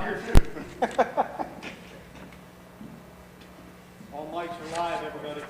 here too. All mics are live, everybody.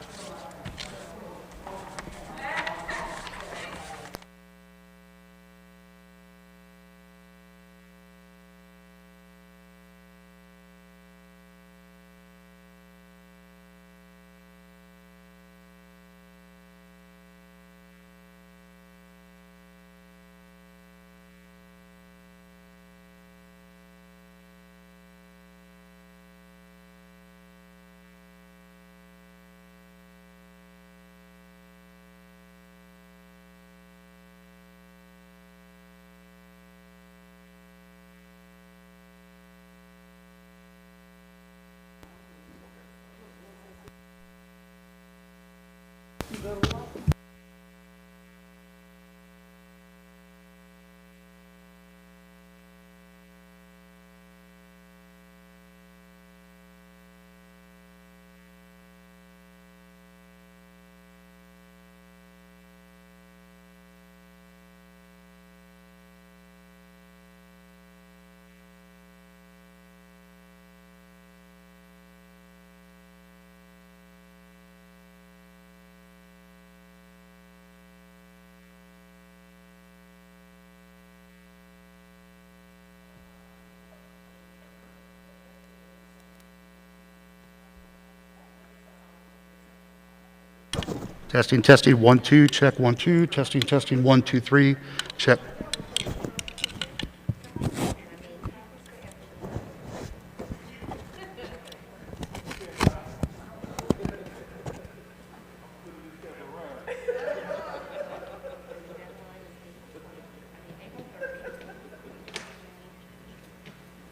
Testing, testing, 1, 2, check, 1, 2, testing, testing, 1, 2, 3, check.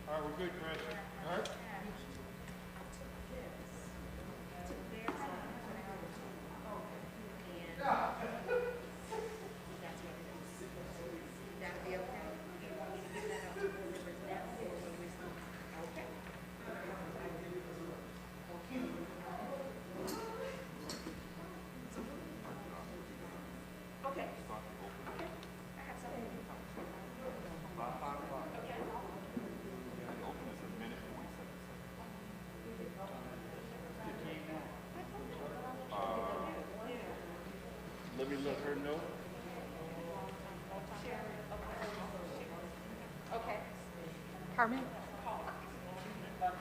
All right, we're good, Chris. All right. Let me let her know. Okay. Carmen? Have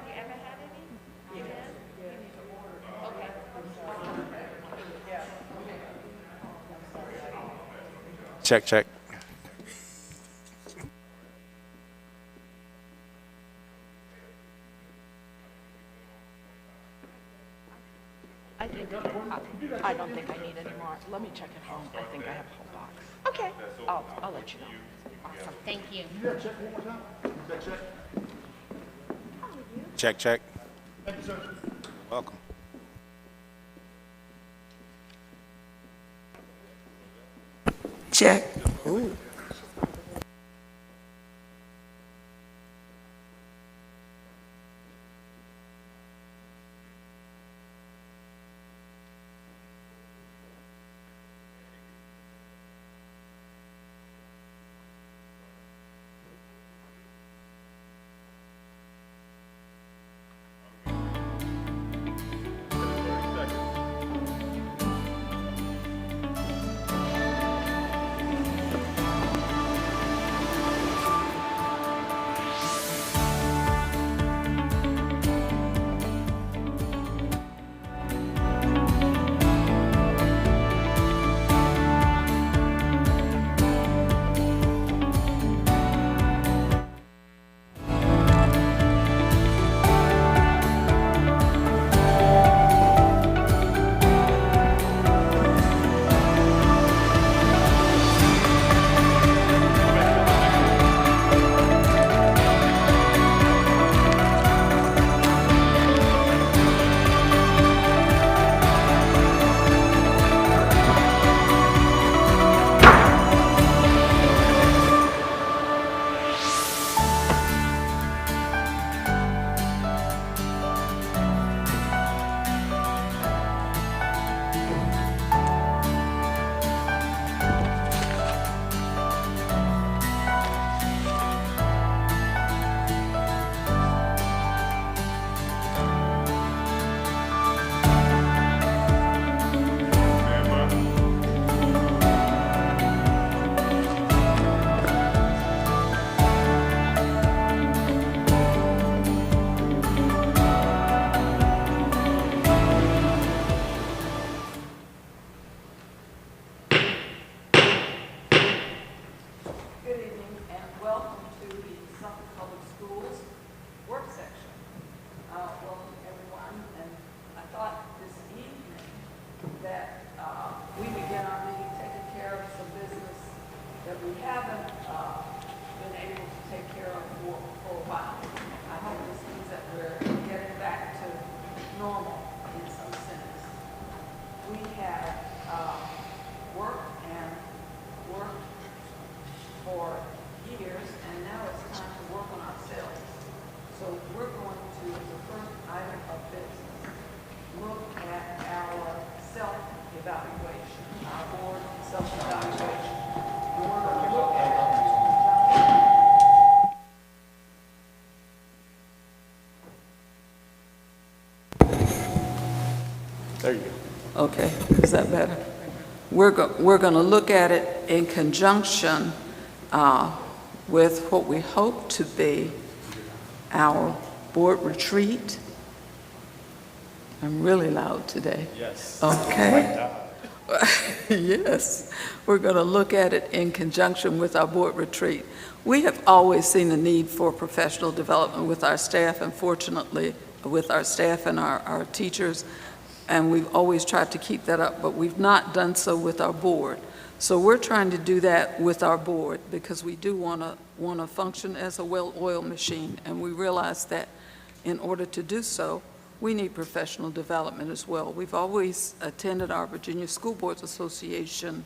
you ever had any? You did? Okay. Check, check. I don't think I need any more. Let me check at home. I think I have a whole box. Okay. I'll let you know. Awesome. Thank you. Yeah, check one more time. Check. Check, check. Thank you, sir. Welcome. Check. peers, and now it's time to work on ourselves. So we're going to, as the first item of business, look at our self-evaluation, our board self-evaluation. We're going to look at it. There you go. Okay, is that better? We're going to look at it in conjunction with what we hope to be our board retreat. I'm really loud today. Yes. Okay. Yes, we're going to look at it in conjunction with our board retreat. We have always seen the need for professional development with our staff, and fortunately with our staff and our teachers, and we've always tried to keep that up, but we've not done so with our board. So we're trying to do that with our board because we do want to function as a well-oiled machine, and we realize that in order to do so, we need professional development as well. We've always attended our Virginia School Boards Association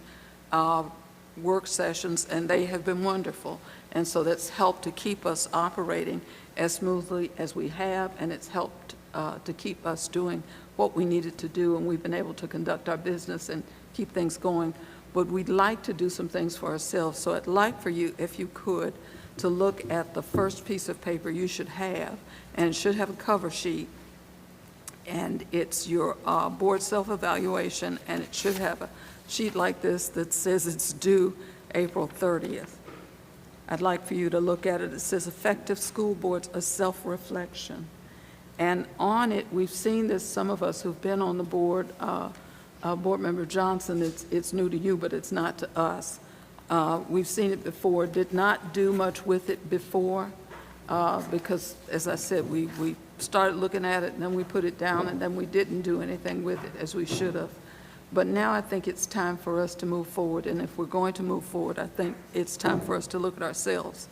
work sessions, and they have been wonderful. And so that's helped to keep us operating as smoothly as we have, and it's helped to keep us doing what we needed to do, and we've been able to conduct our business and keep things going. But we'd like to do some things for ourselves. So I'd like for you, if you could, to look at the first piece of paper you should have, and it should have a cover sheet. And it's your board self-evaluation, and it should have a sheet like this that says it's due April 30th. I'd like for you to look at it. It says Effective School Boards, a Self-Reflection. And on it, we've seen this, some of us who've been on the board, Board Member Johnson, it's new to you, but it's not to us. We've seen it before, did not do much with it before, because, as I said, we started looking at it, and then we put it down, and then we didn't do anything with it as we should have. But now I think it's time for us to move forward, and if we're going to move forward, I think it's time for us to look at ourselves.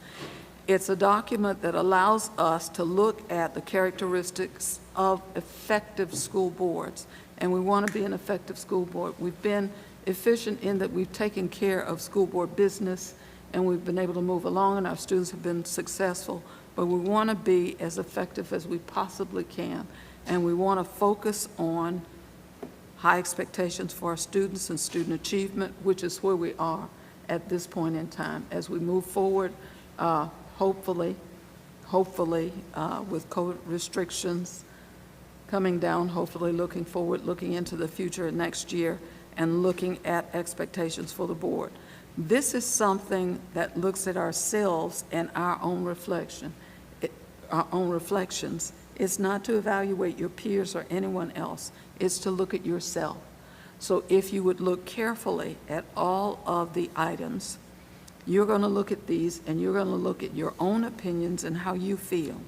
It's a document that allows us to look at the characteristics of effective school boards, and we want to be an effective school board. We've been efficient in that we've taken care of school board business, and we've been able to move along, and our students have been successful, but we want to be as effective as we possibly can, and we want to focus on high expectations for our students and student achievement, which is where we are at this point in time. As we move forward, hopefully, with COVID restrictions coming down, hopefully looking forward, looking into the future next year, and looking at expectations for the board. This is something that looks at ourselves and our own reflections. It's not to evaluate your peers or anyone else. It's to look at yourself. So if you would look carefully at all of the items, you're going to look at these, and you're going to look at your own opinions and how you feel.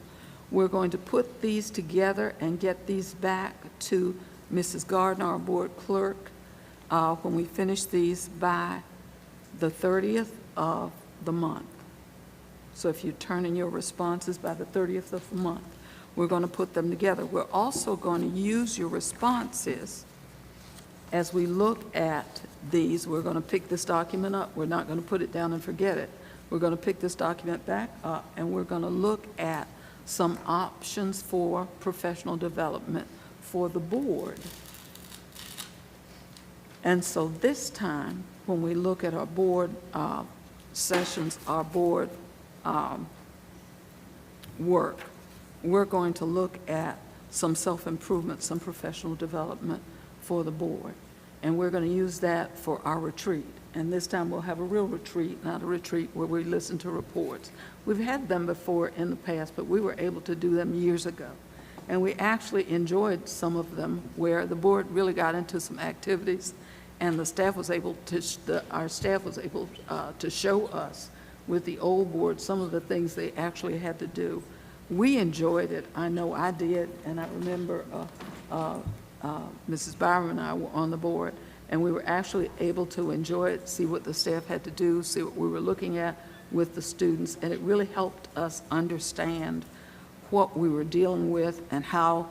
We're going to put these together and get these back to Mrs. Gardner, our board clerk, when we finish these by the 30th of the month. So if you turn in your responses by the 30th of the month, we're going to put them together. We're also going to use your responses as we look at these. We're going to pick this document up. We're not going to put it down and forget it. We're going to pick this document back up, and we're going to look at some options for professional development for the board. And so this time, when we look at our board sessions, our board work, we're going to look at some self-improvement, some professional development for the board. And we're going to use that for our retreat. And this time we'll have a real retreat, not a retreat where we listen to reports. We've had them before in the past, but we were able to do them years ago. And we actually enjoyed some of them where the board really got into some activities, and the staff was able to, our staff was able to show us with the old board some of the things they actually had to do. We enjoyed it. I know I did, and I remember Mrs. Byron and I were on the board, and we were actually able to enjoy it, see what the staff had to do, see what we were looking at with the students, and it really helped us understand what we were dealing with and how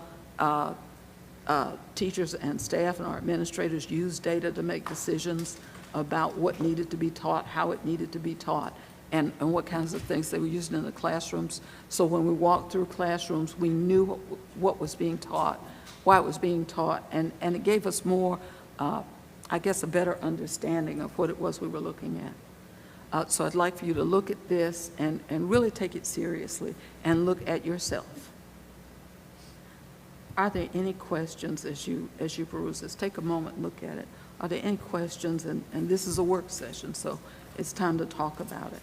teachers and staff and our administrators use data to make decisions about what needed to be taught, how it needed to be taught, and what kinds of things they were using in the classrooms. So when we walked through classrooms, we knew what was being taught, why it was being taught, and it gave us more, I guess, a better understanding of what it was we were looking at. So I'd like for you to look at this and really take it seriously and look at yourself. Are there any questions as you peruse this? Take a moment and look at it. Are there any questions? And this is a work session, so it's time to talk about it.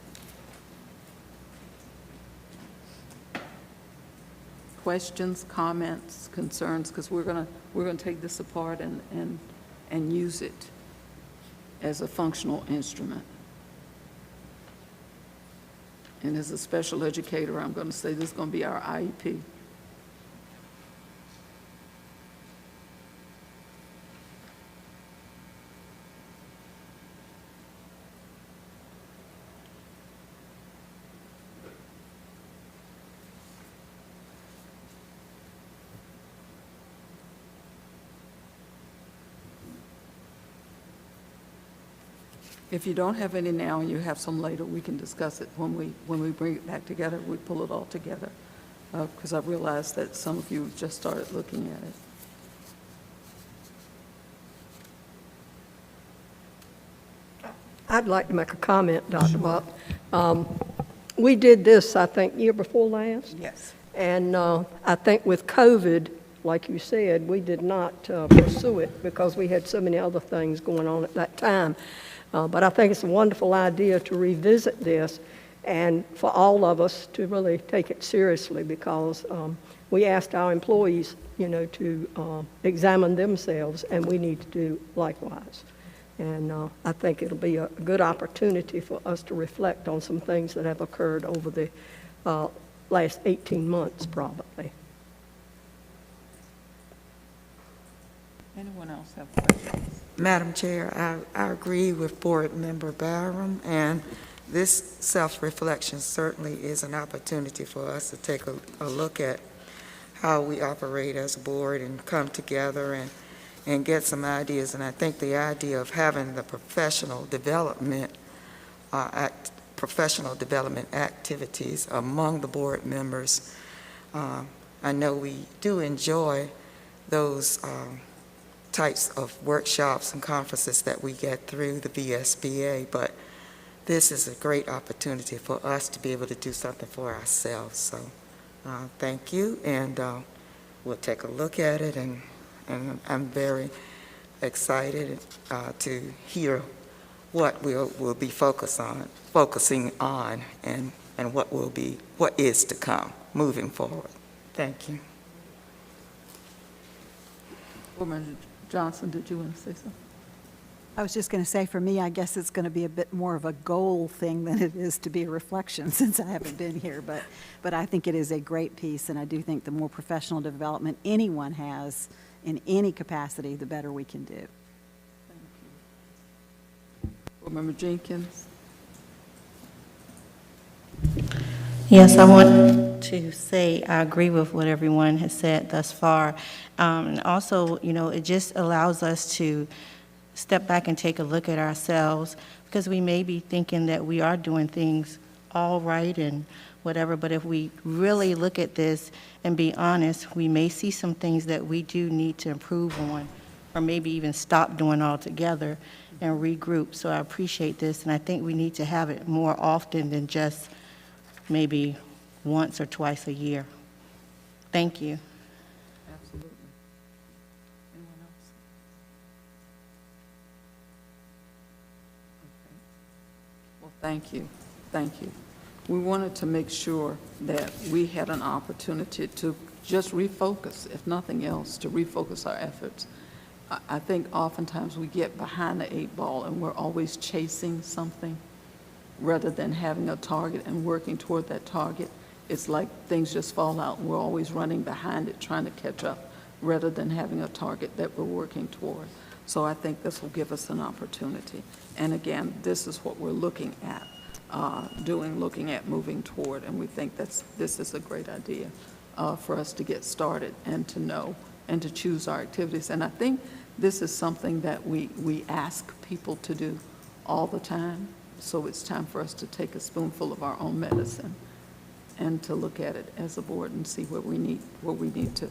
Questions, comments, concerns, because we're gonna take this apart and use it as a functional instrument. And as a special educator, I'm going to say this is going to be our IEP. If you don't have any now and you have some later, we can discuss it when we bring it back together. We pull it all together, because I realize that some of you just started looking at it. I'd like to make a comment, Dr. Buck. We did this, I think, year before last. Yes. And I think with COVID, like you said, we did not pursue it because we had so many other things going on at that time. But I think it's a wonderful idea to revisit this and for all of us to really take it seriously, because we asked our employees, to examine themselves, and we need to do likewise. And I think it'll be a good opportunity for us to reflect on some things that have occurred over the last 18 months, probably. Anyone else have questions? Madam Chair, I agree with Board Member Barham, and this self-reflection certainly is an opportunity for us to take a look at how we operate as a board and come together and get some ideas. And I think the idea of having the professional development activities among the board members, I know we do enjoy those types of workshops and conferences that we get through the VSBA, but this is a great opportunity for us to be able to do something for ourselves. So thank you, and we'll take a look at it, and I'm very excited to hear what we'll be focusing on and what is to come moving forward. Thank you. Woman Johnson, did you want to say something? I was just going to say, for me, I guess it's going to be a bit more of a goal thing than it is to be a reflection, since I haven't been here. But I think it is a great piece, and I do think the more professional development anyone has in any capacity, the better we can do. Thank you. Board Member Jenkins? Yes, I want to say I agree with what everyone has said thus far. And also, it just allows us to step back and take a look at ourselves, because we may be thinking that we are doing things all right and whatever, but if we really look at this and be honest, we may see some things that we do need to improve on, or maybe even stop doing altogether and regroup. So I appreciate this, and I think we need to have it more often than just maybe once or twice a year. Thank you. Absolutely. Anyone else? Okay. Well, thank you. Thank you. We wanted to make sure that we had an opportunity to just refocus, if nothing else, to refocus our efforts. I think oftentimes we get behind the 8 ball and we're always chasing something rather than having a target and working toward that target. It's like things just fall out and we're always running behind it, trying to catch up, rather than having a target that we're working toward. So I think this will give us an opportunity. And again, this is what we're looking at, looking at moving toward, and we think this is a great idea for us to get started and to know and to choose our activities. And I think this is something that we ask people to do all the time. So it's time for us to take a spoonful of our own medicine and to look at it as a board and see where we need to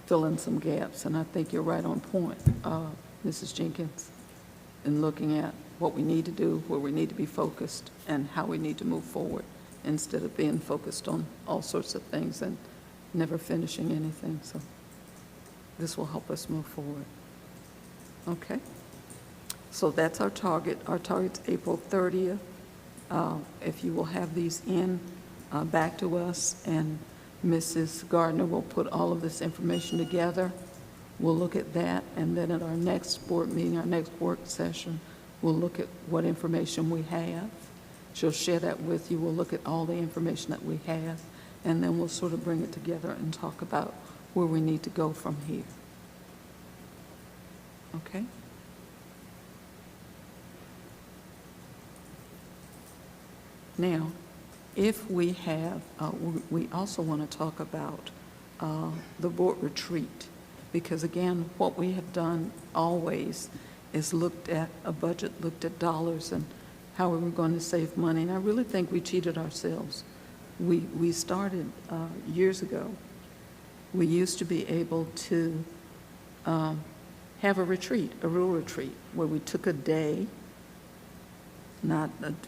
fill in some gaps. And I think you're right on point, Mrs. Jenkins, in looking at what we need to do, where we need to be focused, and how we need to move forward, instead of being focused on all sorts of things and never finishing anything. So this will help us move forward. Okay? So that's our target. Our target's April 30th. If you will have these in back to us, and Mrs. Gardner will put all of this information together. We'll look at that, and then at our next board meeting, our next work session, we'll look at what information we have. She'll share that with you. We'll look at all the information that we have, and then we'll sort of bring it together and talk about where we need to go from here. Okay? Now, if we have, we also want to talk about the board retreat, because again, what we have done always is looked at a budget, looked at dollars and how we were going to save money, and I really think we cheated ourselves. We started years ago. We used to be able to have a retreat, a real retreat, where we took a day.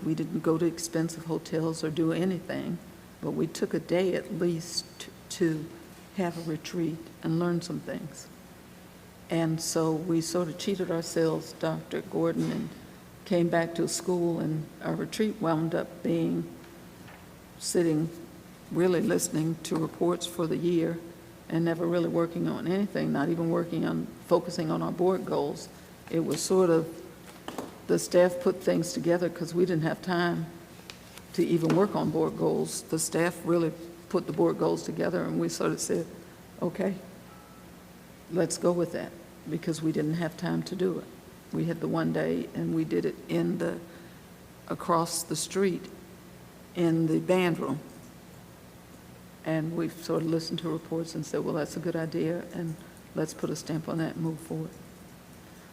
We didn't go to expensive hotels or do anything, but we took a day at least to have a retreat and learn some things. And so we sort of cheated ourselves, Dr. Gordon, and came back to school, and our retreat wound up being sitting, really listening to reports for the year and never really working on anything, not even focusing on our board goals. It was sort of, the staff put things together because we didn't have time to even work on board goals. The staff really put the board goals together, and we sort of said, okay, let's go with that, because we didn't have time to do it. We had the one day, and we did it across the street in the band room. And we sort of listened to reports and said, well, that's a good idea, and let's put a stamp on that and move forward.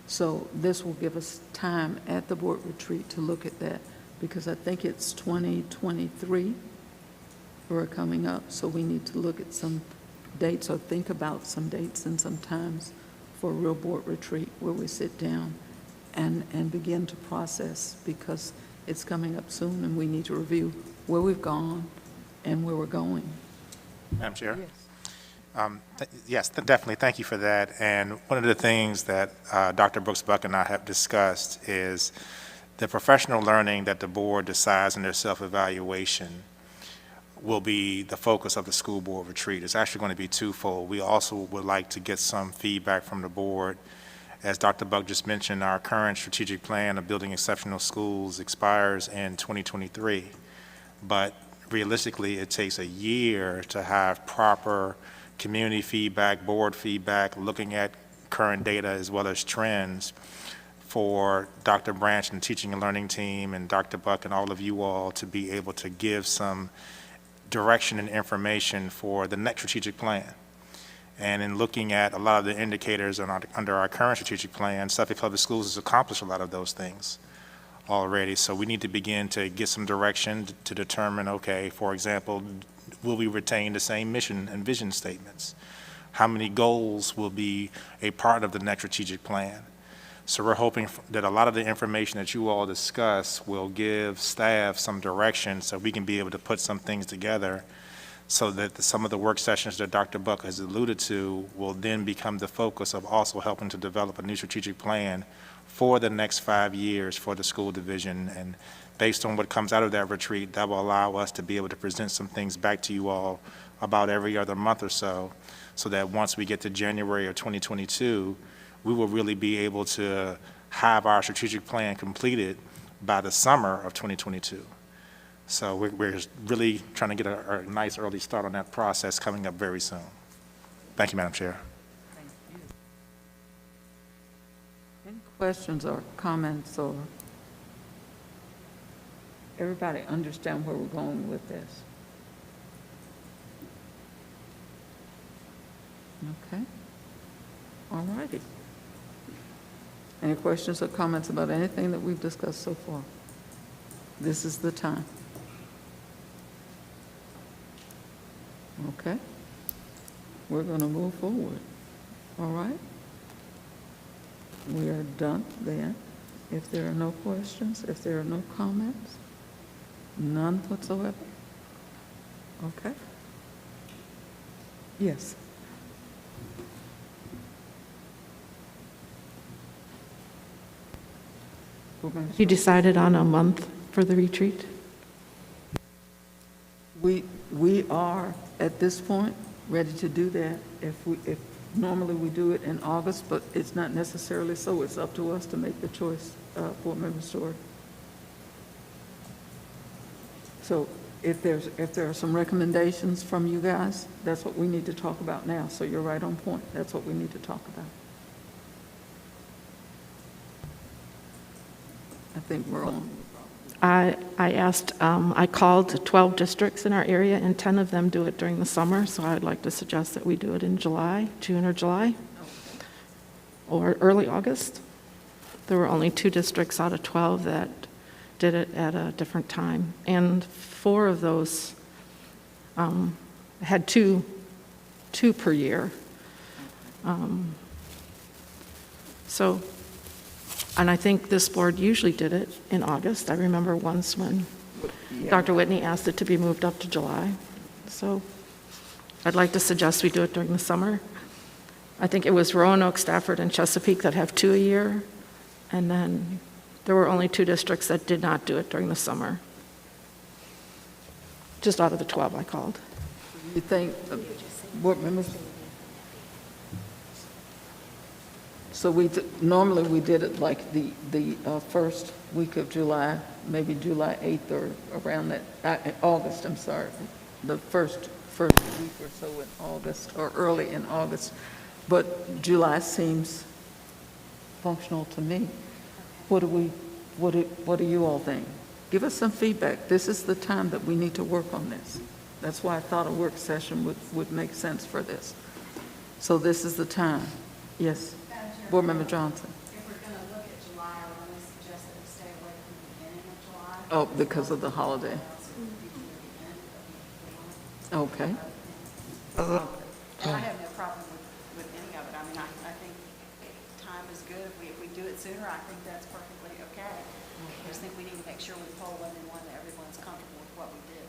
So this will give us time at the board retreat to look at that, because I think it's 2023 we're coming up, so we need to look at some dates or think about some dates and some times for a real board retreat where we sit down and begin to process, because it's coming up soon and we need to review where we've gone and where we're going. Madam Chair? Yes. Yes, definitely. Thank you for that. And one of the things that Dr. Brooks-Buck and I have discussed is the professional learning that the board decides in their self-evaluation will be the focus of the school board retreat. It's actually going to be twofold. We also would like to get some feedback from the board. As Dr. Buck just mentioned, our current strategic plan of building exceptional schools expires in 2023. But realistically, it takes a year to have proper community feedback, board feedback, looking at current data as well as trends for Dr. Branch and the teaching and learning team and Dr. Buck and all of you all to be able to give some direction and information for the next strategic plan. And in looking at a lot of the indicators under our current strategic plan, Suffolk Public Schools has accomplished a lot of those things already. So we need to begin to get some direction to determine, okay, for example, will we retain the same mission and vision statements? How many goals will be a part of the next strategic plan? So we're hoping that a lot of the information that you all discuss will give staff some direction so we can be able to put some things together so that some of the work sessions that Dr. Buck has alluded to will then become the focus of also helping to develop a new strategic plan for the next 5 years for the school division. And based on what comes out of that retreat, that will allow us to be able to present some things back to you all about every other month or so that once we get to January of 2022, we will really be able to have our strategic plan completed by the summer of 2022. So we're really trying to get a nice early start on that process coming up very soon. Thank you, Madam Chair. Thank you. Any questions or comments, or everybody understand where we're going with this? Okay. All righty. Any questions or comments about anything that we've discussed so far? This is the time. Okay? We're going to move forward. All right? We are done then. If there are no questions, if there are no comments, none whatsoever. Okay? Yes. You decided on a month for the retreat? We are, at this point, ready to do that. If normally we do it in August, but it's not necessarily so. It's up to us to make the choice, Board Member Stewart. So if there are some recommendations from you guys, that's what we need to talk about now. So you're right on point. That's what we need to talk about. I think we're on. I called 12 districts in our area, and 10 of them do it during the summer, so I'd like to suggest that we do it in July, June or July, or early August. There were only 2 districts out of 12 that did it at a different time, and 4 of those had two per year. And I think this board usually did it in August. I remember once when Dr. Whitney asked it to be moved up to July. So I'd like to suggest we do it during the summer. I think it was Roanoke, Stafford, and Chesapeake that have 2 a year. And then there were only 2 districts that did not do it during the summer. Just out of the 12 I called. You think, Board Members? So normally we did it like the first week of July, maybe July 8th or around that, August, I'm sorry, the first week or so in August or early in August. But July seems functional to me. What do you all think? Give us some feedback. This is the time that we need to work on this. That's why I thought a work session would make sense for this. So this is the time. Yes. Board Member Johnson. If we're going to look at July, I would only suggest that we stay away from the beginning of July. Oh, because of the holiday. Okay. And I have no problem with any of it. I mean, I think time is good. If we do it sooner, I think that's perfectly okay. I just think we need to make sure we pull one that everyone's comfortable with what we did.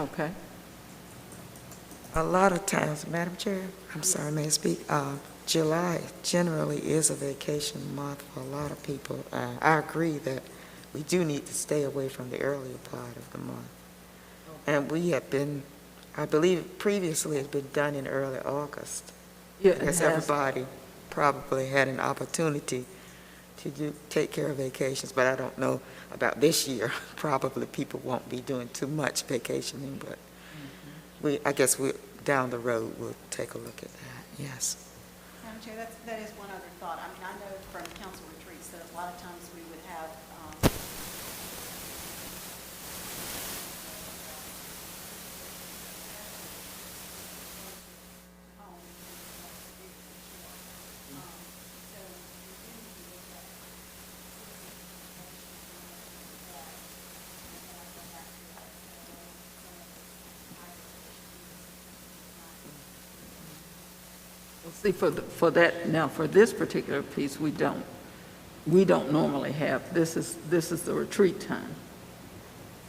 Okay. A lot of times, Madam Chair, I'm sorry, may I speak? July generally is a vacation month for a lot of people. I agree that we do need to stay away from the earlier part of the month. And we have been, I believe previously it's been done in early August. Yeah, I guess everybody probably had an opportunity to take care of vacations, but I don't know about this year. Probably people won't be doing too much vacationing, but I guess down the road we'll take a look at that, yes. Madam Chair, that is one other thought. I mean, I know from council retreats that a lot of times we would have See, for that, now for this particular piece, we don't normally have, this is the retreat time,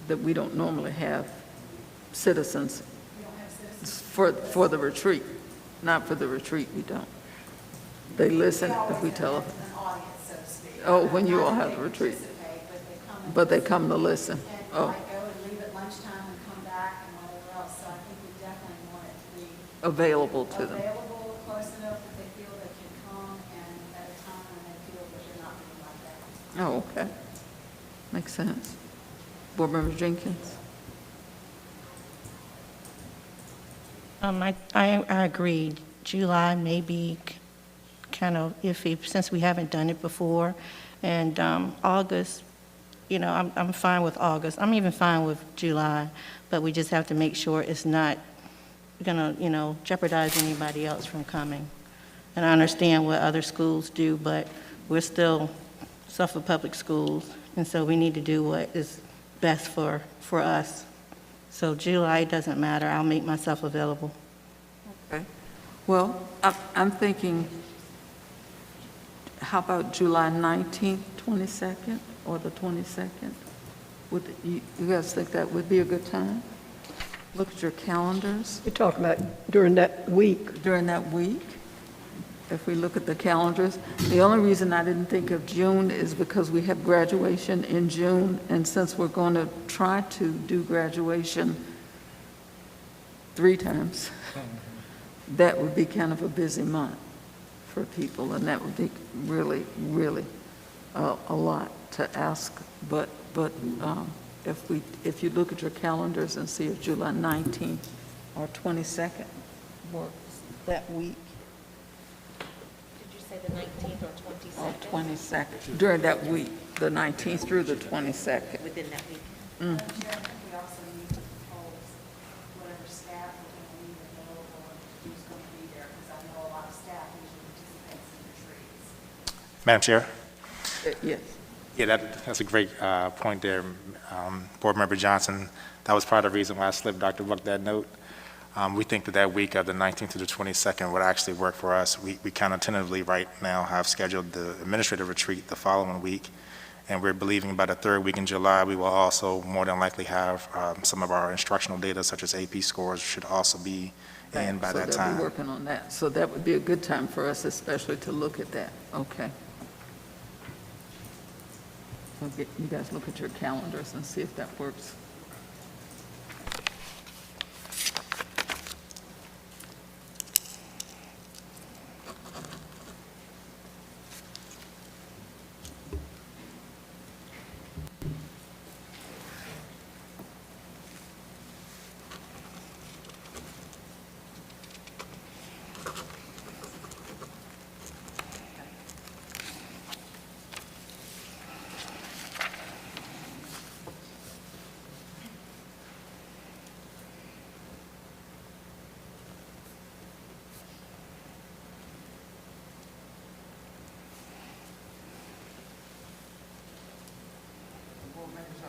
that we don't normally have citizens for the retreat. Not for the retreat, we don't. They listen if we tell them. Oh, when you all have the retreat. But they come to listen. Oh. And go and leave at lunchtime and come back and whatever else. So I think we definitely want it to be Available to them. available, close enough that they feel they can come, and at a time when they feel that you're not being like that. Oh, okay. Makes sense. Board Member Jenkins? I agree. July may be kind of iffy since we haven't done it before. And August, I'm fine with August. I'm even fine with July, but we just have to make sure it's not going to, jeopardize anybody else from coming. And I understand what other schools do, but we're still Suffolk Public Schools, and so we need to do what is best for us. So July doesn't matter. I'll make myself available. Okay. Well, I'm thinking, how about July 19th, 22nd, or the 22nd? Would you guys think that would be a good time? Look at your calendars You're talking about during that week. during that week. If we look at the calendars, the only reason I didn't think of June is because we have graduation in June, and since we're going to try to do graduation 3 times, that would be kind of a busy month for people, and that would be really, really a lot to ask. But if you look at your calendars and see if July 19th or 22nd works that week. Did you say the 19th or Or 22nd, during that week, the 19th through the 22nd. Within that week. We also need to propose whatever staff are going to leave available and who's going to be there, because I know a lot of staff usually participates in retreats. Madam Chair? Yes. Yeah, that's a great point there, Board Member Johnson. That was part of the reason why I slipped Dr. Buck that note. We think that week of the 19th to the 22nd would actually work for us. We kind of tentatively right now have scheduled the administrative retreat the following week, and we're believing by the 3rd week in July, we will also more than likely have some of our instructional data, such as AP scores, should also be in by that So time. they'll be working on that. So that would be a good time for us, especially to look at that. Okay. So you guys look at your calendars and see if that works.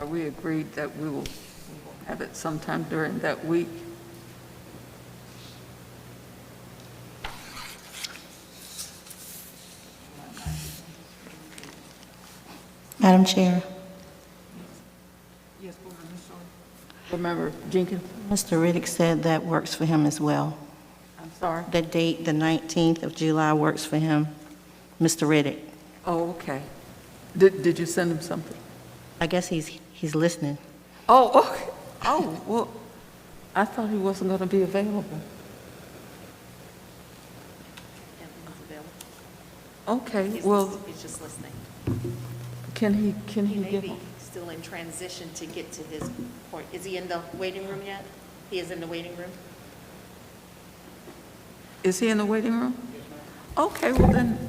Are we agreed that we will have it sometime during that week? Madam Chair, Yes, Board Member Jenkins? Mr. Riddick said that works for him as well. I'm sorry? The date, the 19th of July, works for him. Mr. Riddick. Oh, okay. Did you send him something? I guess he's listening. Oh, okay. Oh, well, I thought he wasn't going to be available. Okay, well, He's just listening. can he He may give? be still in transition to get to his point. Is he in the waiting room yet? He is in the waiting room? Is he in the waiting room? Okay, well then.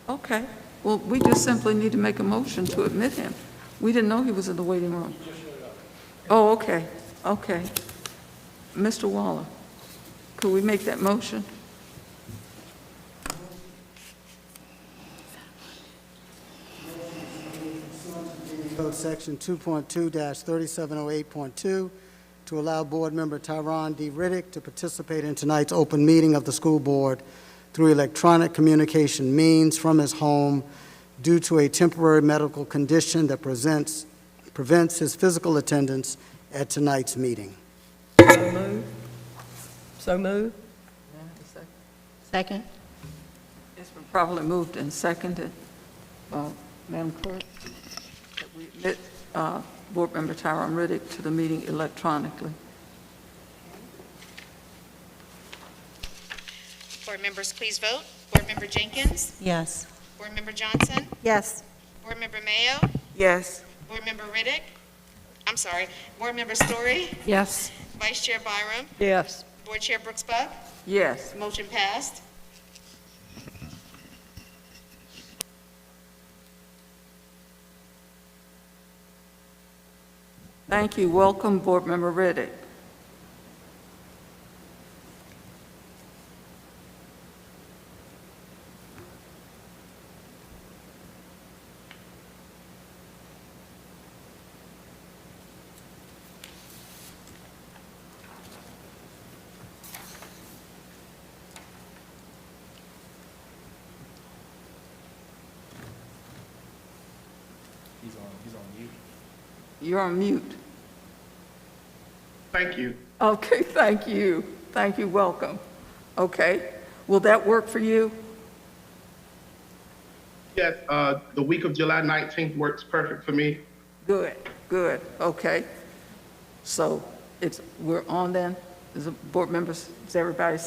Okay, well, we just simply need to make a motion to admit him. We didn't know he was in the waiting room. Oh, okay, okay. Mr. Waller, could we make that motion? Code Section 2.2-3708.2 to allow Board Member Tyron D. Riddick to participate in tonight's open meeting of the school board through electronic communication means from his home due to a temporary medical condition that prevents his physical attendance at tonight's meeting. So move. So move. Second? It's been properly moved and seconded. Madam Clerk, that we admit Board Member Tyron Riddick to the meeting electronically. Board members, please vote. Board Member Jenkins? Yes. Board Member Johnson? Yes. Board Member Mayo? Yes. Board Member Riddick? I'm sorry. Board Member Story? Yes. Vice Chair Byram? Yes. Board Chair Brooks Buck? Yes. Motion passed. Thank you. Welcome, Board Member Riddick. You're on mute. Thank you. Okay, thank you. Thank you, welcome. Okay, will that work for you? Yes, the week of July 19th works perfect for me. Good, good, okay. So we're on then? Is the board members, is everybody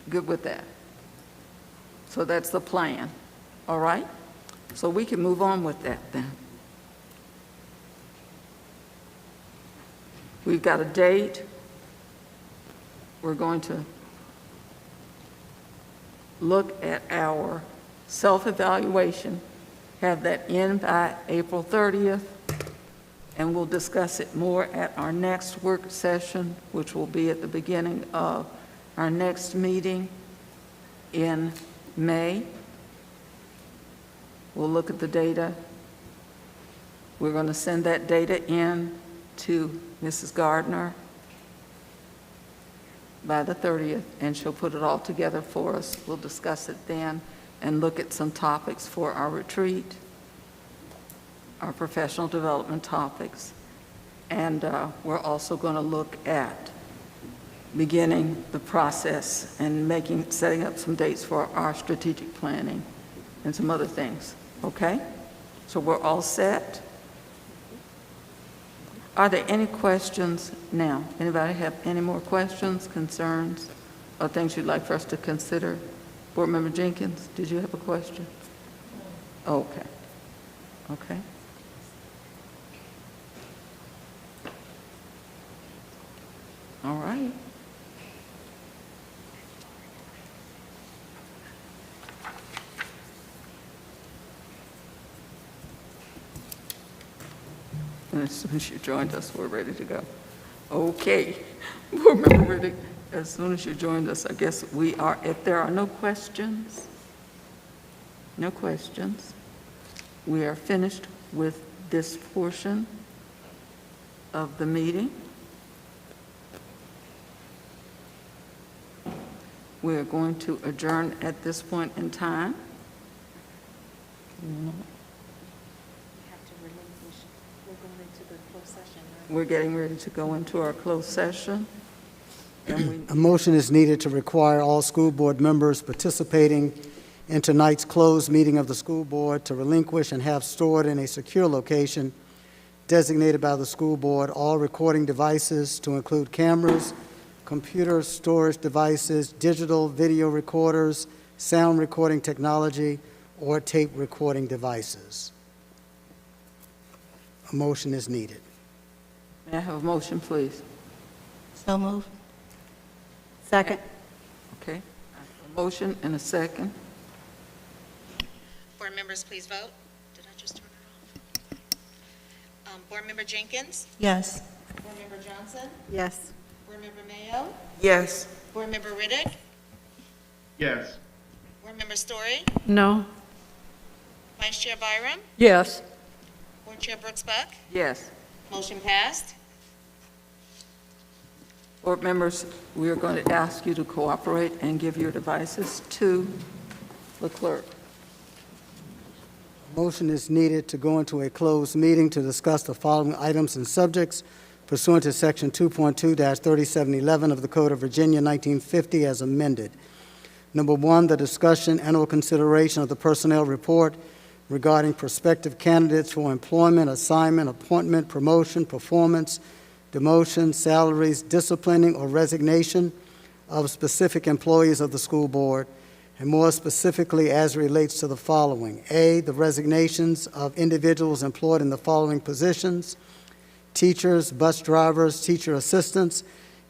good with that? So that's the plan, all right? So we can move on with that then. We've got a date. We're going to look at our self-evaluation, have that in by April 30th, and we'll discuss it more at our next work session, which will be at the beginning of our next meeting in May. We'll look at the data. We're going to send that data in to Mrs. Gardner by the 30th, and she'll put it all together for us. We'll discuss it then and look at some topics for our retreat, our professional development topics, and we're also going to look at beginning the process and setting up some dates for our strategic planning and some other things, okay? So we're all set. Are there any questions now? Anybody have any more questions, concerns, or things you'd like for us to consider? Board Member Jenkins, did you have a question? Okay. Okay. All right. And as soon as you joined us, we're ready to go. Okay. Board Member Riddick, as soon as you joined us, I guess we are, if there are no questions, we are finished with this portion of the meeting. We are going to adjourn at this point in time. We're getting ready to go into our closed session. And A motion is needed to require all school board members participating in tonight's closed meeting of the school board to relinquish and have stored in a secure location designated by the school board all recording devices to include cameras, computer storage devices, digital video recorders, sound recording technology, or tape recording devices. A motion is needed. may I have a motion, please? So moved. Second. Okay. I have a motion and a second. Board members, please vote. Did I just turn it off? Board Member Jenkins? Yes. Board Member Johnson? Yes. Board Member Mayo? Yes. Board Member Riddick? Yes. Board Member Story? No. Vice Chair Byram? Yes. Board Chair Brooks Buck? Yes. Motion passed. Board members, we are going to ask you to cooperate and give your devices to the clerk. Motion is needed to go into a closed meeting to discuss the following items and subjects pursuant to Section 2.2-3711 of the Code of Virginia, 1950, as amended. Number one, the discussion and/or consideration of the personnel report regarding prospective candidates for employment, assignment, appointment, promotion, performance, demotion, salaries, disciplining, or resignation of specific employees of the school board, and more specifically as relates to the following. A, the resignations of individuals employed in the following positions: teachers, bus drivers, teacher assistants,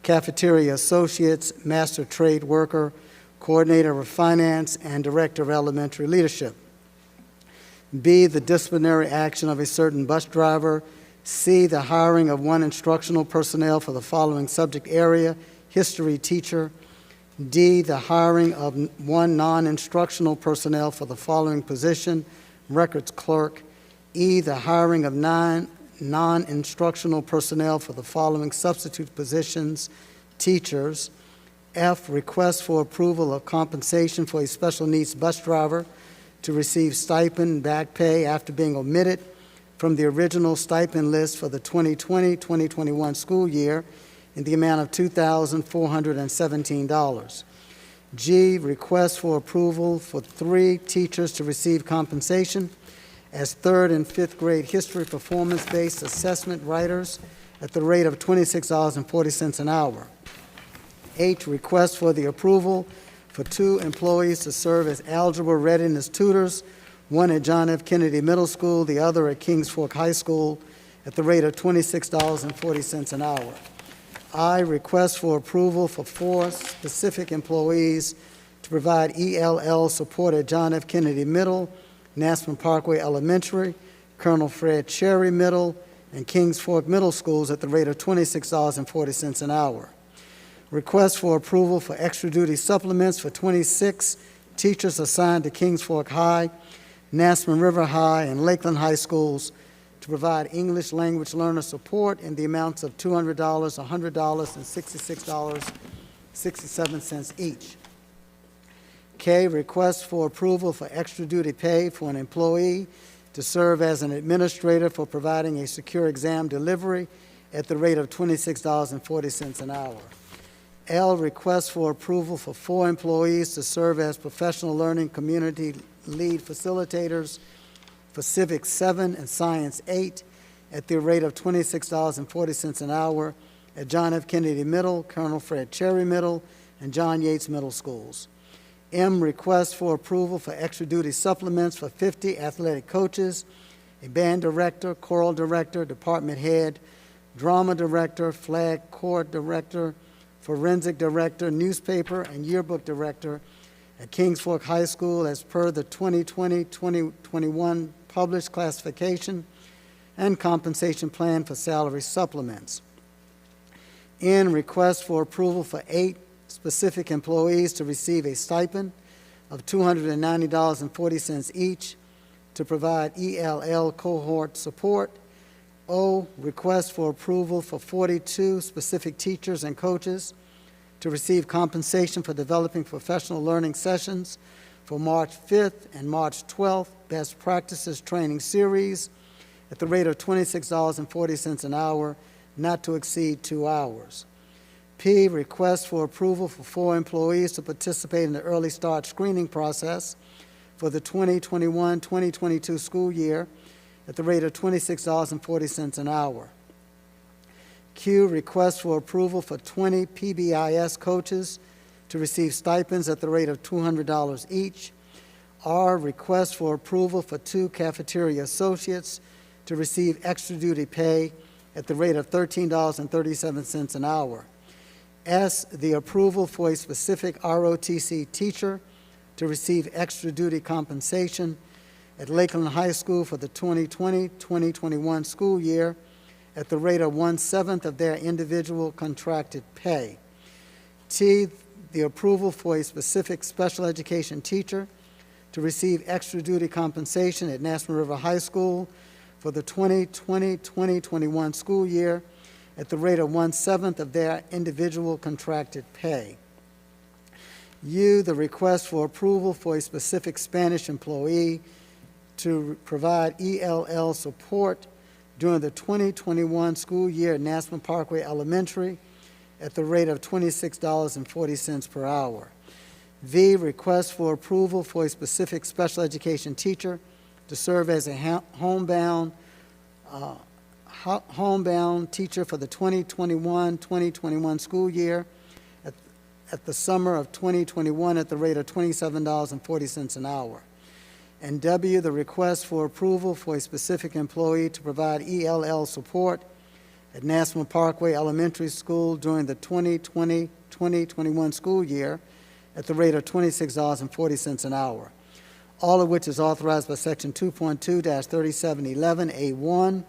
cafeteria associates, master trade worker, coordinator of finance, and director of elementary leadership. B, the disciplinary action of a certain bus driver. C, the hiring of one instructional personnel for the following subject area: history teacher. D, the hiring of one non-instructional personnel for the following position: records clerk. E, the hiring of 9 non-instructional personnel for the following substitute positions: teachers. F, request for approval of compensation for a special needs bus driver to receive stipend and back pay after being omitted from the original stipend list for the 2020-2021 school year in the amount of $2,417. G, request for approval for 3 teachers to receive compensation as 3rd and 5th grade history performance-based assessment writers at the rate of $26.40 an hour. H, request for the approval for 2 employees to serve as algebra readiness tutors, one at John F. Kennedy Middle School, the other at Kings Fork High School, at the rate of $26.40 an hour. I, request for approval for 4 specific employees to provide ELL support at John F. Kennedy Middle, Nassau Parkway Elementary, Colonel Fred Cherry Middle, and Kings Fork Middle Schools at the rate of $26.40 an hour. Request for approval for extra duty supplements for 26 teachers assigned to Kings Fork High, Nassau River High, and Lakeland High Schools to provide English language learner support in the amounts of $200, $100, and $66.67 each. K, request for approval for extra duty pay for an employee to serve as an administrator for providing a secure exam delivery at the rate of $26.40 an hour. L, request for approval for 4 employees to serve as professional learning community lead facilitators for Civics 7 and Science 8 at the rate of $26.40 an hour at John F. Kennedy Middle, Colonel Fred Cherry Middle, and John Yates Middle Schools. M, request for approval for extra duty supplements for 50 athletic coaches, a band director, choral director, department head, drama director, flag corps director, forensic director, newspaper and yearbook director at Kings Fork High School as per the 2020-2021 published classification and compensation plan for salary supplements. N, request for approval for 8 specific employees to receive a stipend of $290.40 each to provide ELL cohort support. O, request for approval for 42 specific teachers and coaches to receive compensation for developing professional learning sessions for March 5th and March 12th Best Practices Training Series at the rate of $26.40 an hour, not to exceed 2 hours. P, request for approval for 4 employees to participate in the early start screening process for the 2021-2022 school year at the rate of $26.40 an hour. Q, request for approval for 20 PBIS coaches to receive stipends at the rate of $200 each. R, request for approval for 2 cafeteria associates to receive extra duty pay at the rate of $13.37 an hour. S, the approval for a specific ROTC teacher to receive extra duty compensation at Lakeland High School for the 2020-2021 school year at the rate of 1/7 of their individual contracted pay. T, the approval for a specific special education teacher to receive extra duty compensation at Nassau River High School for the 2020-2021 school year at the rate of 1/7 of their individual contracted pay. U, the request for approval for a specific Spanish employee to provide ELL support during the 2021 school year at Nassau Parkway Elementary at the rate of $26.40 per hour. V, request for approval for a specific special education teacher to serve as a homebound teacher for the 2021-2021 school year at the summer of 2021 at the rate of $27.40 an hour. And W, the request for approval for a specific employee to provide ELL support at Nassau Parkway Elementary School during the 2020-2021 school year at the rate of $26.40 an hour, all of which is authorized by Section 2.2-3711A1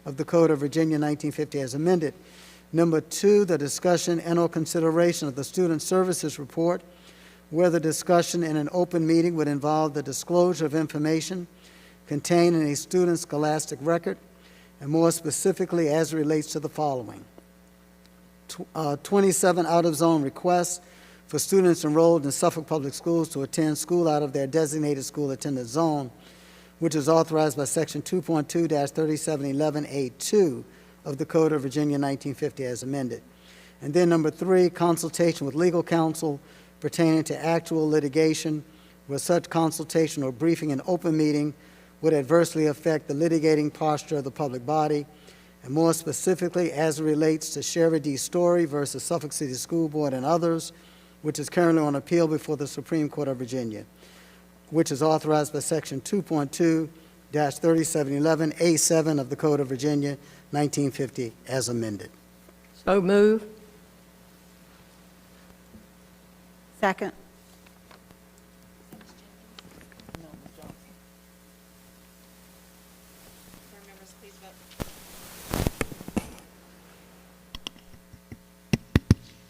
of the Code of Virginia 1950 as amended. Number 2, the discussion and/or consideration of the Student Services Report, where the discussion in an open meeting would involve the disclosure of information contained in a student's scholastic record, and more specifically as it relates to the following. 27 out-of-zone requests for students enrolled in Suffolk Public Schools to attend school out of their designated school attendance zone. which is authorized by Section 2.2-3711A2 of the Code of Virginia 1950 as amended. And then number 3, consultation with legal counsel pertaining to actual litigation where such consultation or briefing in open meeting would adversely affect the litigating posture of the public body, and more specifically as it relates to Sherry D. Story versus Suffolk City School Board and others, which is currently on appeal before the Supreme Court of Virginia, which is authorized by Section 2.2-3711A7 of the Code of Virginia 1950 as amended. So move. Second. Board members, please vote.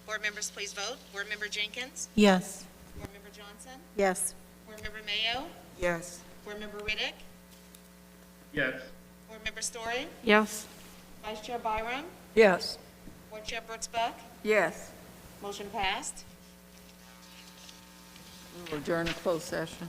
Board members, please vote. Board Member Jenkins? Yes. Board Member Johnson? Yes. Board Member Mayo? Yes. Board Member Riddick? Yes. Board Member Story? Yes. Vice Chair Byram? Yes. Board Chair Brooks Buck? Yes. Motion passed. We will adjourn to closed session.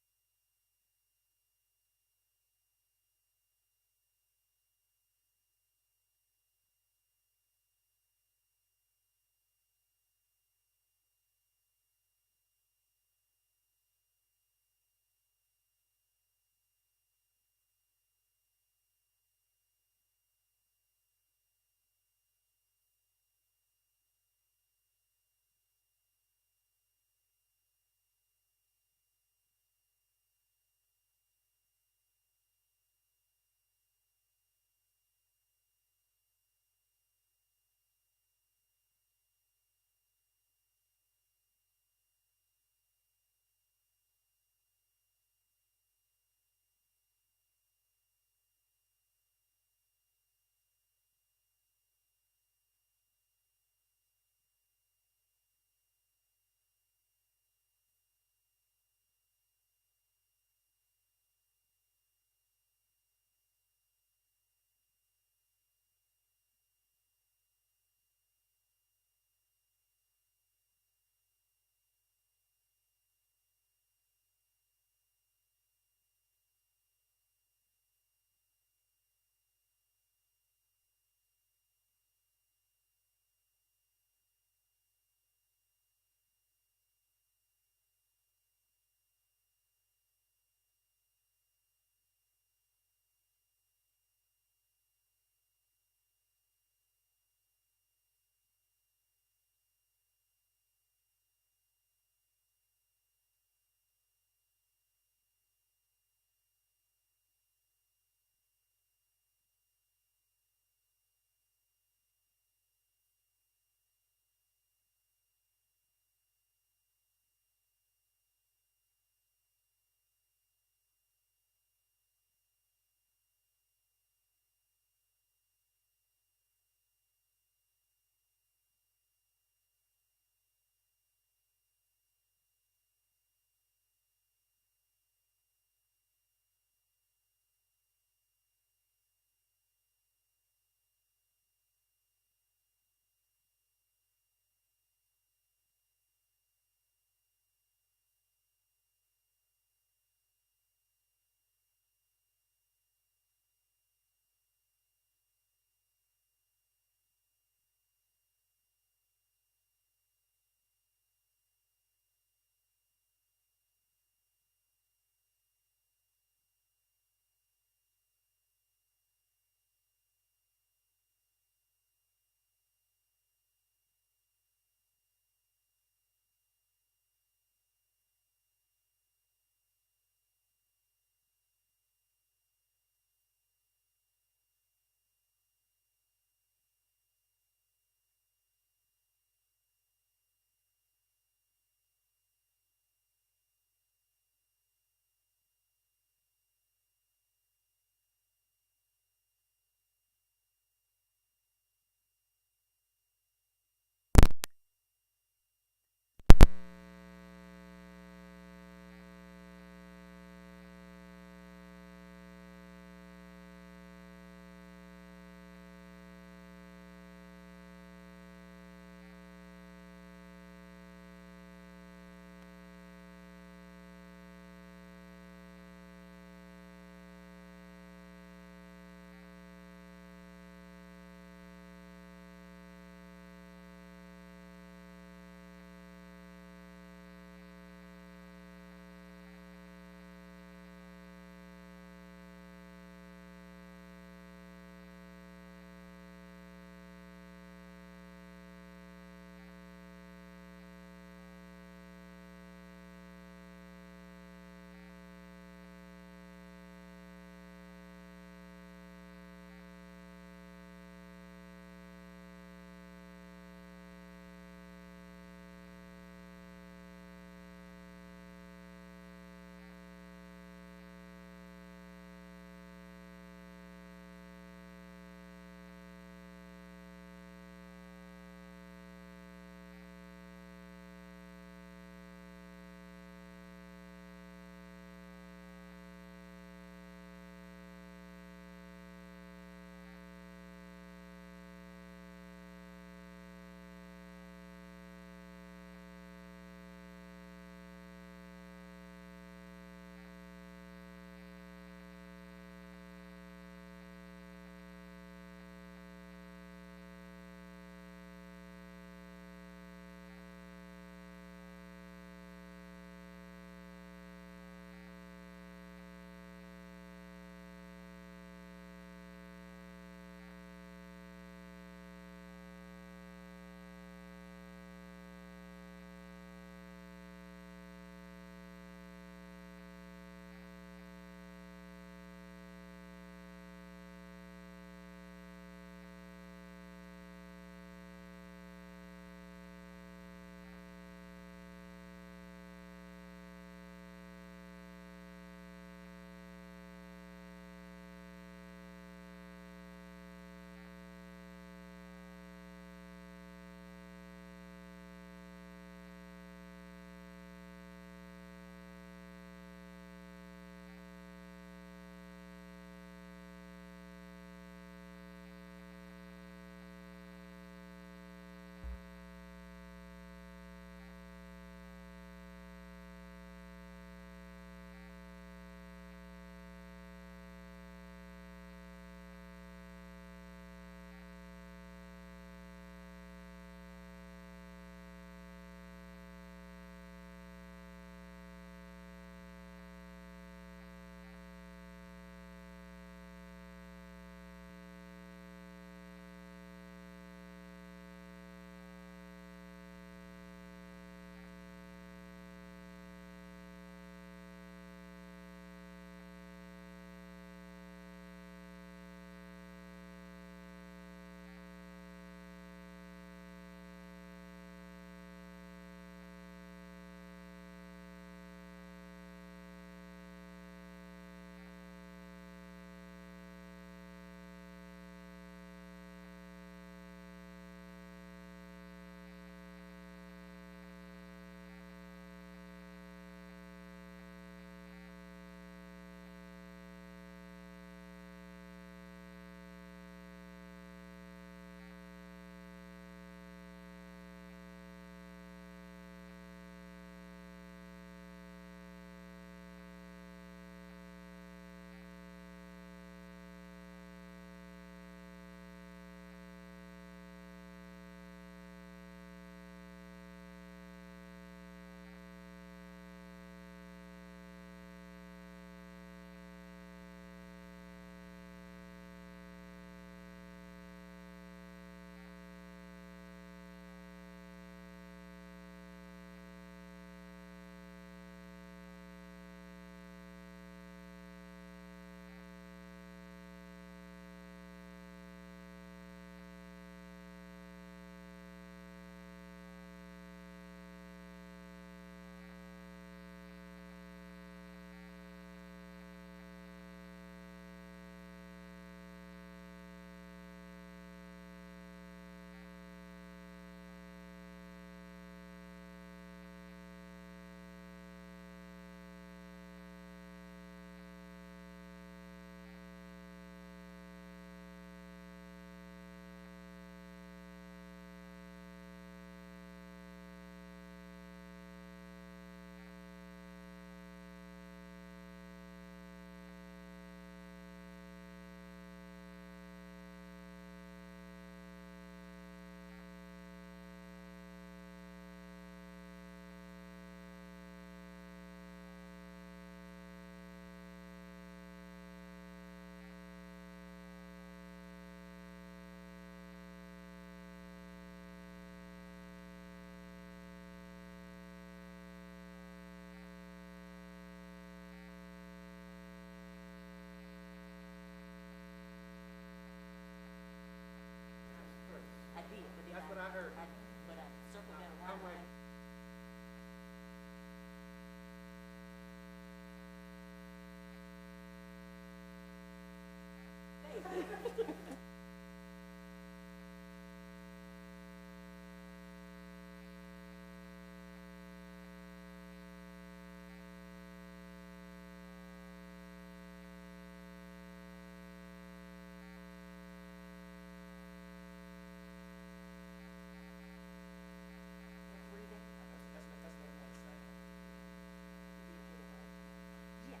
Yes,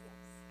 yes.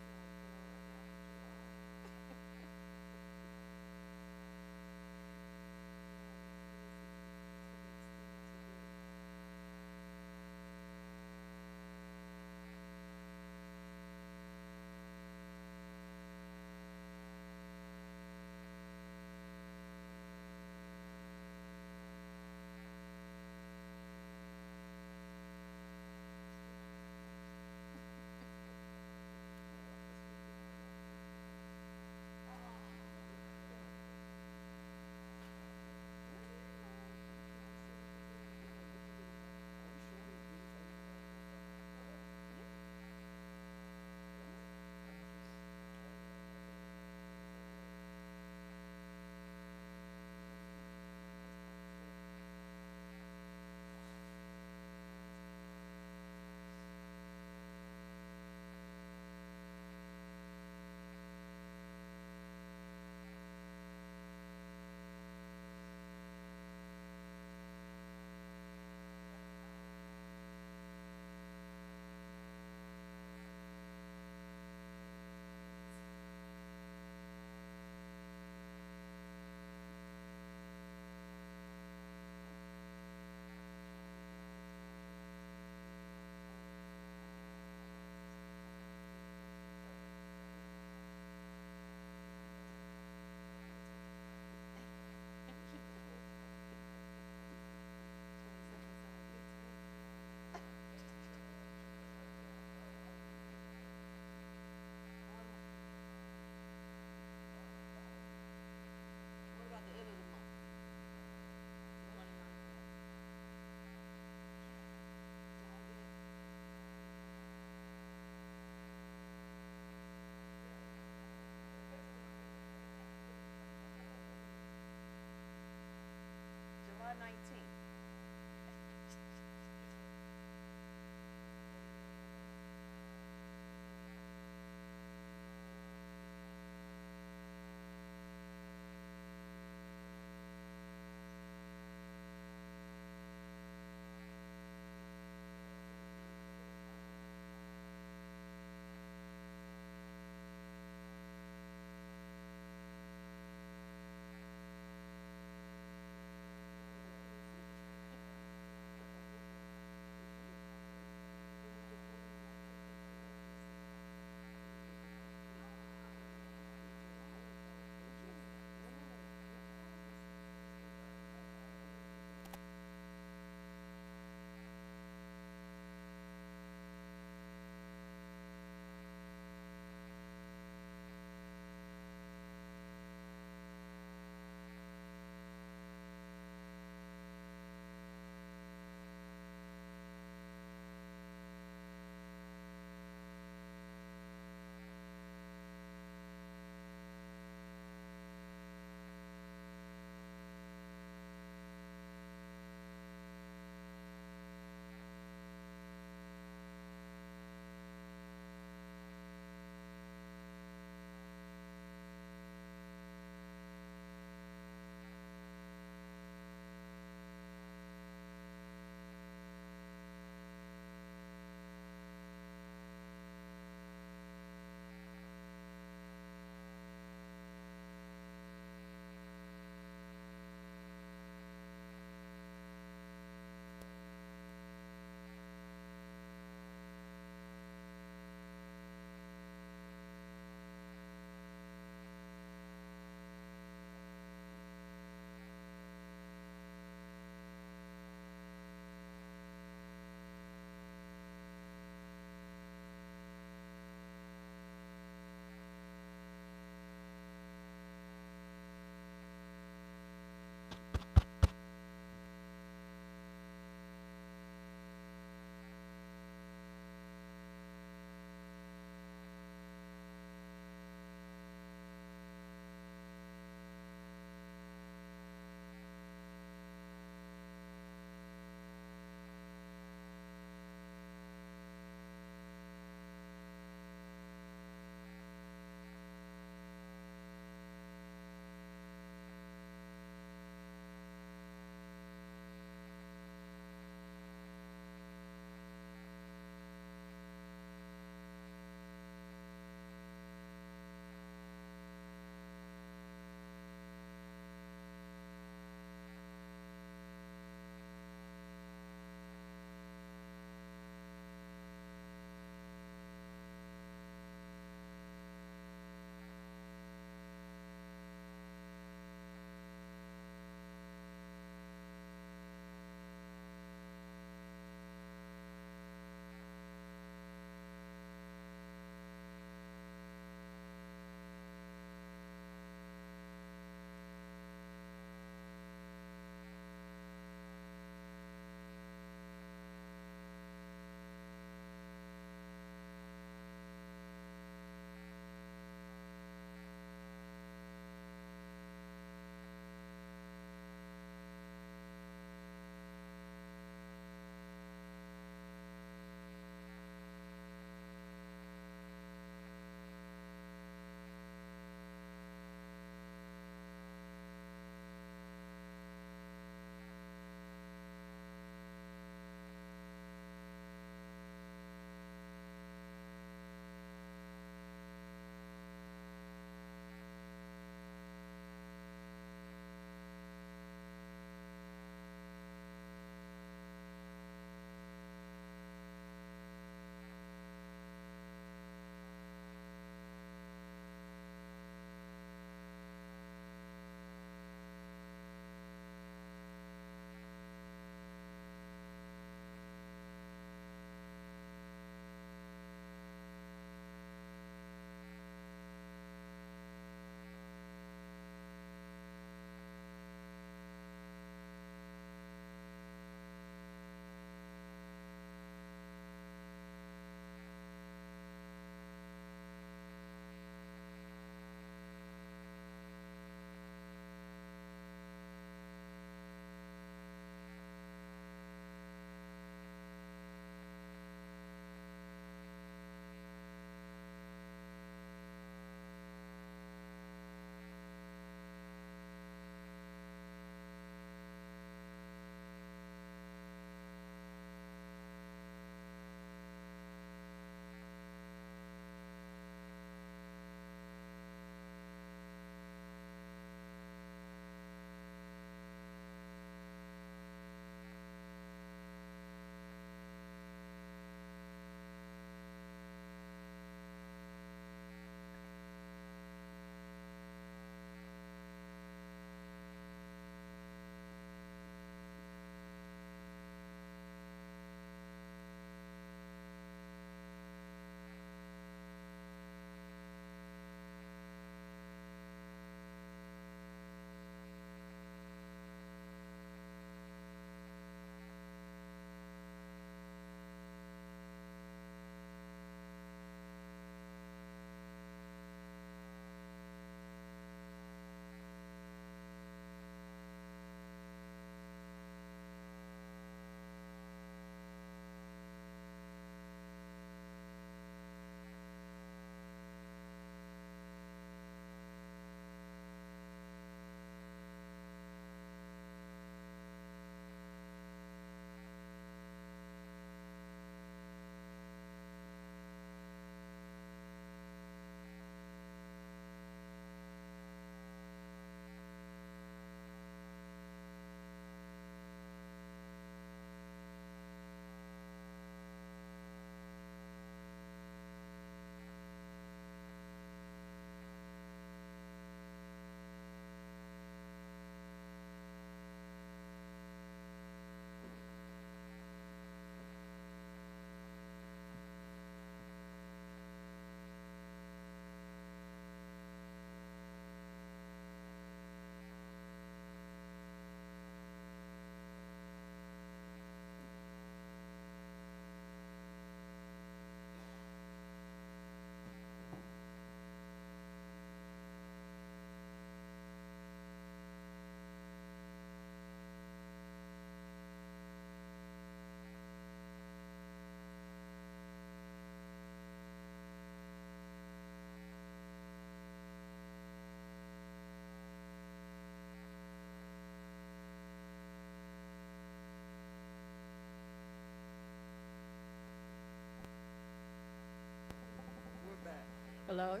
Hello? Okay.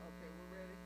Okay, we're ready? Okay.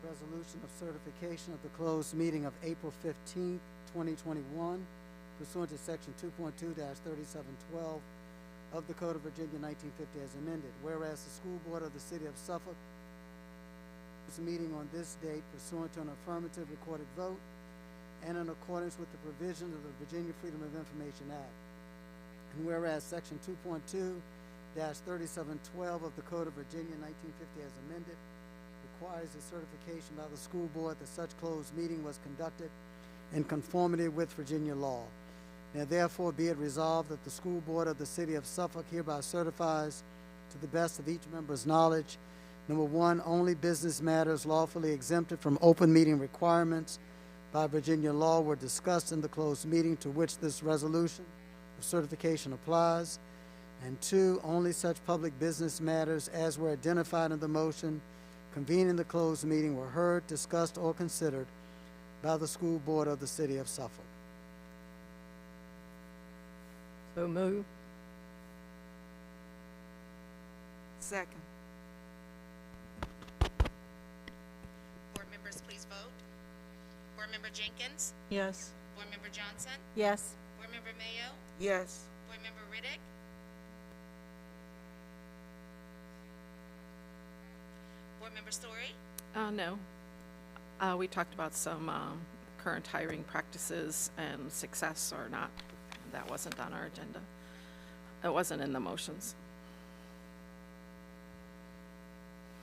Resolution of certification of the closed meeting of April 15th, 2021, pursuant to Section 2.2-3712 of the Code of Virginia 1950 as amended. Whereas the School Board of the City of Suffolk is meeting on this date pursuant to an affirmative recorded vote and in accordance with the provisions of the Virginia Freedom of Information Act. And whereas Section 2.2-3712 of the Code of Virginia 1950 as amended requires a certification by the school board that such closed meeting was conducted in conformity with Virginia law. Now therefore be it resolved that the school board of the City of Suffolk hereby certifies to the best of each member's knowledge, number one, only business matters lawfully exempted from open meeting requirements by Virginia law were discussed in the closed meeting to which this resolution of certification applies, and two, only such public business matters as were identified in the motion convening the closed meeting were heard, discussed, or considered by the school board of the City of Suffolk. So move. Second. Board members, please vote. Board Member Jenkins? Yes. Board Member Johnson? Yes. Board Member Mayo? Yes. Board Member Riddick? Board Member Story? No. We talked about some current hiring practices and success or not. That wasn't on our agenda. It wasn't in the motions.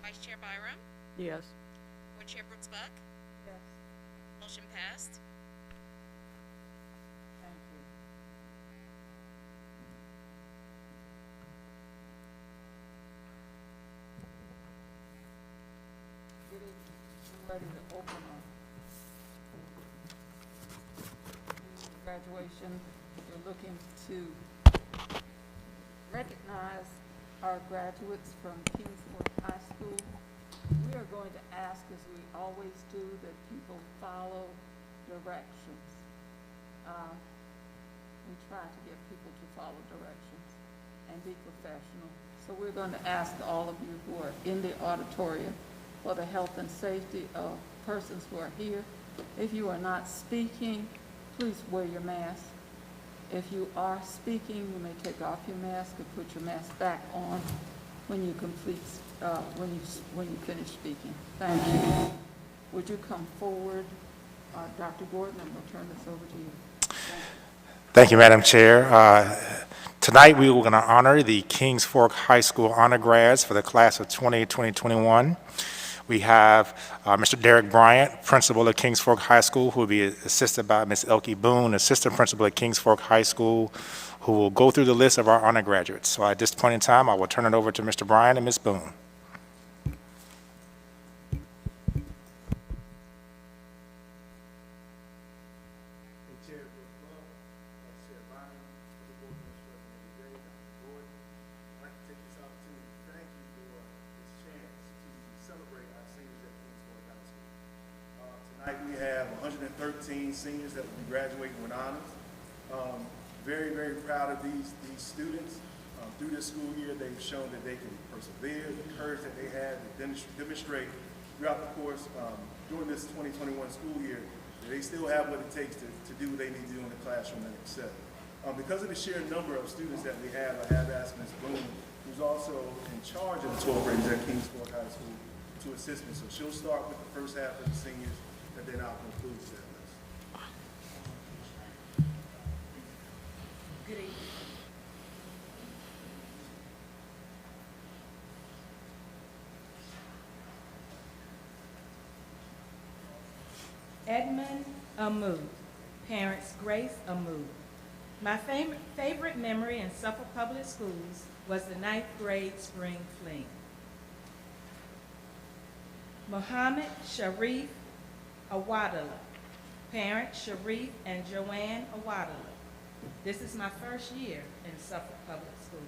Vice Chair Byram? Yes. Board Chair Brooks Buck? Yes. Motion passed. Thank you. Good evening. We're ready to open graduation. We're looking to recognize our graduates from Kingsford High School. We are going to ask, as we always do, that people follow directions. We try to get people to follow directions and be professional. So we're going to ask all of you who are in the auditorium for the health and safety of persons who are here. If you are not speaking, please wear your mask. If you are speaking, you may take off your mask and put your mask back on when you complete, when you finish speaking. Thank you. Would you come forward, Dr. Gordon, and we'll turn this over to you. Thank you, Madam Chair. Tonight, we were going to honor the Kings Fork High School honor grads for the class of 2021. We have Mr. Derek Bryant, principal of Kings Fork High School, who will be assisted by Ms. Elkie Boone, assistant principal at Kings Fork High School, who will go through the list of our honor graduates. So at this point in time, I will turn it over to Mr. Bryant and Ms. Boone. Tonight we have 113 seniors that will be graduating with honors. Very, very proud of these students. Through this school year, they've shown that they can persevere, the courage that they have, and demonstrate throughout the course during this 2021 school year that they still have what it takes to do what they need to do in the classroom and excel. Because of the sheer number of students that we have, I have asked Ms. Boone, who's also in charge of the 12th graders at Kings Fork High School, to assist me. So she'll start with the first half of the seniors, and then I'll conclude that list. Edmund Amu. Parents, Grace Amu. My favorite memory in Suffolk Public Schools was the 9th grade spring fling. Muhammad Sharif Awadala. Parents, Sharif and Joanne Awadala. This is my first year in Suffolk Public Schools.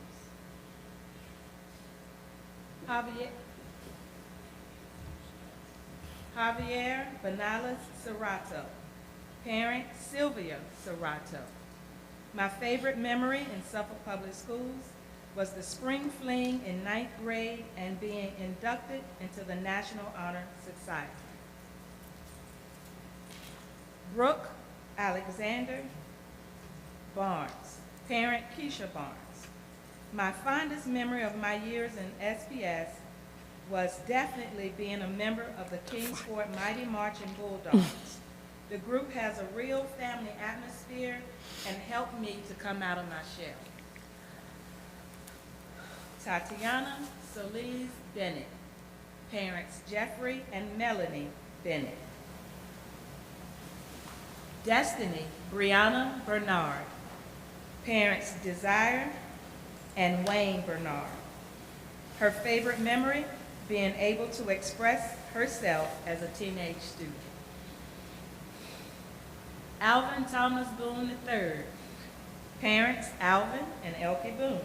Javier Benales Serrato. Parent, Sylvia Serrato. My favorite memory in Suffolk Public Schools was the spring fling in 9th grade and being inducted into the National Honor Society. Brooke Alexander Barnes. Parent, Keisha Barnes. My fondest memory of my years in SPS was definitely being a member of the Kingsport Mighty Marching Bulldogs. The group has a real family atmosphere and helped me to come out of my shell. Tatiana Solis Bennett. Parents, Jeffrey and Melanie Bennett. Destiny Brianna Bernard. Parents, Desire and Wayne Bernard. Her favorite memory, being able to express herself as a teenage student. Alvin Thomas Boone III. Parents, Alvin and Elkie Boone.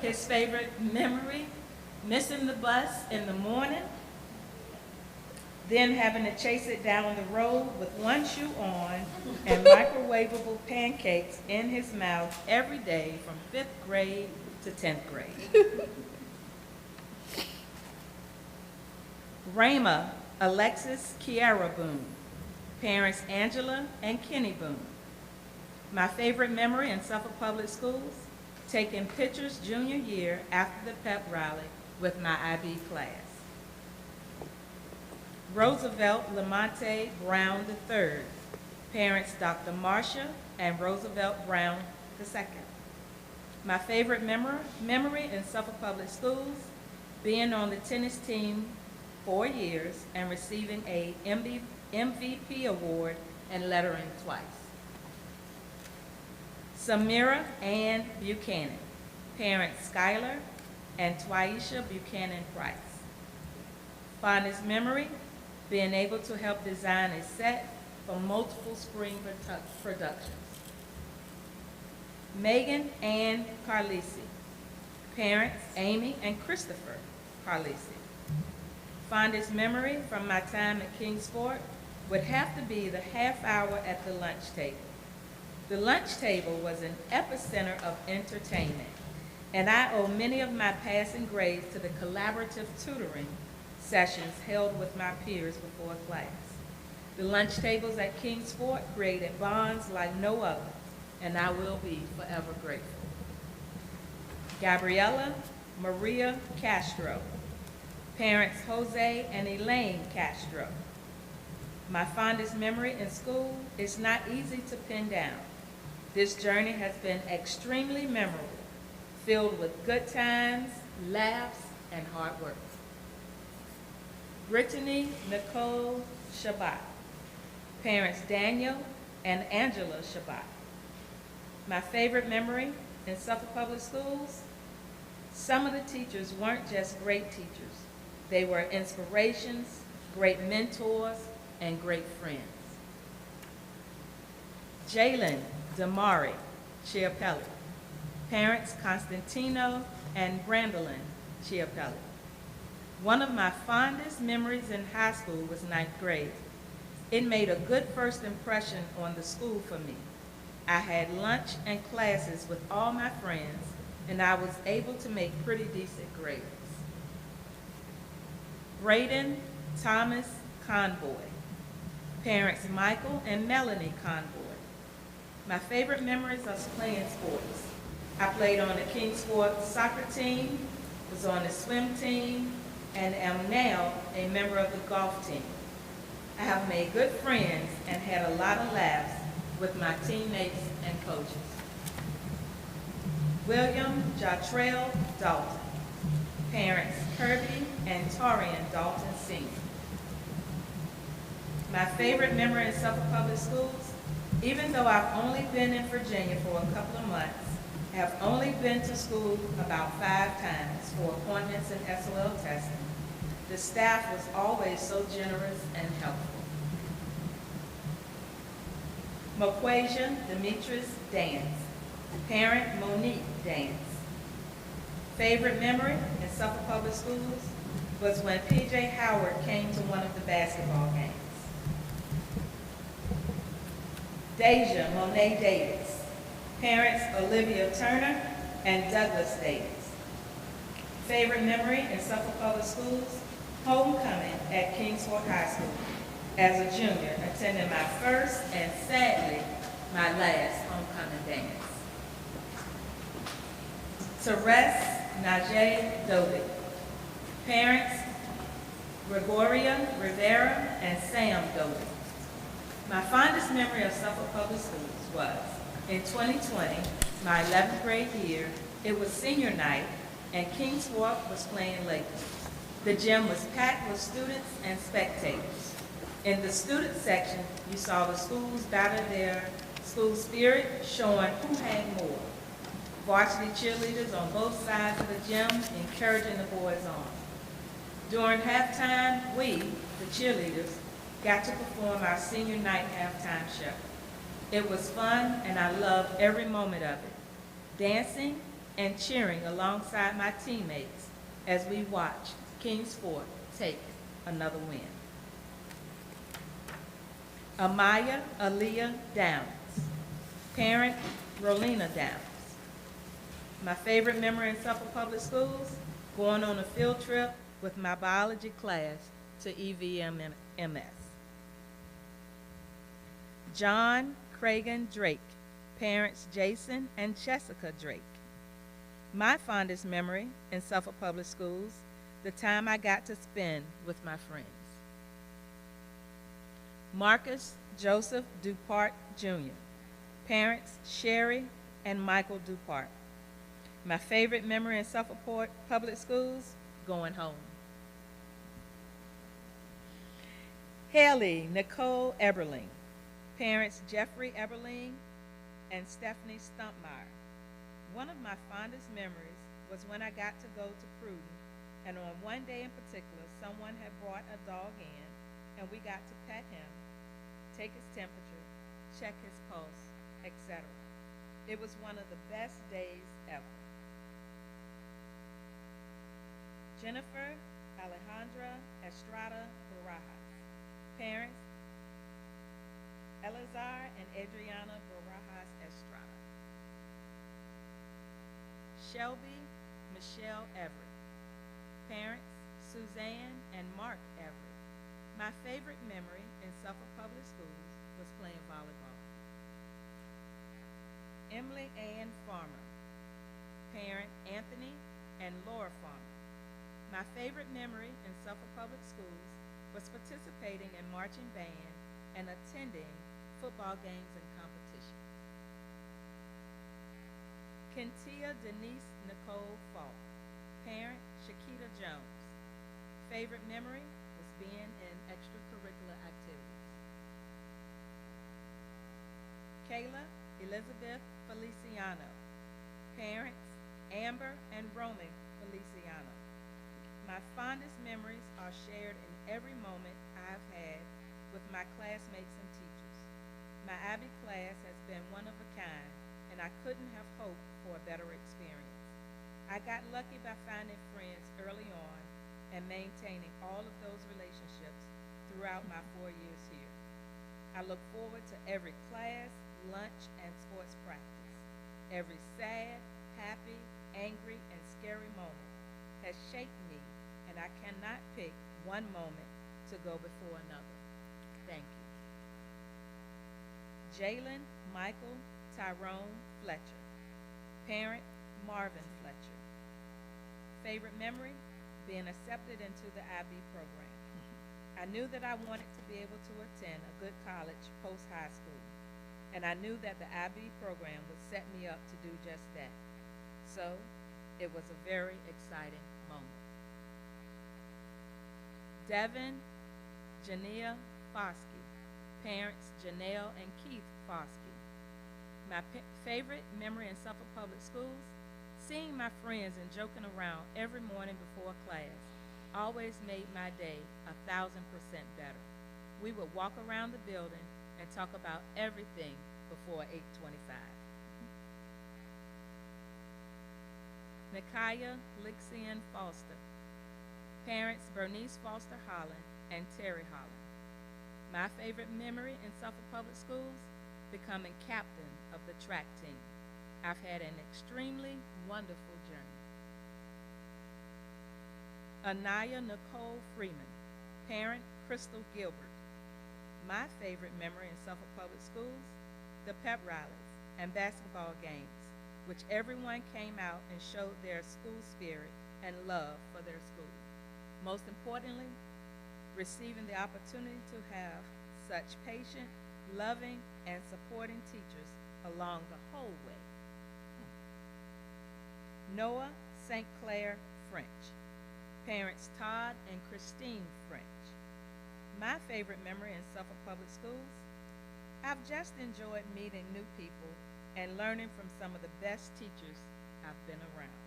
His favorite memory, missing the bus in the morning, then having to chase it down the road with one shoe on and microwavable pancakes in his mouth every day from 5th grade to 10th grade. Rama Alexis Kiara Boone. Parents, Angela and Kenny Boone. My favorite memory in Suffolk Public Schools, taking pictures junior year after the pep rally with my IB class. Roosevelt Lamonte Brown III. Parents, Dr. Marcia and Roosevelt Brown II. My favorite memory in Suffolk Public Schools, being on the tennis team 4 years and receiving a MVP award and lettering twice. Samira Ann Buchanan. Parents, Skylar and Twaisha Buchanan Price. Fondest memory, being able to help design a set for multiple spring productions. Megan Ann Carlisi. Parents, Amy and Christopher Carlisi. Fondest memory from my time at Kingsport would have to be the half hour at the lunch table. The lunch table was an epicenter of entertainment, and I owe many of my passing grades to the collaborative tutoring sessions held with my peers before class. The lunch tables at Kingsport created bonds like no other, and I will be forever grateful. Gabriella Maria Castro. Parents, Jose and Elaine Castro. My fondest memory in school is not easy to pin down. This journey has been extremely memorable, filled with good times, laughs, and hard work. Brittany Nicole Shabbat. Parents, Daniel and Angela Shabbat. My favorite memory in Suffolk Public Schools, some of the teachers weren't just great teachers. They were inspirations, great mentors, and great friends. Jalen Damari Chiapelli. Parents, Constantino and Brandolyn Chiapelli. One of my fondest memories in high school was 9th grade. It made a good first impression on the school for me. I had lunch and classes with all my friends, and I was able to make pretty decent grades. Braden Thomas Conboy. Parents, Michael and Melanie Conboy. My favorite memories are playing sports. I played on the Kingsport soccer team, was on the swim team, and am now a member of the golf team. I have made good friends and had a lot of laughs with my teammates and coaches. William Jatrell Dalton. Parents, Kirby and Torian Dalton Sr. My favorite memory in Suffolk Public Schools, even though I've only been in Virginia for a couple of months, I have only been to school about 5 times for appointments and SOL testing. The staff was always so generous and helpful. Moquasia Demetrius Dance. Parent Monique Dance. Favorite memory in Suffolk Public Schools was when P.J. Howard came to one of the basketball games. Deja Monet Davis. Parents Olivia Turner and Douglas Davis. Favorite memory in Suffolk Public Schools, homecoming at Kingsford High School. As a junior, attending my first and sadly my last homecoming dance. Teres Najee Doby. Parents Gregoria Rivera and Sam Doby. My fondest memory of Suffolk Public Schools was in 2020, my 11th grade year. It was senior night and Kingsford was playing Lakers. The gym was packed with students and spectators. In the student section, you saw the schools battle their school spirit, showing who had more. Varsity cheerleaders on both sides of the gym encouraging the boys on. During halftime, we, the cheerleaders, got to perform our senior night halftime show. It was fun and I loved every moment of it, dancing and cheering alongside my teammates as we watched Kingsford take another win. Amaya Aaliyah Downs. Parent Rolina Downs. My favorite memory in Suffolk Public Schools, going on a field trip with my biology class to EVMS. John Cragen Drake. Parents Jason and Jessica Drake. My fondest memory in Suffolk Public Schools, the time I got to spend with my friends. Marcus Joseph Dupart, Jr. Parents Sherry and Michael Dupart. My favorite memory in Suffolk Public Schools, going home. Haley Nicole Eberling. Parents Jeffrey Eberling and Stephanie Stumpmeyer. One of my fondest memories was when I got to go to Pruden, and on one day in particular, someone had brought a dog in, and we got to pet him, take his temperature, check his pulse, etc. It was one of the best days ever. Jennifer Alejandra Estrada Barajas. Parents Elazar and Adriana Barajas Estrada. Shelby Michelle Everett. Parents Suzanne and Mark Everett. My favorite memory in Suffolk Public Schools was playing volleyball. Emily Ann Farmer. Parent Anthony and Laura Farmer. My favorite memory in Suffolk Public Schools was participating in marching band and attending football games and competitions. Kentia Denise Nicole Falk. Parent Shakita Jones. Favorite memory was being in extracurricular activities. Kayla Elizabeth Feliciano. Parents Amber and Roman Feliciano. My fondest memories are shared in every moment I've had with my classmates and teachers. My IB class has been one of a kind, and I couldn't have hoped for a better experience. I got lucky by finding friends early on and maintaining all of those relationships throughout my 4 years here. I look forward to every class, lunch, and sports practice. Every sad, happy, angry, and scary moment has shaped me, and I cannot pick one moment to go before another. Thank you. Jalen Michael Tyrone Fletcher. Parent Marvin Fletcher. Favorite memory? Being accepted into the IB program. I knew that I wanted to be able to attend a good college post-high school, and I knew that the IB program would set me up to do just that. So, it was a very exciting moment. Devin Jania Foskey. Parents Janelle and Keith Foskey. My favorite memory in Suffolk Public Schools, seeing my friends and joking around every morning before class always made my day 1,000% better. We would walk around the building and talk about everything before 8:25. Nikaya Lixian Foster. Parents Bernice Foster Holland and Terry Holland. My favorite memory in Suffolk Public Schools, becoming captain of the track team. I've had an extremely wonderful journey. Anaya Nicole Freeman. Parent Crystal Gilbert. My favorite memory in Suffolk Public Schools, the pep rallies and basketball games, which everyone came out and showed their school spirit and love for their school. Most importantly, receiving the opportunity to have such patient, loving, and supporting teachers along the whole way. Noah St. Clair French. Parents Todd and Christine French. My favorite memory in Suffolk Public Schools, I've just enjoyed meeting new people and learning from some of the best teachers I've been around.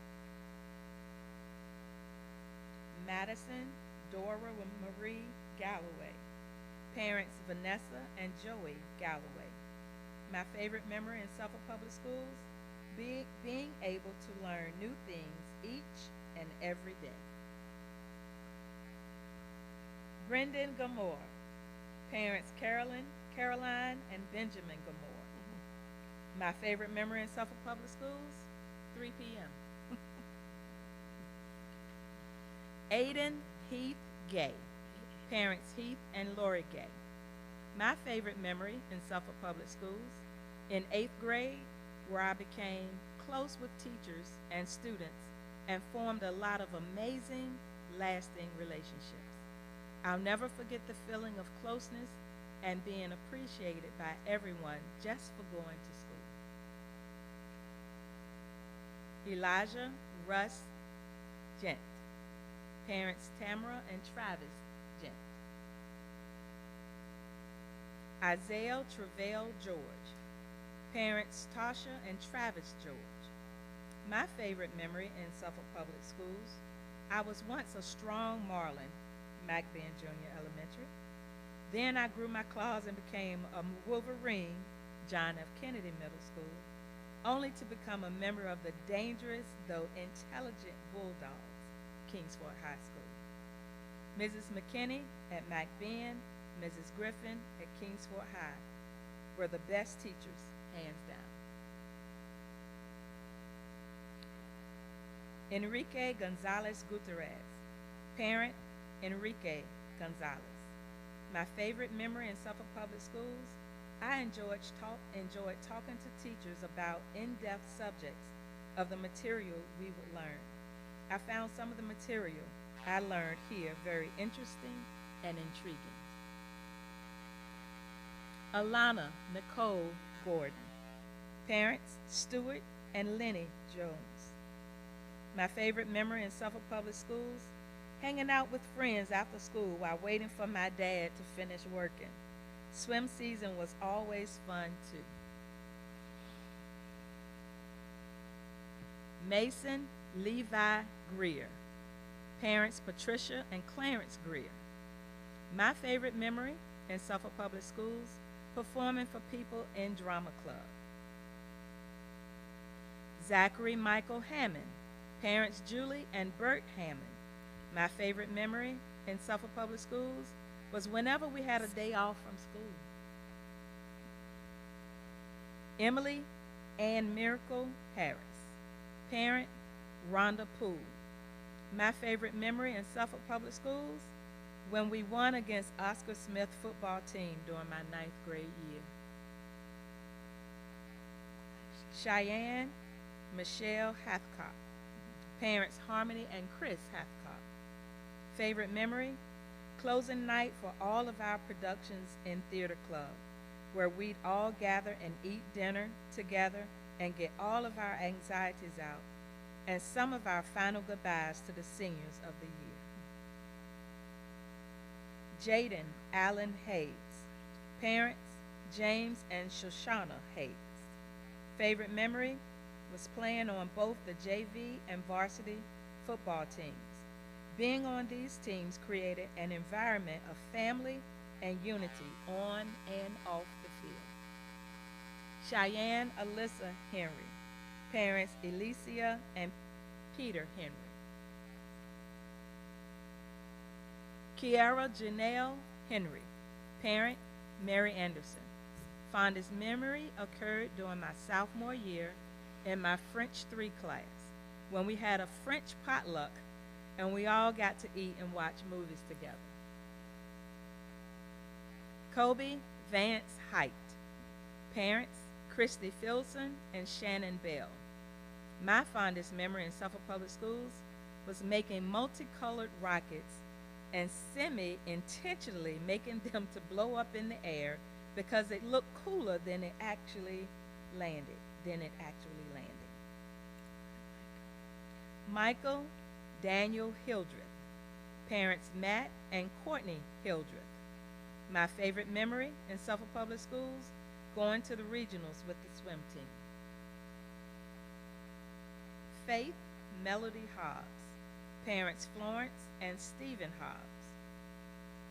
Madison Dora Marie Galloway. Parents Vanessa and Joey Galloway. My favorite memory in Suffolk Public Schools, being able to learn new things each and every day. Brendan Gamore. Parents Caroline and Benjamin Gamore. My favorite memory in Suffolk Public Schools, 3 p.m. Aiden Heath Gay. Parents Heath and Lori Gay. My favorite memory in Suffolk Public Schools, in 8th grade, where I became close with teachers and students and formed a lot of amazing, lasting relationships. I'll never forget the feeling of closeness and being appreciated by everyone just for going to school. Elijah Russ Gent. Parents Tamara and Travis Gent. Isaiah Travail George. Parents Tasha and Travis George. My favorite memory in Suffolk Public Schools, I was once a strong Marlin, McBain Junior Elementary. Then I grew my claws and became a Wolverine, John F. Kennedy Middle School, only to become a member of the dangerous though intelligent Bulldogs, Kingsford High School. Mrs. McKinney at McBain, Mrs. Griffin at Kingsford High were the best teachers, hands down. Enrique Gonzalez Gutierrez. Parent Enrique Gonzalez. My favorite memory in Suffolk Public Schools, I enjoyed talking to teachers about in-depth subjects of the material we would learn. I found some of the material I learned here very interesting and intriguing. Alana Nicole Gordon. Parents Stuart and Lenny Jones. My favorite memory in Suffolk Public Schools, hanging out with friends after school while waiting for my dad to finish working. Swim season was always fun too. Mason Levi Greer. Parents Patricia and Clarence Greer. My favorite memory in Suffolk Public Schools, performing for people in drama club. Zachary Michael Hammond. Parents Julie and Bert Hammond. My favorite memory in Suffolk Public Schools was whenever we had a day off from school. Emily Ann Miracle Harris. Parent Rhonda Poole. My favorite memory in Suffolk Public Schools, when we won against Oscar Smith football team during my 9th grade year. Cheyenne Michelle Hathcock. Parents Harmony and Chris Hathcock. Favorite memory? Closing night for all of our productions in Theater Club, where we'd all gather and eat dinner together and get all of our anxieties out, and some of our final goodbyes to the seniors of the year. Jaden Allen Hayes. Parents, James and Shoshana Hayes. Favorite memory was playing on both the JV and varsity football teams. Being on these teams created an environment of family and unity on and off the field. Cheyenne Alyssa Henry. Parents, Alicia and Peter Henry. Kiara Janelle Henry. Parent, Mary Anderson. Fondest memory occurred during my sophomore year in my French 3 class when we had a French potluck and we all got to eat and watch movies together. Kobe Vance Height. Parents, Christy Filson and Shannon Bell. My fondest memory in Suffolk Public Schools was making multicolored rockets and semi-intentionally making them to blow up in the air because it looked cooler than it actually landed. Michael Daniel Hildreth. Parents, Matt and Courtney Hildreth. My favorite memory in Suffolk Public Schools, going to the regionals with the swim team. Faith Melody Hobbs. Parents, Florence and Stephen Hobbs.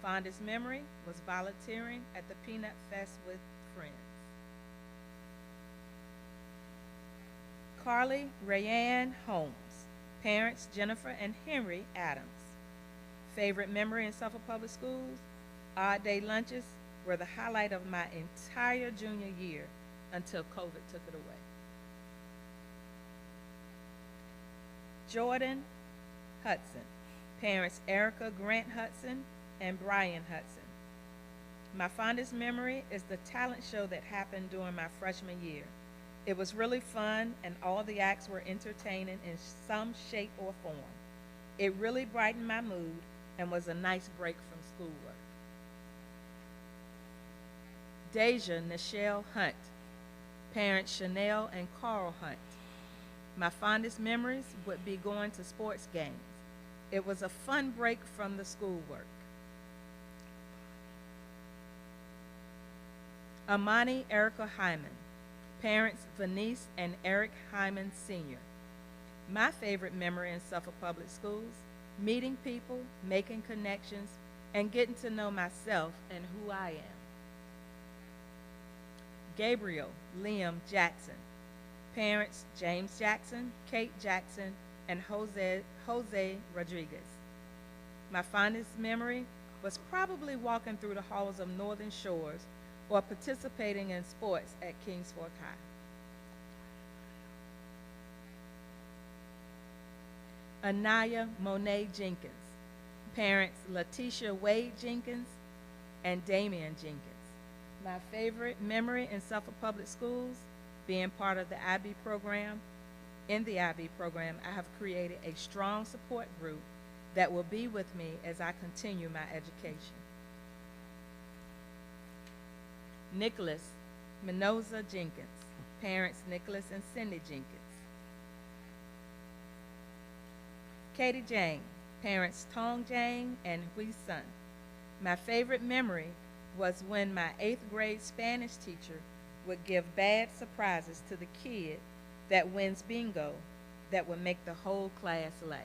Fondest memory was volunteering at the Peanut Fest with friends. Carly Rayanne Holmes. Parents, Jennifer and Henry Adams. Favorite memory in Suffolk Public Schools? Odd day lunches were the highlight of my entire junior year until COVID took it away. Jordan Hudson. Parents, Erica Grant Hudson and Brian Hudson. My fondest memory is the talent show that happened during my freshman year. It was really fun and all the acts were entertaining in some shape or form. It really brightened my mood and was a nice break from schoolwork. Deja Nichelle Hunt. Parents, Chanel and Carl Hunt. My fondest memories would be going to sports games. It was a fun break from the schoolwork. Amani Erica Hyman. Parents, Venice and Eric Hyman Sr. My favorite memory in Suffolk Public Schools, meeting people, making connections, and getting to know myself and who I am. Gabriel Liam Jackson. Parents, James Jackson, Kate Jackson, and Jose Rodriguez. My fondest memory was probably walking through the halls of Northern Shores or participating in sports at Kings Fork High. Anaya Monet Jenkins. Parents, Letitia Wade Jenkins and Damian Jenkins. My favorite memory in Suffolk Public Schools, being part of the IB program. In the IB program, I have created a strong support group that will be with me as I continue my education. Nicholas Minoza Jenkins. Parents, Nicholas and Cindy Jenkins. Katie Jane. Parents, Tong Jane and Hui Sun. My favorite memory was when my 8th grade Spanish teacher would give bad surprises to the kid that wins bingo that would make the whole class laugh.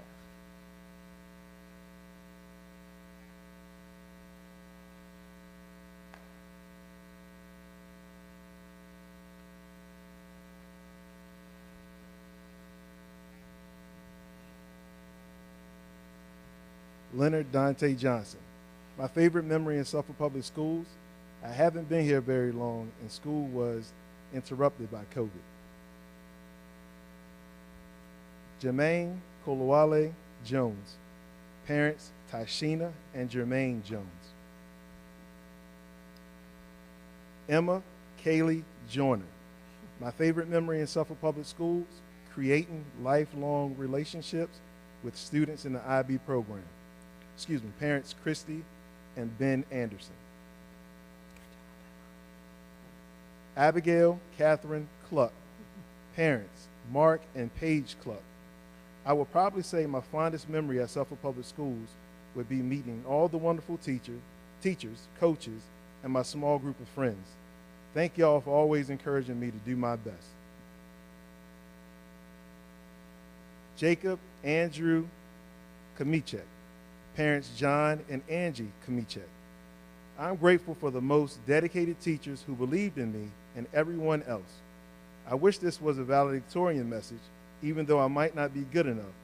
Leonard Dante Johnson. My favorite memory in Suffolk Public Schools, I haven't been here very long and school was interrupted by COVID. Jermaine Kolowale Jones. Parents, Tashina and Jermaine Jones. Emma Kaylee Joyner. My favorite memory in Suffolk Public Schools, creating lifelong relationships with students in the IB program. Parents, Christy and Ben Anderson. Abigail Catherine Cluck. Parents, Mark and Paige Cluck. I will probably say my fondest memory at Suffolk Public Schools would be meeting all the wonderful teachers, coaches, and my small group of friends. Thank y'all for always encouraging me to do my best. Jacob Andrew Kamichek, parents John and Angie Kamichek. I'm grateful for the most dedicated teachers who believed in me and everyone else. I wish this was a valedictorian message, even though I might not be good enough,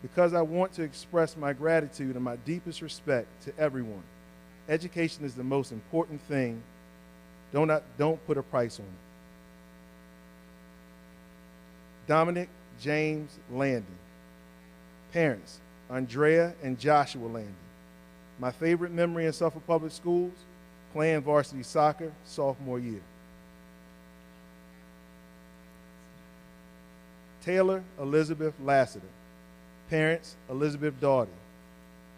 because I want to express my gratitude and my deepest respect to everyone. Education is the most important thing. Don't put a price on it. Dominic James Landon. Parents, Andrea and Joshua Landon. My favorite memory in Suffolk Public Schools, playing varsity soccer sophomore year. Taylor Elizabeth Lassiter. Parents, Elizabeth Doughty.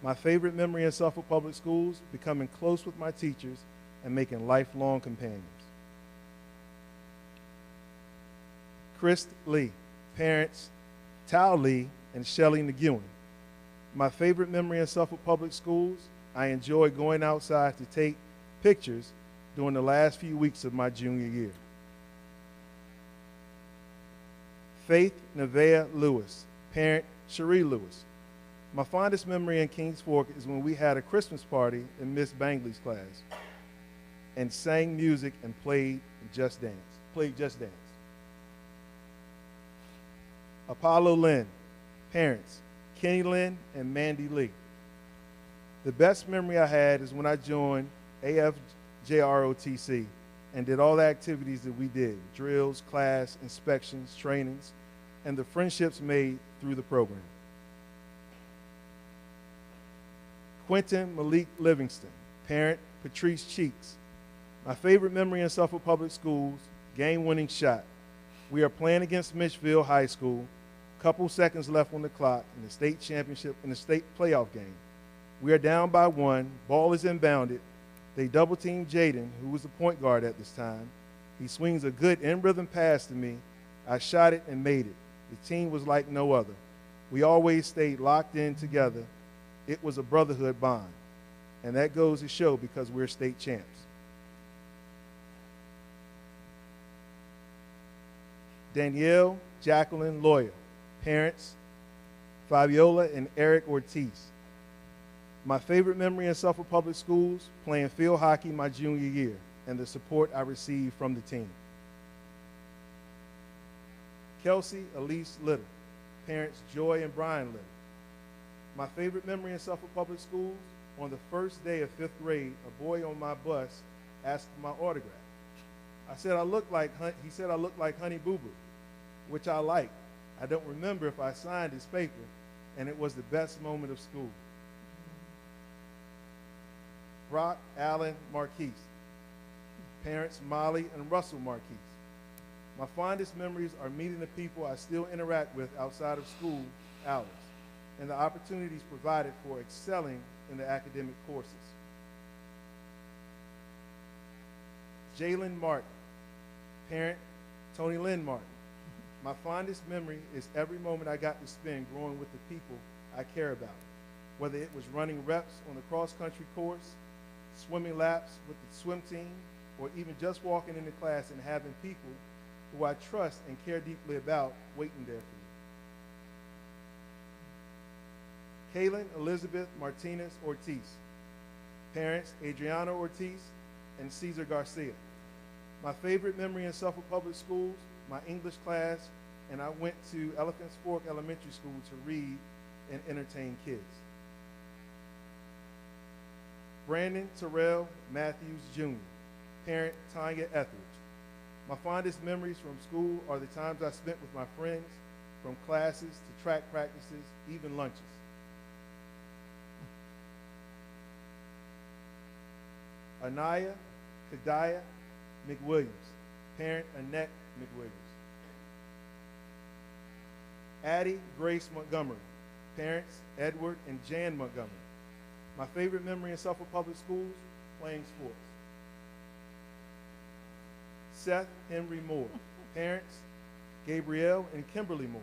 My favorite memory in Suffolk Public Schools, becoming close with my teachers and making lifelong companions. Chris Lee. Parents, Tao Lee and Shelley McGeown. My favorite memory in Suffolk Public Schools, I enjoy going outside to take pictures during the last few weeks of my junior year. Faith Nevaeh Lewis, parent Cherie Lewis. My fondest memory in Kings Fork is when we had a Christmas party in Miss Bangley's class and sang music and played Just Dance. Apollo Lynn, parents, Kenny Lynn and Mandy Lee. The best memory I had is when I joined AFJROTC and did all the activities that we did, drills, class, inspections, trainings, and the friendships made through the program. Quentin Malik Livingston, parent, Patrice Cheeks. My favorite memory in Suffolk Public Schools, game-winning shot. We are playing against Mitchfield High School, couple seconds left on the clock in the state championship, in the state playoff game. We are down by 1, ball is inbounded. They double-team Jaden, who was the point guard at this time. He swings a good in-rhythm pass to me. I shot it and made it. The team was like no other. We always stayed locked in together. It was a brotherhood bond. And that goes to show because we're state champs. Danielle Jacqueline Lawyer, parents, Fabiola and Eric Ortiz. My favorite memory in Suffolk Public Schools, playing field hockey my junior year and the support I received from the team. Kelsey Elise Little, parents Joy and Brian Little. My favorite memory in Suffolk Public Schools, on the first day of 5th grade, a boy on my bus asked for my autograph. He said I look like Honey Boo Boo, which I liked. I don't remember if I signed his paper, and it was the best moment of school. Brock Allen Marquise, parents Molly and Russell Marquise. My fondest memories are meeting the people I still interact with outside of school hours and the opportunities provided for excelling in the academic courses. Jalen Martin, parent Tony Lynn Martin. My fondest memory is every moment I got to spend growing with the people I care about, whether it was running reps on the cross-country course, swimming laps with the swim team, or even just walking into class and having people who I trust and care deeply about waiting there for me. Kaylin Elizabeth Martinez Ortiz, parents Adriana Ortiz and Cesar Garcia. My favorite memory in Suffolk Public Schools, my English class, and I went to Elephants Fork Elementary School to read and entertain kids. Brandon Terrell Matthews Jr., parent Tanya Etheridge. My fondest memories from school are the times I spent with my friends, from classes to track practices, even lunches. Anaya Kadaya McWilliams, parent Annette McWilliams. Addie Grace Montgomery, parents Edward and Jan Montgomery. My favorite memory in Suffolk Public Schools, playing sports. Seth Henry Moore, parents Gabrielle and Kimberly Moore.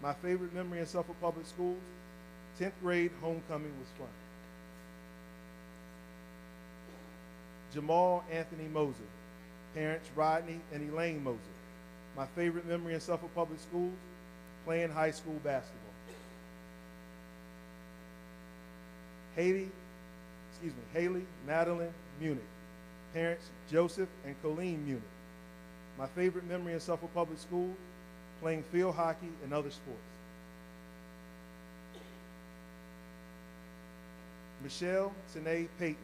My favorite memory in Suffolk Public Schools, 10th grade homecoming was fun. Jamal Anthony Moser. Parents Rodney and Elaine Moser. My favorite memory in Suffolk Public Schools, playing high school basketball. Haley Madeline Munich. Parents Joseph and Colleen Munich. My favorite memory in Suffolk Public Schools, playing field hockey and other sports. Michelle Tanae Payton.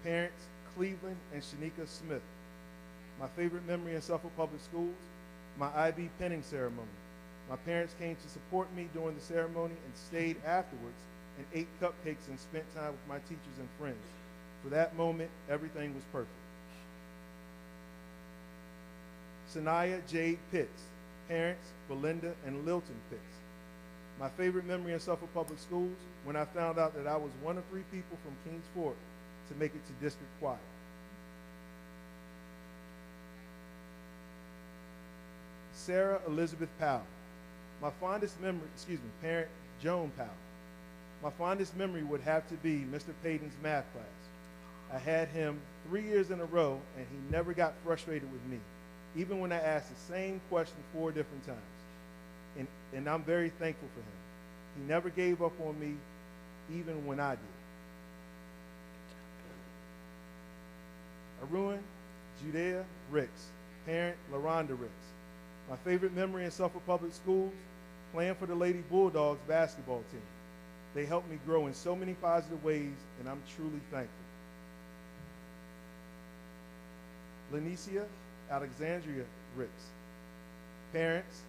Parents Cleveland and Shanika Smith. My favorite memory in Suffolk Public Schools, my IB pinning ceremony. My parents came to support me during the ceremony and stayed afterwards and ate cupcakes and spent time with my teachers and friends. For that moment, everything was perfect. Sanaya Jade Pitts. Parents Belinda and Lilton Pitts. My favorite memory in Suffolk Public Schools, when I found out that I was one of 3 people from Kings Fork to make it to district choir. Sarah Elizabeth Powell. My fondest memory, parent Joan Powell. My fondest memory would have to be Mr. Payton's math class. I had him 3 years in a row, and he never got frustrated with me, even when I asked the same question 4 different times. And I'm very thankful for him. He never gave up on me, even when I did. Arun Judea Ricks. Parent LaRonda Ricks. My favorite memory in Suffolk Public Schools, playing for the Lady Bulldogs basketball team. They helped me grow in so many positive ways, and I'm truly thankful. Lanicia Alexandria Ricks. Parents,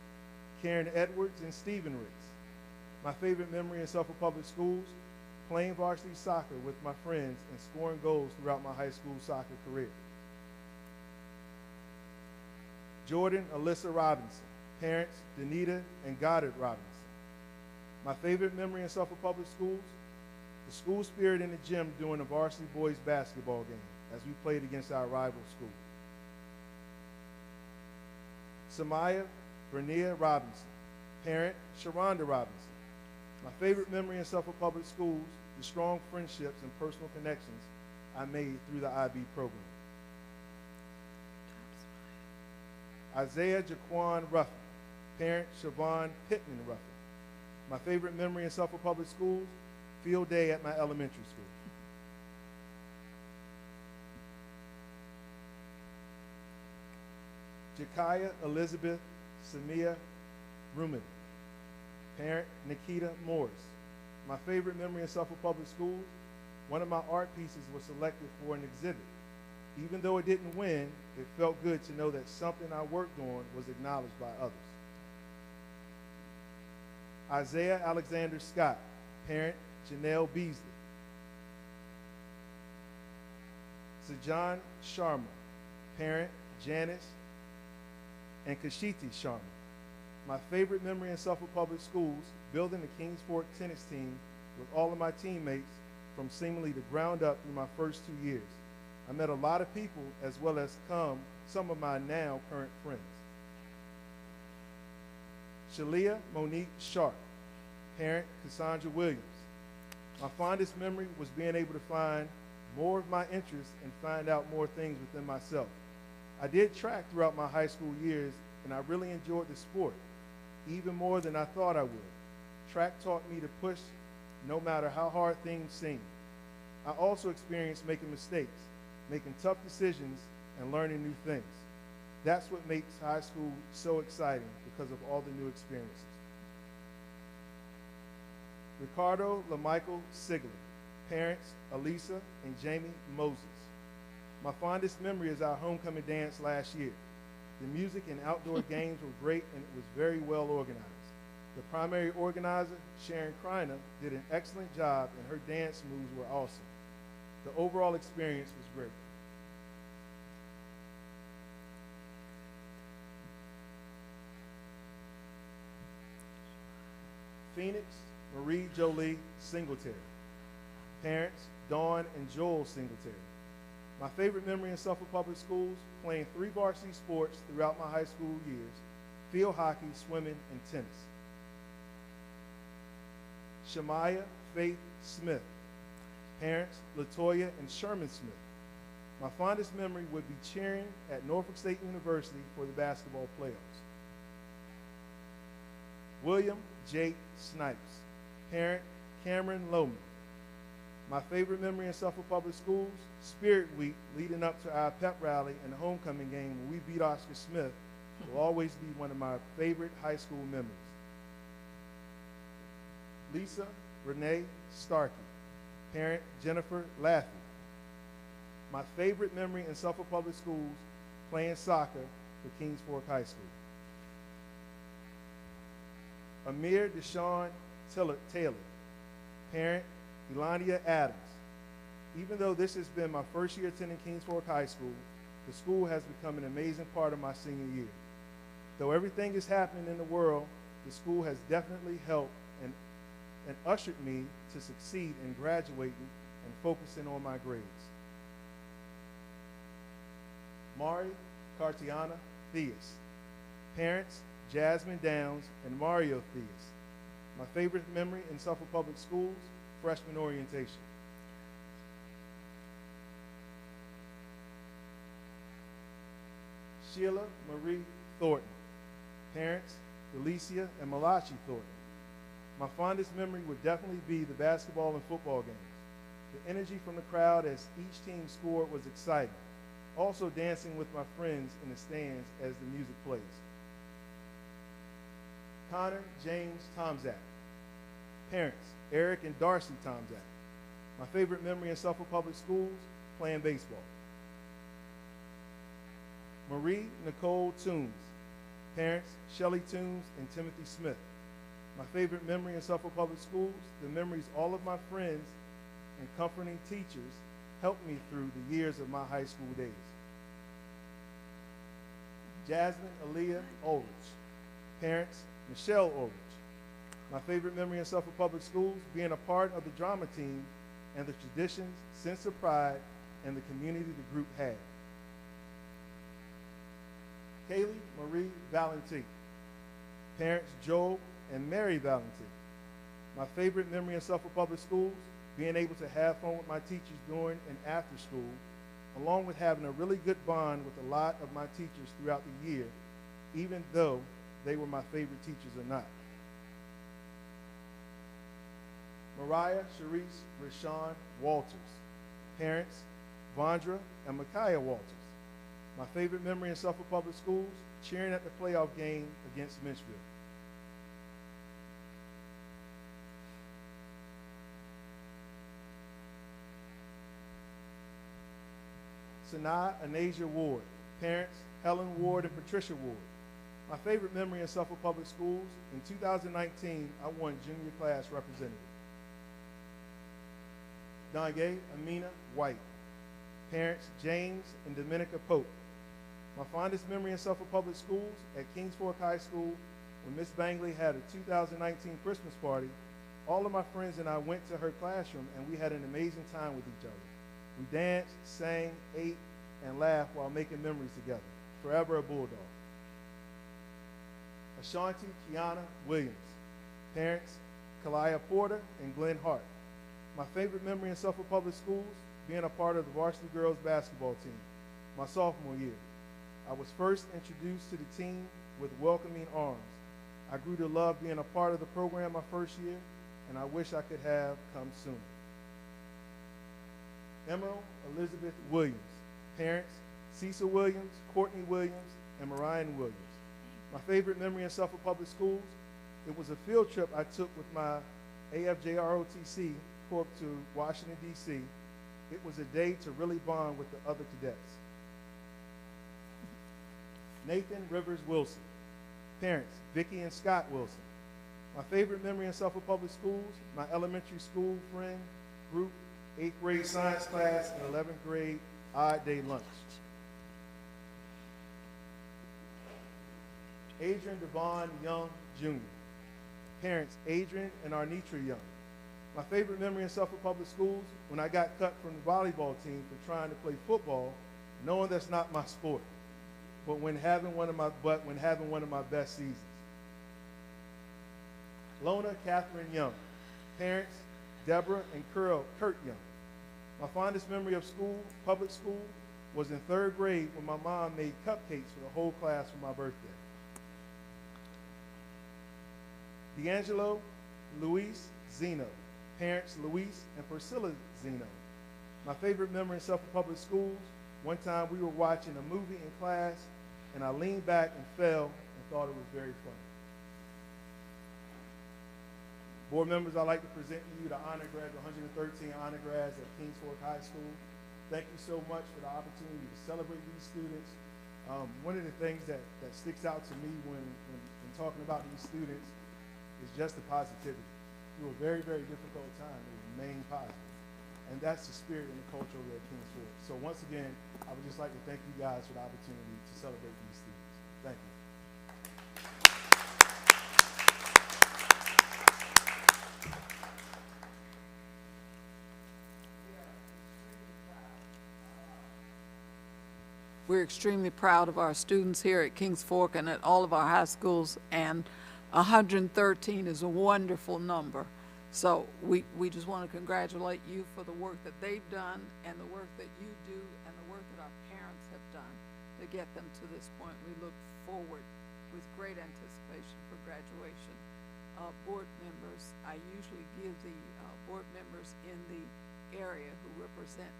Karen Edwards and Stephen Ricks. My favorite memory in Suffolk Public Schools, playing varsity soccer with my friends and scoring goals throughout my high school soccer career. Jordan Alyssa Robinson. Parents, Danita and Goddard Robinson. My favorite memory in Suffolk Public Schools, the school spirit in the gym during the varsity boys basketball game as we played against our rival school. Samaya Bernia Robinson. Parent, Sharonda Robinson. My favorite memory in Suffolk Public Schools, the strong friendships and personal connections I made through the IB program. Isaiah Jaquan Ruffin. Parent, Siobhan Pittman Ruffin. My favorite memory in Suffolk Public Schools, field day at my elementary school. Jakaya Elizabeth Samia Rumini. Parent, Nikita Morris. My favorite memory in Suffolk Public Schools, one of my art pieces was selected for an exhibit. Even though it didn't win, it felt good to know that something I worked on was acknowledged by others. Isaiah Alexander Scott. Parent, Janelle Beasley. Sajan Sharma. Parent, Janice and Kashiti Sharma. My favorite memory in Suffolk Public Schools, building the Kings Fork tennis team with all of my teammates from seemingly the ground up through my first 2 years. I met a lot of people as well as some of my now current friends. Shalia Monique Sharp. Parent, Cassandra Williams. My fondest memory was being able to find more of my interests and find out more things within myself. I did track throughout my high school years, and I really enjoyed the sport, even more than I thought I would. Track taught me to push no matter how hard things seemed. I also experienced making mistakes, making tough decisions, and learning new things. That's what makes high school so exciting, because of all the new experiences. Ricardo LaMichael Sigler. Parents, Elisa and Jamie Moses. My fondest memory is our homecoming dance last year. The music and outdoor games were great, and it was very well organized. The primary organizer, Sharon Kreiner, did an excellent job, and her dance moves were awesome. The overall experience was great. Phoenix Marie Jolie Singletary. Parents, Dawn and Joel Singletary. My favorite memory in Suffolk Public Schools, playing 3 varsity sports throughout my high school years, field hockey, swimming, and tennis. Shemaya Faith Smith. Parents, Latoya and Sherman Smith. My fondest memory would be cheering at Norfolk State University for the basketball playoffs. William Jake Snipes, parent Cameron Lohman. My favorite memory in Suffolk Public Schools, Spirit Week leading up to our pep rally and the homecoming game when we beat Oscar Smith will always be one of my favorite high school memories. Lisa Renee Starkey, parent Jennifer Laffey. My favorite memory in Suffolk Public Schools, playing soccer for Kings Fork High School. Amir Deshaun Taylor, parent Elania Adams. Even though this has been my first year attending Kings Fork High School, the school has become an amazing part of my senior year. Though everything is happening in the world, the school has definitely helped and ushered me to succeed in graduating and focusing on my grades. Mari Cartiana Theus, parents Jasmine Downs and Mario Theus. My favorite memory in Suffolk Public Schools, freshman orientation. Sheila Marie Thornton, parents Delicia and Malachi Thornton. My fondest memory would definitely be the basketball and football games. The energy from the crowd as each team scored was exciting. Also dancing with my friends in the stands as the music plays. Connor James Tomzak, parents Eric and Darcy Tomzak. My favorite memory in Suffolk Public Schools, playing baseball. Marie Nicole Toombs, parents Shelley Toombs and Timothy Smith. My favorite memory in Suffolk Public Schools, the memories all of my friends and comforting teachers helped me through the years of my high school days. Jasmine Aaliyah Ulrich, parents Michelle Ulrich. My favorite memory in Suffolk Public Schools, being a part of the drama team and the traditions, sense of pride, and the community the group had. Kaylee Marie Valentin, parents Joel and Mary Valentin. My favorite memory in Suffolk Public Schools, being able to have fun with my teachers during and after school, along with having a really good bond with a lot of my teachers throughout the year, even though they were my favorite teachers or not. Mariah Sharice Rashawn Walters, parents Vondra and Micaiah Walters. My favorite memory in Suffolk Public Schools, cheering at the playoff game against Mitchville. Sanaa Anasia Ward, parents Helen Ward and Patricia Ward. My favorite memory in Suffolk Public Schools, in 2019, I won junior class representative. Donye Amina White, parents James and Dominica Pope. My fondest memory in Suffolk Public Schools, at Kings Fork High School, when Miss Bangley had a 2019 Christmas party, all of my friends and I went to her classroom and we had an amazing time with each other. We danced, sang, ate, and laughed while making memories together. Forever a Bulldog. Ashanti Kiana Williams, parents Kalia Porter and Glenn Hart. My favorite memory in Suffolk Public Schools, being a part of the varsity girls basketball team, my sophomore year. I was first introduced to the team with welcoming arms. I grew to love being a part of the program my first year, and I wish I could have come sooner. Emerald Elizabeth Williams, parents Cecil Williams, Courtney Williams, and Marion Williams. My favorite memory in Suffolk Public Schools, it was a field trip I took with my AFJROTC Corp to Washington, D.C. It was a day to really bond with the other cadets. Nathan Rivers Wilson, parents Vicki and Scott Wilson. My favorite memory in Suffolk Public Schools, my elementary school friend group, 8th grade science class, and 11th grade odd day lunch. Adrian Devon Young, Jr. Parents Adrian and Arnitra Young. My favorite memory in Suffolk Public Schools, when I got cut from the volleyball team for trying to play football, knowing that's not my sport, but when having one of my best seasons. Lona Catherine Young. Parents Deborah and Kurt Young. My fondest memory of school, public school, was in 3rd grade when my mom made cupcakes for the whole class for my birthday. D'Angelo, Luis, Zeno. Parents, Luis and Priscilla Zeno. My favorite memory in Suffolk Public Schools, one time we were watching a movie in class, and I leaned back and fell and thought it was very funny. Board members, I'd like to present to you the honor grads, 113 honor grads at Kings Fork High School. Thank you so much for the opportunity to celebrate these students. One of the things that sticks out to me when talking about these students is just the positivity. Through a very, very difficult time, they remain positive. And that's the spirit and the culture over at Kings Fork. So once again, I would just like to thank you guys for the opportunity to celebrate these students. Thank you. We're extremely proud of our students here at Kings Fork and at all of our high schools, and 113 is a wonderful number. So we just want to congratulate you for the work that they've done and the work that you do and the work that our parents have done to get them to this point. We look forward with great anticipation for graduation. Board members, I usually give the board members in the area who represent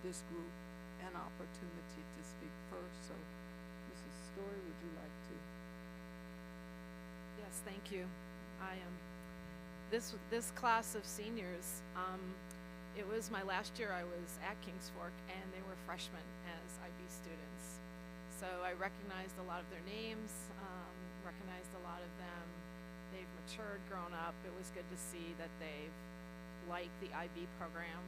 this group an opportunity to speak first. So, Mrs. Story, would you like to? Yes, thank you. I am. This class of seniors, it was my last year I was at Kings Fork, and they were freshmen as IB students. So I recognized a lot of their names, recognized a lot of them. They've matured, grown up. It was good to see that they've liked the IB program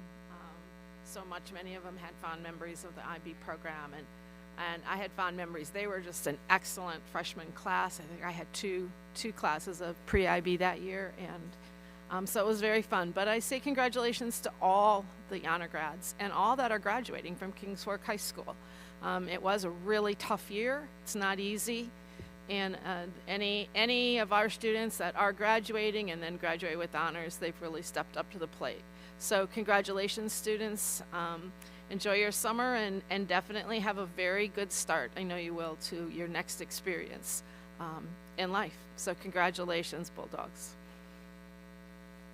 so much. Many of them had fond memories of the IB program, and I had fond memories. They were just an excellent freshman class. I think I had two classes of pre-IB that year, and so it was very fun. But I say congratulations to all the honor grads and all that are graduating from Kings Fork High School. It was a really tough year. It's not easy, and any of our students that are graduating and then graduate with honors, they've really stepped up to the plate. So congratulations, students. Enjoy your summer and definitely have a very good start, I know you will, to your next experience in life. So congratulations, Bulldogs.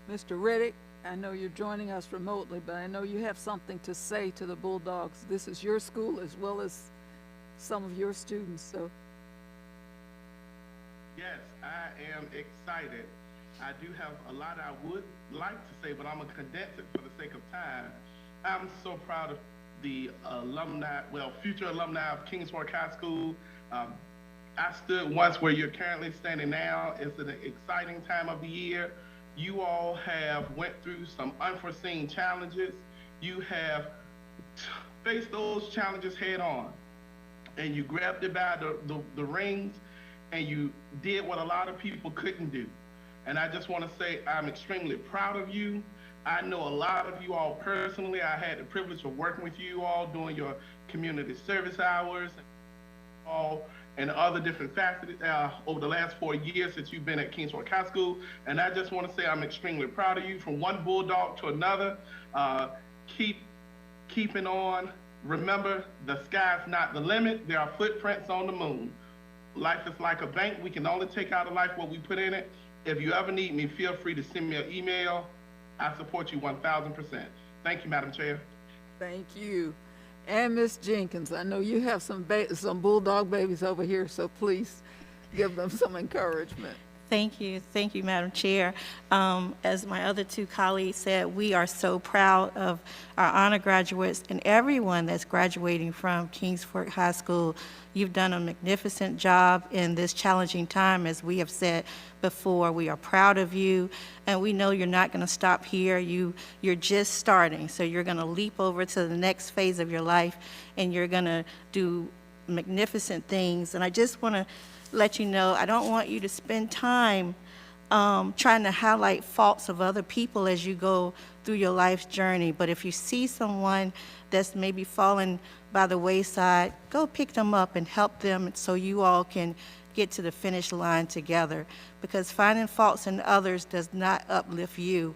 Mr. Riddick, I know you're joining us remotely, but I know you have something to say to the Bulldogs. This is your school as well as some of your students, so. Yes, I am excited. I do have a lot I would like to say, but I'm going to condense it for the sake of time. I'm so proud of the alumni, future alumni of Kings Fork High School. I stood once where you're currently standing now. It's an exciting time of the year. You all have went through some unforeseen challenges. You have faced those challenges head on, and you grabbed it by the reins, and you did what a lot of people couldn't do. And I just want to say I'm extremely proud of you. I know a lot of you all personally. I had the privilege of working with you all during your community service hours and other different facets over the last 4 years that you've been at Kings Fork High School. And I just want to say I'm extremely proud of you. From one Bulldog to another, keeping on. Remember, the sky's not the limit. There are footprints on the moon. Life is like a bank. We can only take out of life what we put in it. If you ever need me, feel free to send me an email. I support you 1,000%. Thank you, Madam Chair. Thank you. And Ms. Jenkins, I know you have some Bulldog babies over here, so please give them some encouragement. Thank you, Madam Chair. As my other two colleagues said, we are so proud of our honor graduates and everyone that's graduating from Kings Fork High School. You've done a magnificent job in this challenging time. As we have said before, we are proud of you, and we know you're not going to stop here. You're just starting, so you're going to leap over to the next phase of your life, and you're going to do magnificent things. And I just want to let you know, I don't want you to spend time trying to highlight faults of other people as you go through your life's journey. But if you see someone that's maybe fallen by the wayside, go pick them up and help them so you all can get to the finish line together. Because finding faults in others does not uplift you.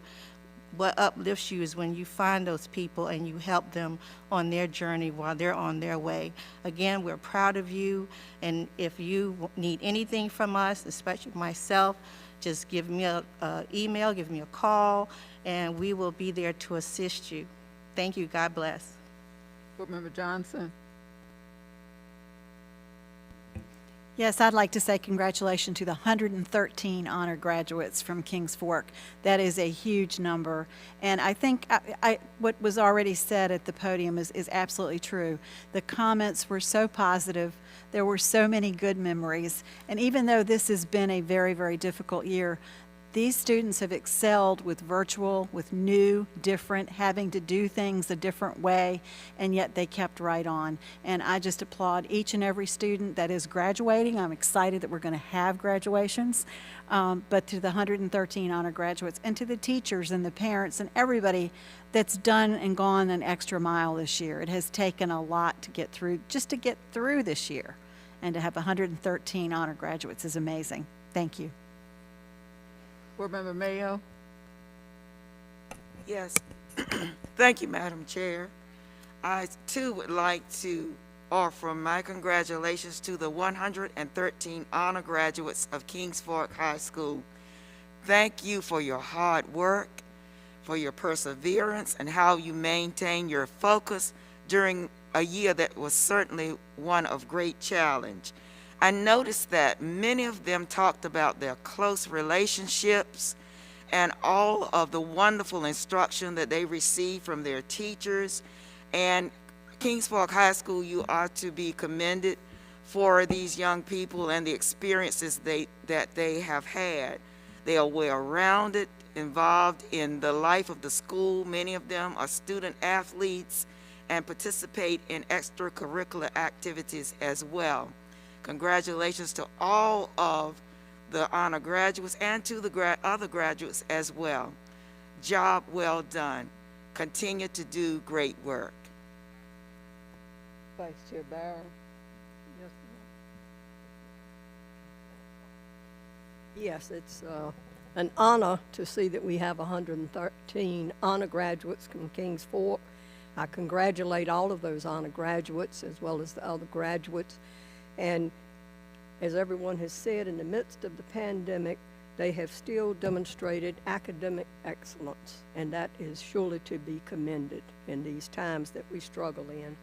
what uplifts you is when you find those people and you help them on their journey while they're on their way. Again, we're proud of you, and if you need anything from us, especially myself, just give me an email, give me a call, and we will be there to assist you. Thank you. God bless. Board Member Johnson. Yes, I'd like to say congratulations to the 113 honor graduates from Kings Fork. That is a huge number. And I think what was already said at the podium is absolutely true. The comments were so positive. There were so many good memories. And even though this has been a very, very difficult year, these students have excelled with virtual, with new, different, having to do things a different way, and yet they kept right on. And I just applaud each and every student that is graduating. I'm excited that we're going to have graduations. But to the 113 honor graduates, and to the teachers and the parents and everybody that's done and gone an extra mile this year. It has taken a lot to get through, just to get through this year. And to have 113 honor graduates is amazing. Thank you. Board Member Mayo. Yes. Thank you, Madam Chair. I, too, would like to offer my congratulations to the 113 honor graduates of Kings Fork High School. Thank you for your hard work, for your perseverance, and how you maintain your focus during a year that was certainly one of great challenge. I noticed that many of them talked about their close relationships and all of the wonderful instruction that they received from their teachers. And Kings Fork High School, you are to be commended for these young people and the experiences that they have had. They are well-rounded, involved in the life of the school. Many of them are student athletes and participate in extracurricular activities as well. Congratulations to all of the honor graduates and to the other graduates as well. Job well done. Continue to do great work. Vice Chair Barrow. Yes, it's an honor to see that we have 113 honor graduates from Kings Fork. I congratulate all of those honor graduates as well as the other graduates. And as everyone has said, in the midst of the pandemic, they have still demonstrated academic excellence, and that is surely to be commended in these times that we struggle in.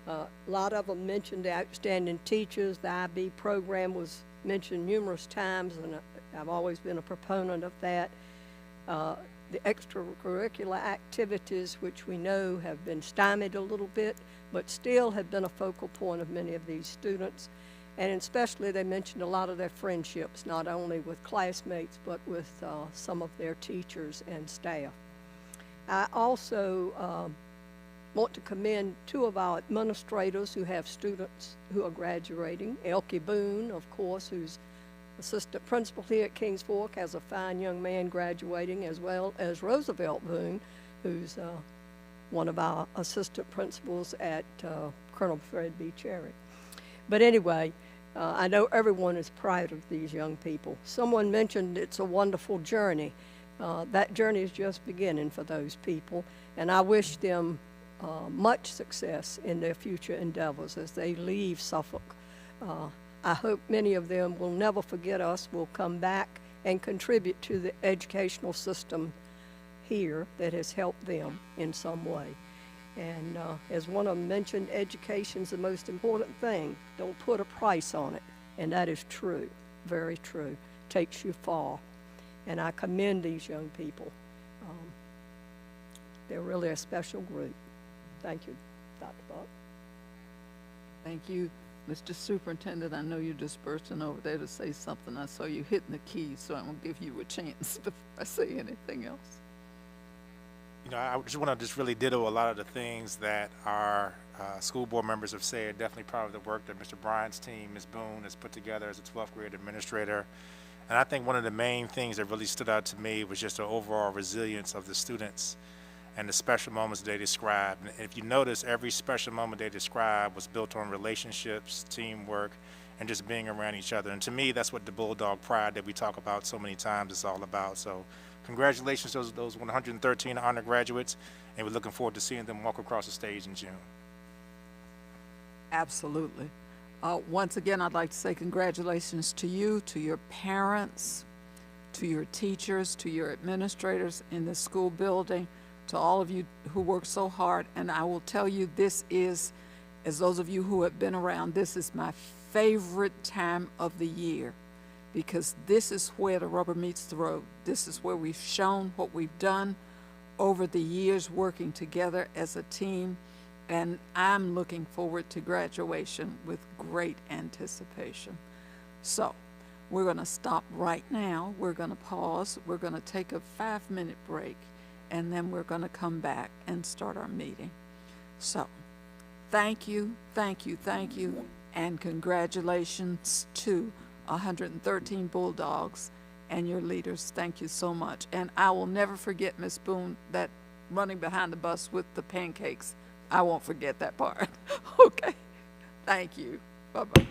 A lot of them mentioned the outstanding teachers. The IB program was mentioned numerous times, and I've always been a proponent of that. The extracurricular activities, which we know have been stymied a little bit, but still have been a focal point of many of these students. And especially they mentioned a lot of their friendships, not only with classmates, but with some of their teachers and staff. I also want to commend two of our administrators who have students who are graduating. Elke Boone, of course, who's assistant principal here at Kings Fork, has a fine young man graduating, as well as Roosevelt Boone, who's one of our assistant principals at Colonel Fred B. Cherry. But anyway, I know everyone is proud of these young people. Someone mentioned it's a wonderful journey. That journey is just beginning for those people, and I wish them much success in their future endeavors as they leave Suffolk. I hope many of them will never forget us, will come back and contribute to the educational system here that has helped them in some way. And as one of them mentioned, education's the most important thing. Don't put a price on it. And that is true, very true. Takes you far. And I commend these young people. They're really a special group. Thank you, Dr. Buck. Thank you. Mr. Superintendent, I know you're just bursting over there to say something. I saw you hitting the key, so I'm going to give you a chance before I say anything else. You know, I just want to really ditto a lot of the things that our school board members have said. Definitely proud of the work that Mr. Bryant's team, Ms. Boone, has put together as a 12th grade administrator. And I think one of the main things that really stood out to me was just the overall resilience of the students and the special moments they described. And if you notice, every special moment they described was built on relationships, teamwork, and just being around each other. And to me, that's what the Bulldog pride that we talk about so many times is all about. So congratulations to those 113 honor graduates, and we're looking forward to seeing them walk across the stage in June. Absolutely. Once again, I'd like to say congratulations to you, to your parents, to your teachers, to your administrators in the school building, to all of you who work so hard. And I will tell you, this is, as those of you who have been around, this is my favorite time of the year, because this is where the rubber meets the road. This is where we've shown what we've done over the years working together as a team. And I'm looking forward to graduation with great anticipation. So we're going to stop right now. We're going to pause. We're going to take a 5-minute break, and then we're going to come back and start our meeting. So thank you, thank you, thank you, and congratulations to 113 Bulldogs and your leaders. Thank you so much. And I will never forget, Ms. Boone, that running behind the bus with the pancakes. I won't forget that part. Okay. Thank you. Bye-bye.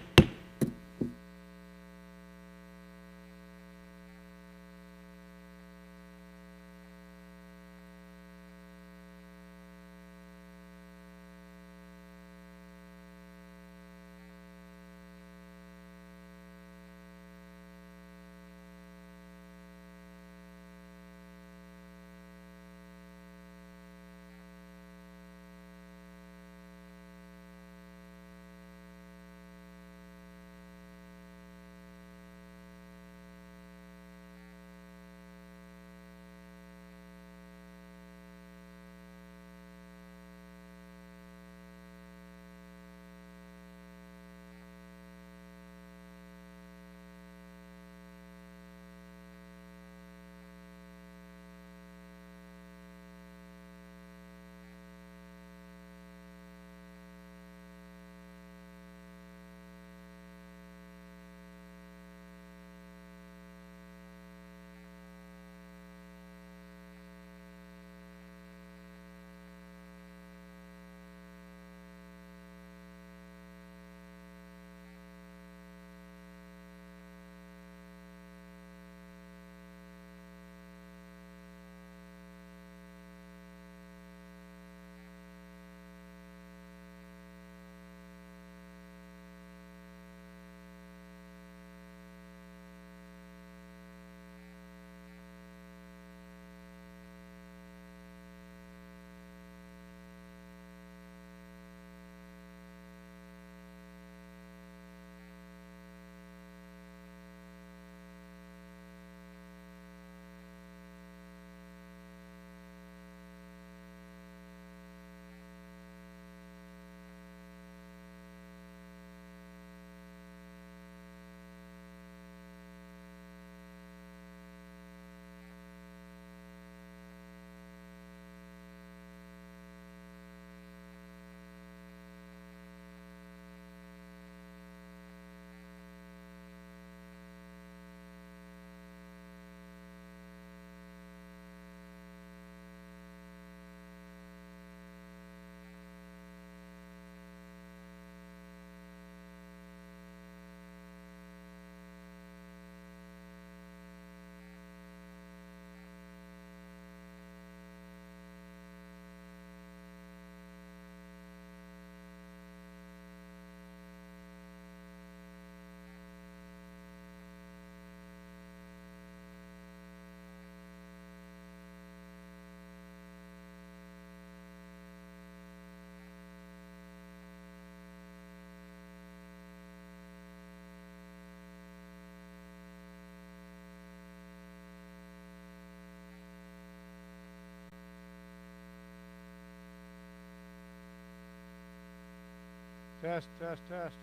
Test, test, test.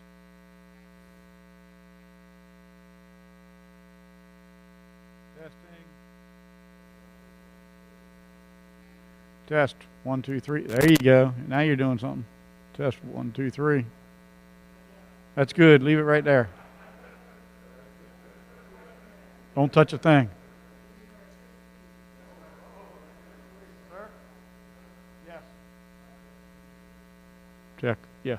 Testing. Test, 1, 2, 3. There you go. Now you're doing something. Test, 1, 2, 3. That's good. Leave it right there. Don't touch a thing. Sir? Yes. Check. Yeah.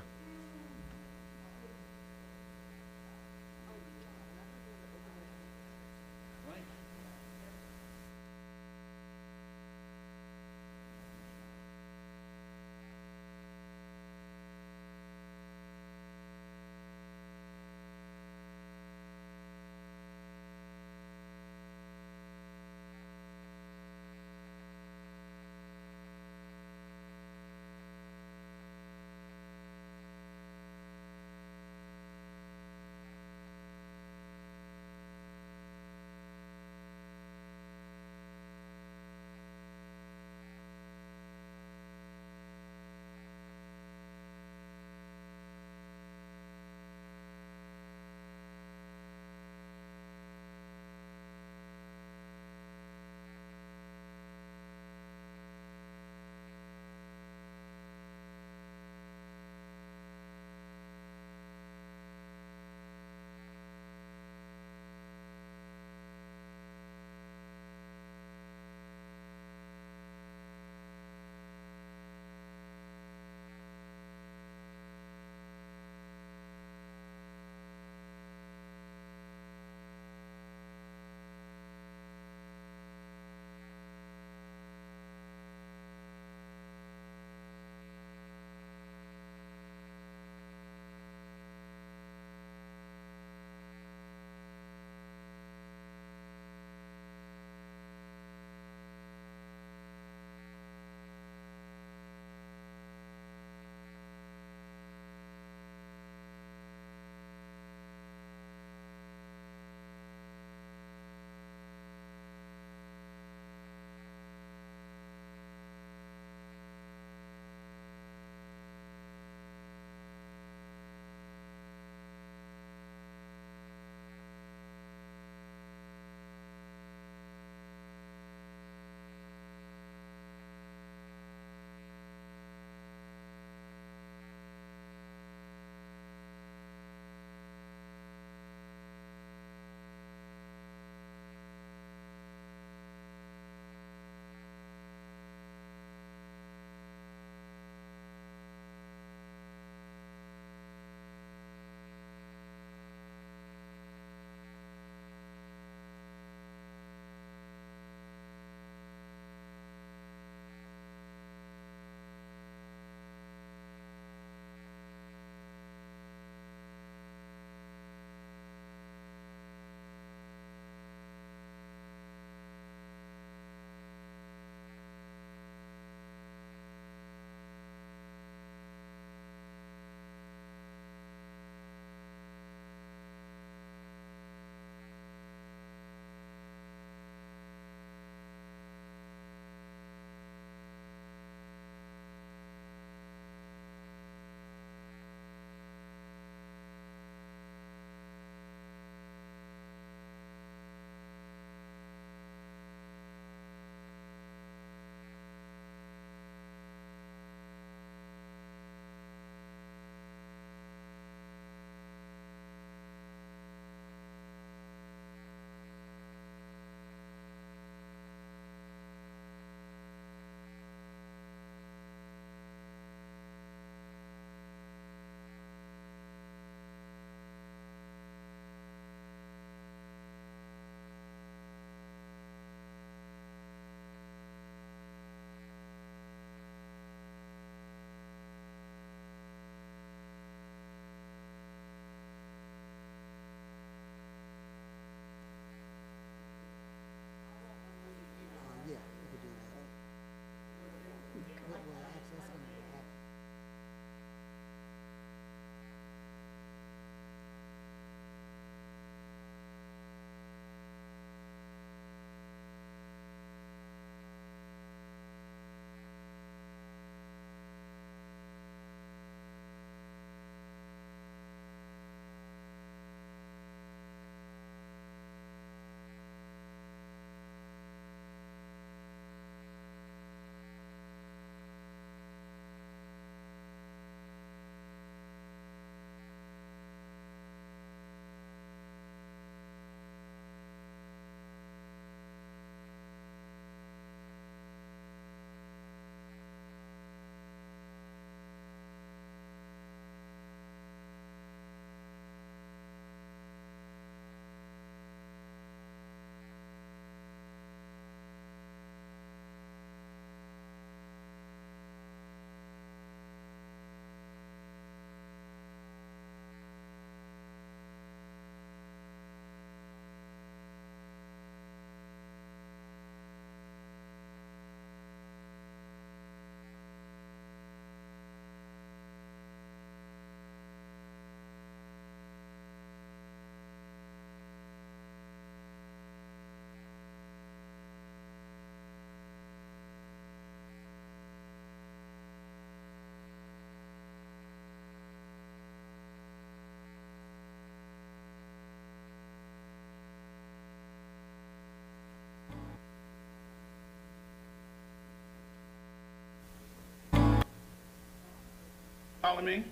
calling me?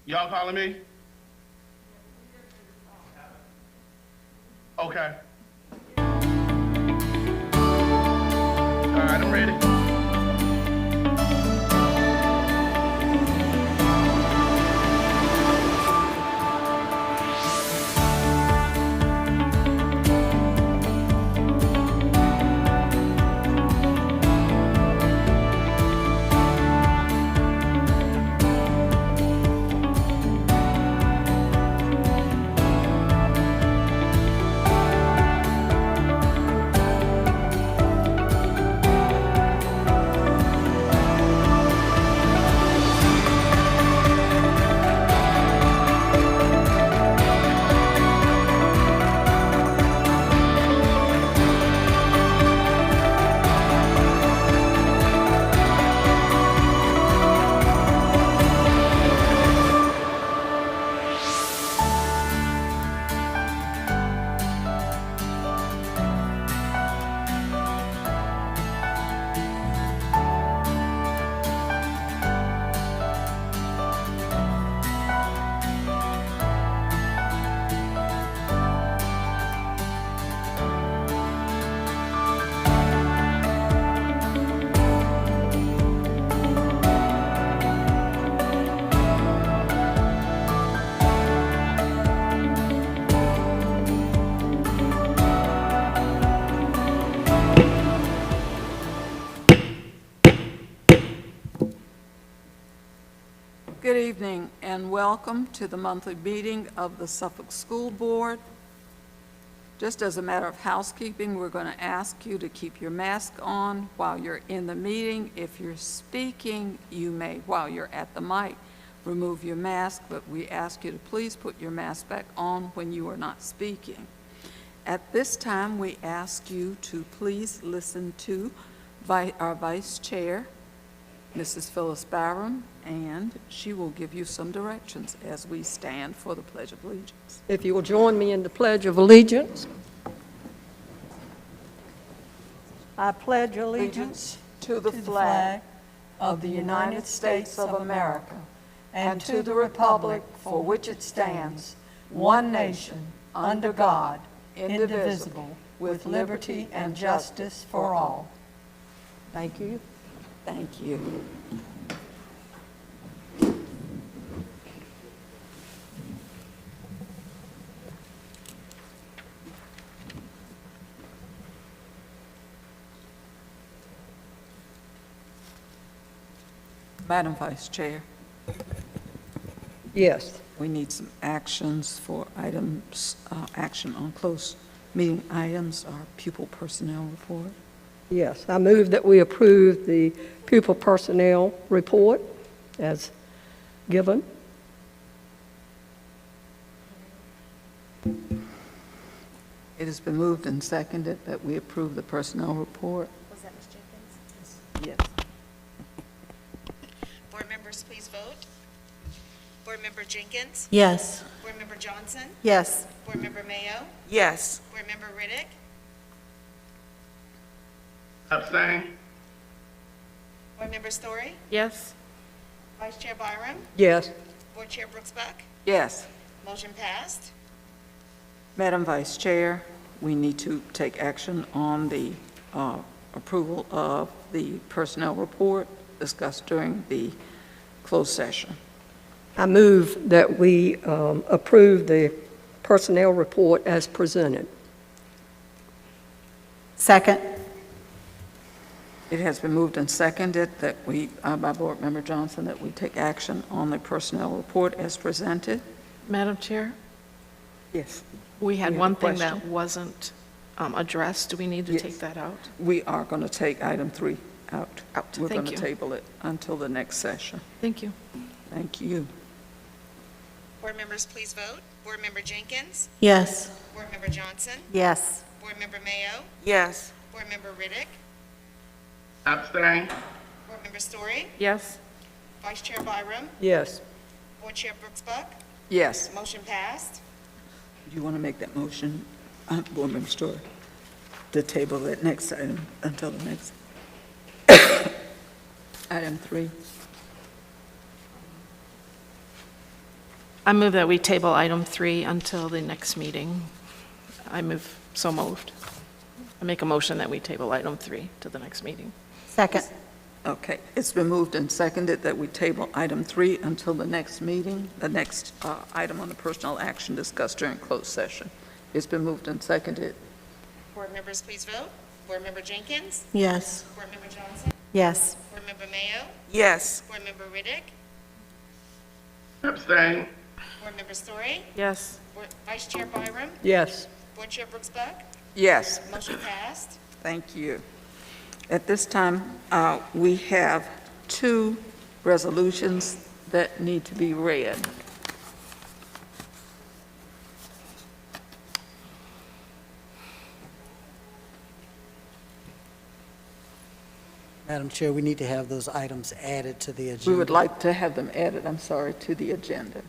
Y'all calling me? Okay. All right, I'm ready. Good evening and welcome to the monthly meeting of the Suffolk School Board. Just as a matter of housekeeping, we're going to ask you to keep your mask on while you're in the meeting. If you're speaking, you may, while you're at the mic, remove your mask, but we ask you to please put your mask back on when you are not speaking. At this time, we ask you to please listen to our Vice Chair, Mrs. Phyllis Barham, and she will give you some directions as we stand for the Pledge of Allegiance. If you will join me in the Pledge of Allegiance. I pledge allegiance to the flag of the United States of America and to the republic for which it stands, one nation, under God, indivisible, with liberty and justice for all. Thank you. Thank you. Madam Vice Chair, Yes. we need some actions for items, action on closed meeting items, our pupil personnel report. Yes, I move that we approve the pupil personnel report as given. It has been moved and seconded that we approve the personnel report. Was that Ms. Jenkins? Yes. Board members, please vote. Board Member Jenkins? Yes. Board Member Johnson? Yes. Board Member Mayo? Yes. Board Member Riddick? Abstain. Board Member Story? Yes. Vice Chair Byram? Yes. Board Chair Brooks Buck? Yes. Motion passed. Madam Vice Chair, we need to take action on the approval of the personnel report discussed during the closed session. I move that we approve the personnel report as presented. Second. It has been moved and seconded that we, by Board Member Johnson, that we take action on the personnel report as presented. Madam Chair, Yes. we had You have one a thing that question? wasn't addressed. Do we need to Yes. take that out? We are going to take item 3 out. Out. We're going Thank to you. table it until the next session. Thank you. Thank you. Board members, please vote. Board Member Jenkins? Yes. Board Member Johnson? Yes. Board Member Mayo? Yes. Board Member Riddick? Abstain. Board Member Story? Yes. Vice Chair Byram? Yes. Board Chair Brooks Buck? Yes. Motion passed. Do you want to make that motion, Board Member Story, to table that next item until the next? Item 3. I move that we table item 3 until the next meeting. So moved. I make a motion that we table item 3 to the next meeting. Second. Okay, it's been moved and seconded that we table item 3 until the next meeting, the next item on the personal action discussed during closed session. It's been moved and seconded. Board members, please vote. Board Member Jenkins? Yes. Board Member Johnson? Yes. Board Member Mayo? Yes. Board Member Riddick? Abstain. Board Member Story? Yes. Vice Chair Byram? Yes. Board Chair Brooks Buck? Yes. Motion passed. Thank you. At this time, we have 2 resolutions that need to be read. Madam Chair, we need to have those items added to the agenda. We would like to have them added, to the agenda.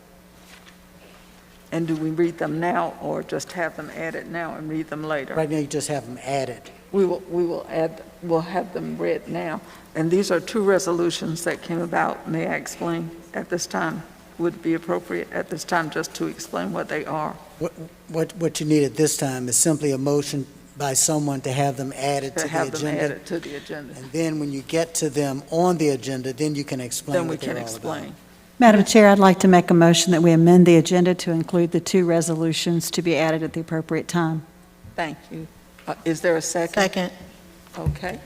And do we read them now or just have them added now and read them later? Right now, you just have them added. We'll have them read now. And these are 2 resolutions that came about. May I explain at this time? Would it be appropriate at this time just to explain what they are? What you need at this time is simply a motion by someone to have them added to To the have them agenda. added to the agenda. And then when you get to them on the agenda, then you can explain Then we what they're can all about. explain. Madam Chair, I'd like to make a motion that we amend the agenda to include the 2 resolutions to be added at the appropriate time. Thank you. Is there a second? Second. Okay.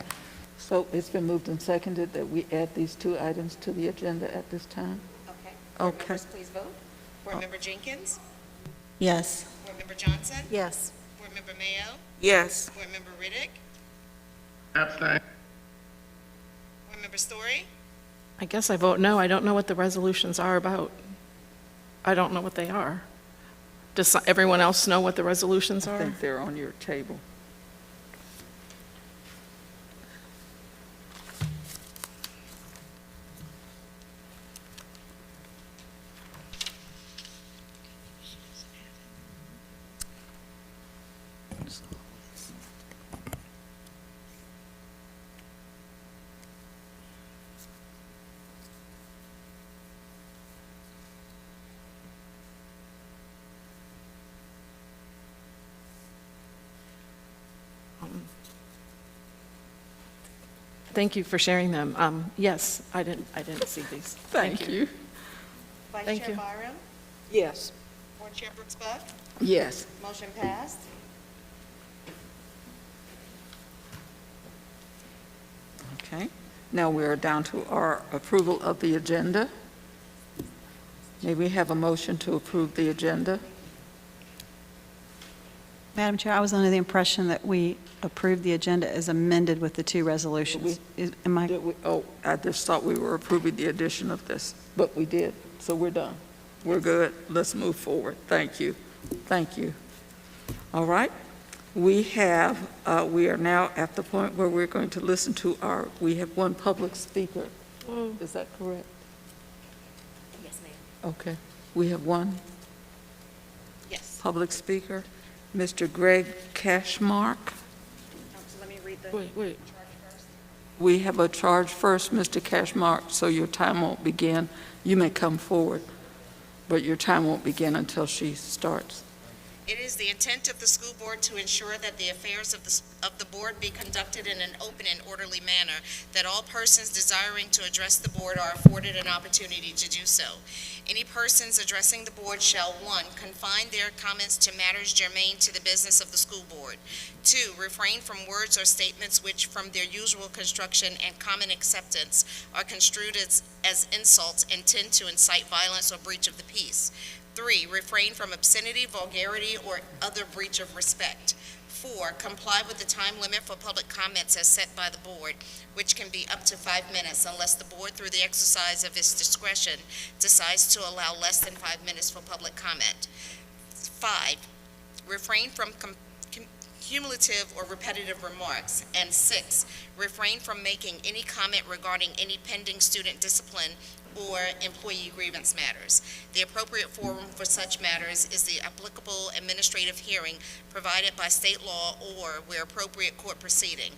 So it's been moved and seconded that we add these 2 items to the agenda at this time? Okay. Board Okay. members, please vote. Board Member Jenkins? Yes. Board Member Johnson? Yes. Board Member Mayo? Yes. Board Member Riddick? Abstain. Board Member Story? I guess I vote no. I don't know what the resolutions are about. I don't know what they are. Does everyone else know what the resolutions I are? think they're on your table. Thank you for sharing them. Yes, I didn't see these. Thank you. Vice Thank Chair you. Byram? Yes. Board Chair Brooks Buck? Yes. Motion passed. Okay. Now we are down to our approval of the agenda. May we have a motion to approve the agenda? Madam Chair, I was under the impression that we approved the agenda as amended with the 2 resolutions. Am I? I just thought we were approving the addition of this, but we did, so we're done. We're good. Let's move forward. Thank you. Thank you. All right. We are now at the point where we're going to listen to we have 1 public speaker. Is that correct? Yes, ma'am. Okay. We have 1 Yes. public speaker, Mr. Greg Cashmark. So let me read the Wait. charge first. We have a charge first, Mr. Cashmark, so your time won't begin. You may come forward, but your time won't begin until she starts. It is the intent of the school board to ensure that the affairs of the board be conducted in an open and orderly manner, that all persons desiring to address the board are afforded an opportunity to do so. Any persons addressing the board shall, 1, confine their comments to matters germane to the business of the school board. 2, refrain from words or statements which, from their usual construction and common acceptance, are construed as insults and tend to incite violence or breach of the peace. 3, refrain from obscenity, vulgarity, or other breach of respect. 4, comply with the time limit for public comments as set by the board, which can be up to 5 minutes unless the board, through the exercise of its discretion, decides to allow less than 5 minutes for public comment. 5, refrain from cumulative or repetitive remarks. And 6, refrain from making any comment regarding any pending student discipline or employee grievance matters. The appropriate forum for such matters is the applicable administrative hearing provided by state law or, where appropriate, court proceeding.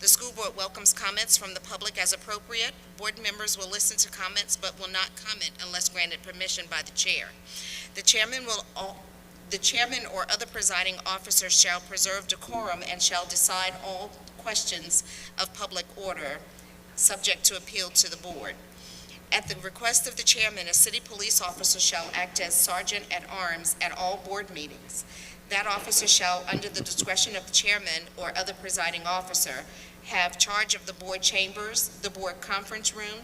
The school board welcomes comments from the public as appropriate. Board members will listen to comments but will not comment unless granted permission by the chair. The chairman or other presiding officer shall preserve decorum and shall decide all questions of public order subject to appeal to the board. At the request of the chairman, a city police officer shall act as sergeant at arms at all board meetings. That officer shall, under the discretion of the chairman or other presiding officer, have charge of the board chambers, the board conference room,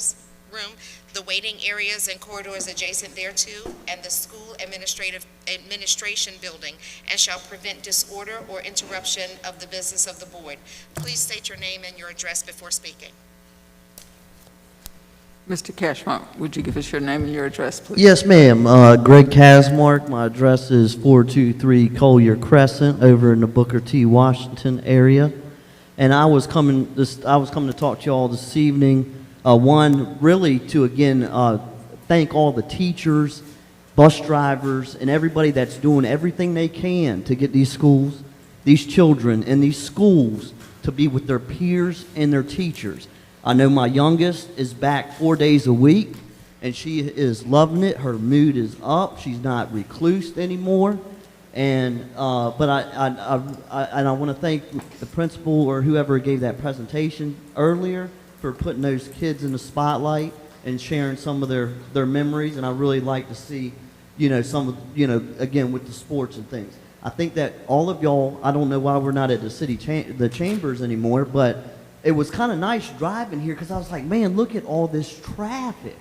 the waiting areas and corridors adjacent thereto, and the school administration building, and shall prevent disorder or interruption of the business of the board. Please state your name and your address before speaking. Mr. Cashmont, would you give us your name and your address, please? Yes, ma'am. Greg Casmark. My address is 423 Collier Crescent over in the Booker T. Washington area. And I was coming to talk to you all this evening. One, really to again thank all the teachers, bus drivers, and everybody that's doing everything they can to get these schools, these children, and these schools to be with their peers and their teachers. I know my youngest is back 4 days a week, and she is loving it. Her mood is up. She's not reclused anymore. And but I want to thank the principal or whoever gave that presentation earlier for putting those kids in the spotlight and sharing some of their memories. And I really like to see, again, with the sports and things. I think that all of y'all, I don't know why we're not at the city the chambers anymore, but it was kind of nice driving here because I was like, man, look at all this traffic.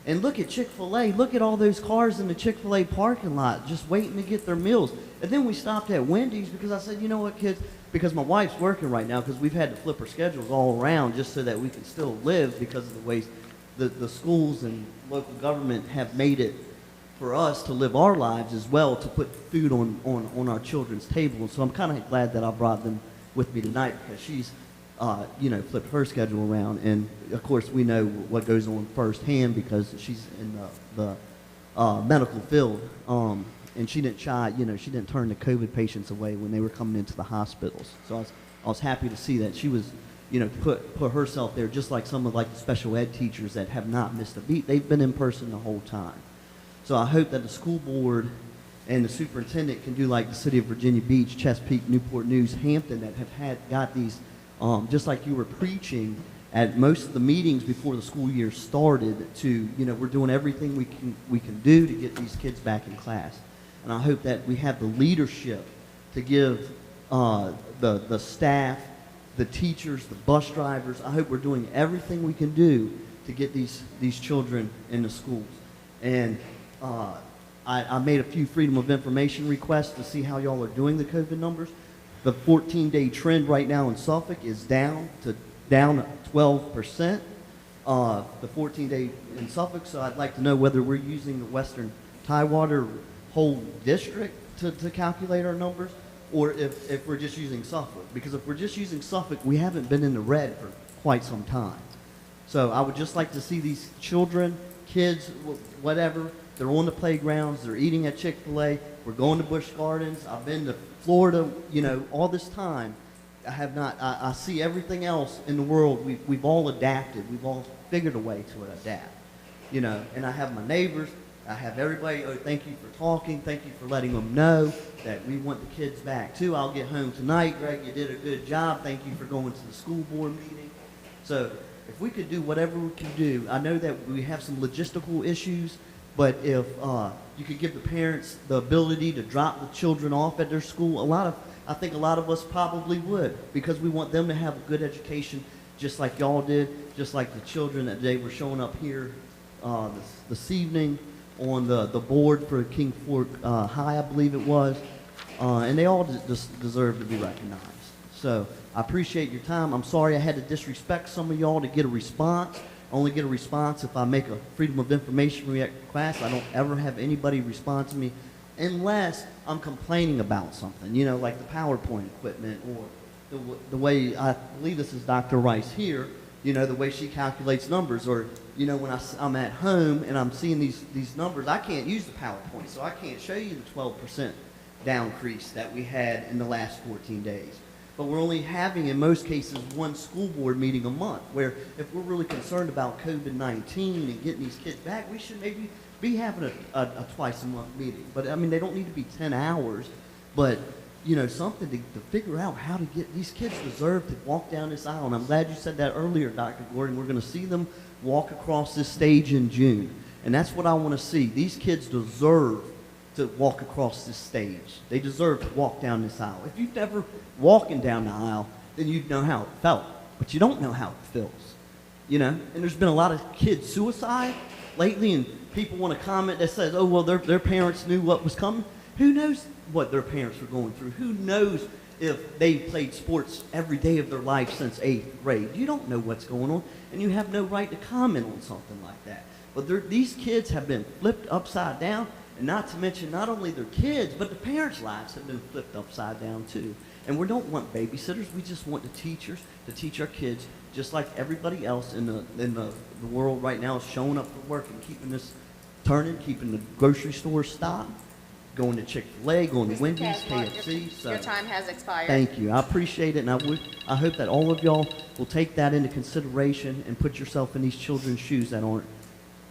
And look at Chick-fil-A. Look at all those cars in the Chick-fil-A parking lot just waiting to get their meals. And then we stopped at Wendy's because I said, you know what, kids, because my wife's working right now because we've had to flip her schedules all around just so that we can still live because of the ways the schools and local government have made it for us to live our lives as well, to put food on our children's table. So I'm kind of glad that I brought them with me tonight because she's flipped her schedule around. And, of course, we know what goes on firsthand because she's in the medical field. And she didn't she didn't turn the COVID patients away when they were coming into the hospitals. So I was happy to see that she was, put herself there just like some of the special ed teachers that have not missed a beat. They've been in person the whole time. So I hope that the school board and the superintendent can do like the city of Virginia Beach, Chesapeake, Newport News, Hampton that have got these just like you were preaching at most of the meetings before the school year started to, we're doing everything we can do to get these kids back in class. And I hope that we have the leadership to give the staff, the teachers, the bus drivers, I hope we're doing everything we can do to get these children in the schools. And I made a few Freedom of Information requests to see how y'all are doing the COVID numbers. The 14-day trend right now in Suffolk is down 12%. The 14-day in Suffolk, so I'd like to know whether we're using the Western Tidewater whole district to calculate our numbers, or if we're just using Suffolk. Because if we're just using Suffolk, we haven't been in the red for quite some time. So I would just like to see these children, kids, whatever, they're on the playgrounds, they're eating at Chick-fil-A, we're going to Busch Gardens, I've been to Florida, all this time. I have not, I see everything else in the world, we've all adapted, we've all figured a way to adapt, and I have my neighbors, I have everybody, thank you for talking, thank you for letting them know that we want the kids back too. I'll get home tonight, Greg, you did a good job, thank you for going to the school board meeting. So if we could do whatever we can do, I know that we have some logistical issues, but if you could give the parents the ability to drop the children off at their school, I think a lot of us probably would, because we want them to have a good education just like y'all did, just like the children that they were showing up here this evening on the board for King Fork High, I believe it was, and they all deserve to be recognized. So I appreciate your time. I'm sorry I had to disrespect some of y'all to get a response. I only get a response if I make a Freedom of Information request. I don't ever have anybody respond to me unless I'm complaining about something, like the PowerPoint equipment or the way, I believe this is Dr. Rice here, the way she calculates numbers, or, when I'm at home and I'm seeing these numbers, I can't use the PowerPoint, so I can't show you the 12% downcrease that we had in the last 14 days. But we're only having, in most cases, one school board meeting a month, where if we're really concerned about COVID-19 and getting these kids back, we should maybe be having a twice-a-month meeting. But, I mean, they don't need to be 10 hours, but, you know, something to figure out how to get, these kids deserve to walk down this aisle. And I'm glad you said that earlier, Dr. Gordon. We're going to see them walk across this stage in June. And that's what I want to see. These kids deserve to walk across this stage. They deserve to walk down this aisle. If you've never walking down the aisle, then you'd know how it felt. But you don't know how it feels, you know? And there's been a lot of kid suicide lately, and people want to comment that says, oh, well, their parents knew what was coming. Who knows what their parents were going through? Who knows if they played sports every day of their life since 8th grade? You don't know what's going on, and you have no right to comment on something like that. But these kids have been flipped upside down, and not to mention not only their kids, but the parents' lives have been flipped upside down too. And we don't want babysitters. We just want the teachers to teach our kids, just like everybody else in the world right now is showing up for work and keeping this turning, keeping the grocery stores stocked, going to Chick-fil-A, going to Wendy's, KFC. So, your time has expired. thank you. I appreciate it, and I hope that all of y'all will take that into consideration and put yourself in these children's shoes that aren't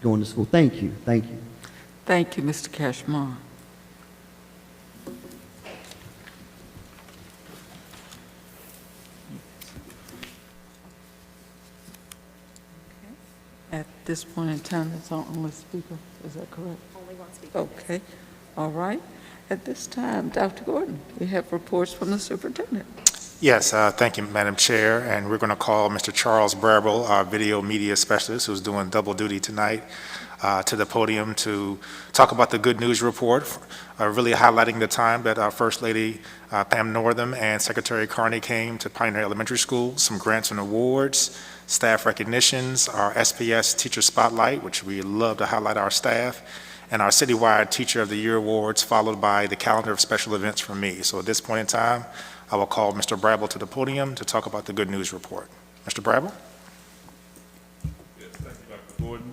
going to school. Thank you. Thank you. Thank you, Mr. Cashmore. At this point in time, that's our only speaker. Is that correct? Only one speaker. Okay. All right. At this time, Dr. Gordon, we have reports from the superintendent. Yes, thank you, Madam Chair, and we're going to call Mr. Charles Brabble, our video media specialist, who's doing double duty tonight, to the podium to talk about the good news report, really highlighting the time that our First Lady Pam Northam and Secretary Carney came to Pioneer Elementary School, some grants and awards, staff recognitions, our SPS Teacher Spotlight, which we love to highlight our staff, and our citywide Teacher of the Year awards, followed by the calendar of special events from me. So at this point in time, I will call Mr. Brabble to the podium to talk about the good news report. Mr. Brabble? Yes, thank you, Dr. Gordon,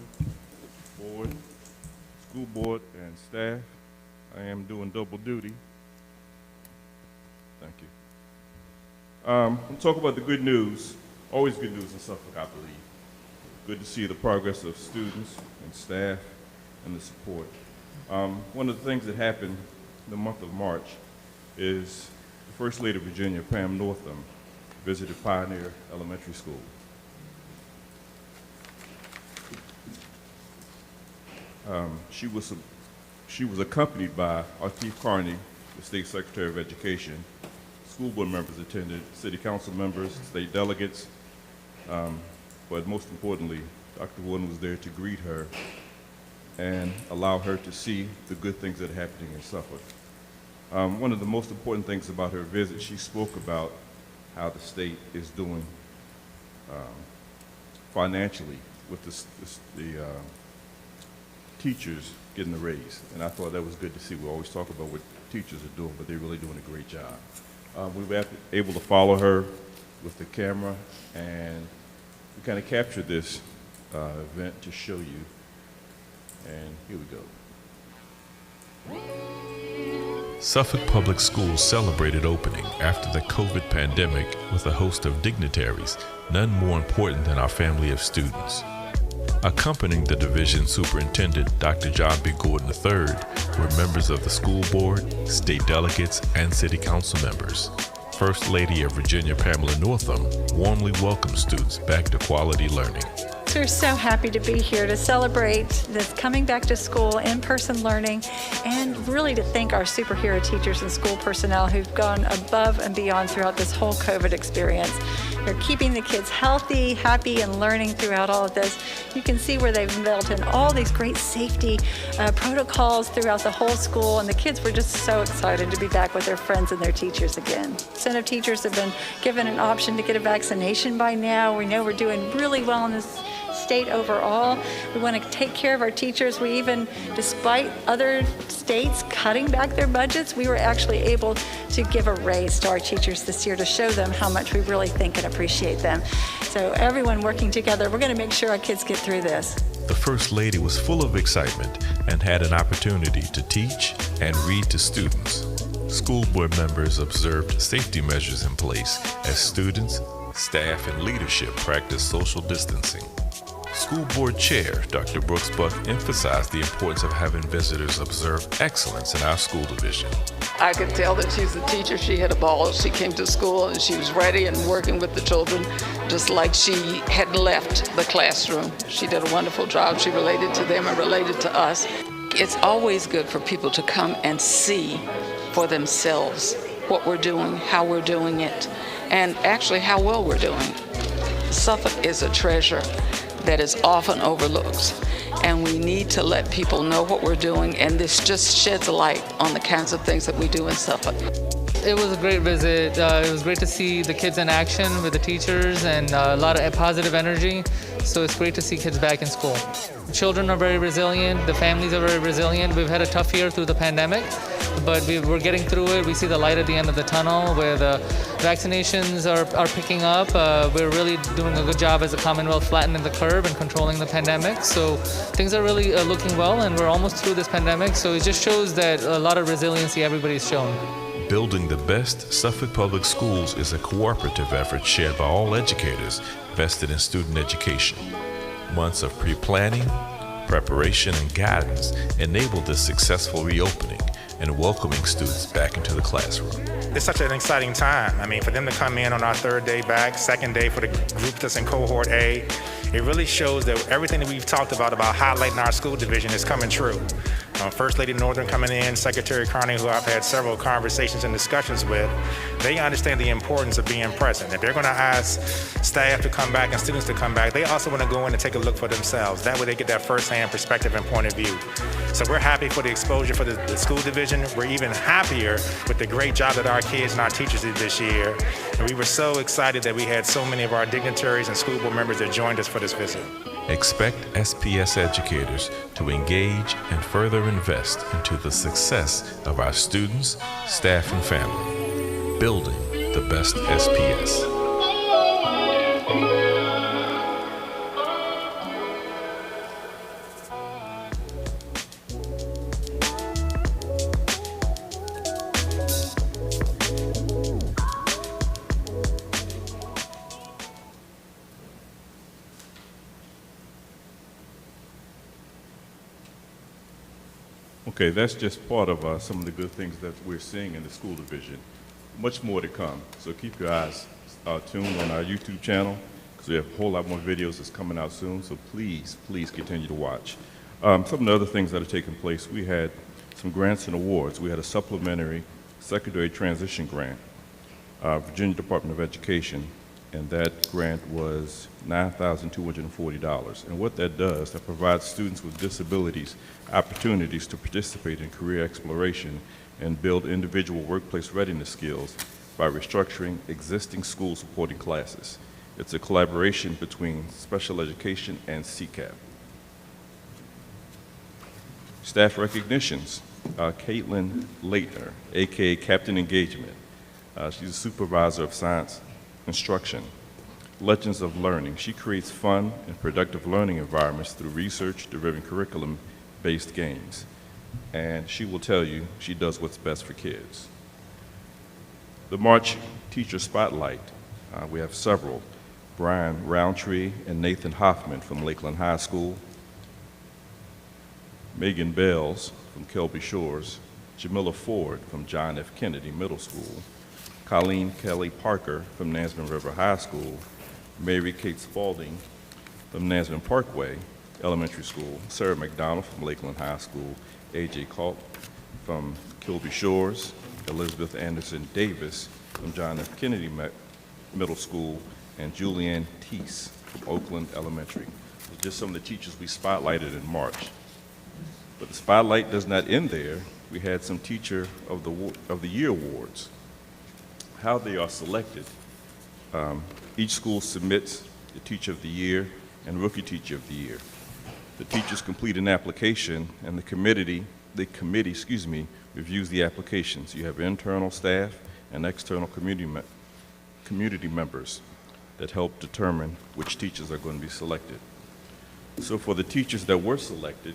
board, school board, and staff. I am doing double duty. Thank you. We'll talk about the good news. Always good news in Suffolk, I believe. Good to see the progress of students and staff and the support. One of the things that happened in the month of March is the First Lady of Virginia, Pam Northam, visited Pioneer Elementary School. She was accompanied by Artief Carney, the State Secretary of Education. School board members attended, city council members, state delegates, but most importantly, Dr. Warden was there to greet her and allow her to see the good things that are happening in Suffolk. One of the most important things about her visit, she spoke about how the state is doing financially with the teachers getting a raise. And I thought that was good to see. We always talk about what teachers are doing, but they're really doing a great job. We were able to follow her with the camera, and we kind of captured this event to show you. And here we go. Suffolk Public Schools celebrated opening after the COVID pandemic with a host of dignitaries, none more important than our family of students. Accompanying the division superintendent, Dr. John B. Gordon III, were members of the school board, state delegates, and city council members. First Lady of Virginia, Pamela Northam, warmly welcomed students back to quality learning. We're so happy to be here to celebrate this coming back to school, in-person learning, and really to thank our superhero teachers and school personnel who've gone above and beyond throughout this whole COVID experience. They're keeping the kids healthy, happy, and learning throughout all of this. You can see where they've built in all these great safety protocols throughout the whole school, and the kids were just so excited to be back with their friends and their teachers again. Percent of teachers have been given an option to get a vaccination by now. We know we're doing really well in this state overall. We want to take care of our teachers. We even, despite other states cutting back their budgets, we were actually able to give a raise to our teachers this year to show them how much we really think and appreciate them. So everyone working together, we're going to make sure our kids get through this. The First Lady was full of excitement and had an opportunity to teach and read to students. School board members observed safety measures in place as students, staff, and leadership practiced social distancing. School Board Chair, Dr. Brooks Buck, emphasized the importance of having visitors observe excellence in our school division. I could tell that she's a teacher. She had a ball. She came to school and she was ready and working with the children just like she hadn't left the classroom. She did a wonderful job. She related to them and related to us. It's always good for people to come and see for themselves what we're doing, how we're doing it, and actually how well we're doing. Suffolk is a treasure that is often overlooked, and we need to let people know what we're doing, and this just sheds a light on the kinds of things that we do in Suffolk. It was a great visit. It was great to see the kids in action with the teachers and a lot of positive energy. So it's great to see kids back in school. Children are very resilient. The families are very resilient. We've had a tough year through the pandemic, but we're getting through it. We see the light at the end of the tunnel where the vaccinations are picking up. We're really doing a good job as a Commonwealth flattening the curve and controlling the pandemic. So things are really looking well, and we're almost through this pandemic. So it just shows that a lot of resiliency everybody's shown. Building the best Suffolk Public Schools is a cooperative effort shared by all educators vested in student education. Months of pre-planning, preparation, and guidance enabled this successful reopening and welcoming students back into the classroom. It's such an exciting time. I mean, for them to come in on our third day back, second day for the group that's in cohort A, it really shows that everything that we've talked about highlighting our school division is coming true. First Lady Northern coming in, Secretary Carney, who I've had several conversations and discussions with, they understand the importance of being present. If they're going to ask staff to come back and students to come back, they also want to go in and take a look for themselves. That way they get that firsthand perspective and point of view. So we're happy for the exposure for the school division. We're even happier with the great job that our kids and our teachers did this year. And we were so excited that we had so many of our dignitaries and school board members that joined us for this visit. Expect SPS educators to engage and further invest into the success of our students, staff, and family, building the best SPS. Okay, that's just part of some of the good things that we're seeing in the school division. Much more to come, so keep your eyes tuned on our YouTube channel, because we have a whole lot more videos that's coming out soon, so please continue to watch. Some of the other things that are taking place, we had some grants and awards. We had a supplementary secondary transition grant, Virginia Department of Education, and that grant was $9,240. And what that does, that provides students with disabilities opportunities to participate in career exploration and build individual workplace readiness skills by restructuring existing school supporting classes. It's a collaboration between special education and CCAP. Staff recognitions. Caitlin Leitner, aka Captain Engagement. She's a supervisor of science instruction. Legends of Learning. She creates fun and productive learning environments through research-driven curriculum-based games. And she will tell you she does what's best for kids. The March Teacher Spotlight. We have several. Brian Roundtree and Nathan Hoffman from Lakeland High School. Megan Bells from Kelby Shores. Jamila Ford from John F. Kennedy Middle School. Colleen Kelly Parker from Nansemond River High School. Mary Kate Spalding from Nansemond Parkway Elementary School. Sarah McDonald from Lakeland High School. A.J. Culp from Kilby Shores. Elizabeth Anderson Davis from John F. Kennedy Middle School. And Julianne Teese from Oakland Elementary. Those are just some of the teachers we spotlighted in March. But the spotlight does not end there. We had some Teacher of the Year awards. How they are selected. Each school submits the Teacher of the Year and Rookie Teacher of the Year. The teachers complete an application, and the committee reviews the applications. You have internal staff and external community members that help determine which teachers are going to be selected. So for the teachers that were selected,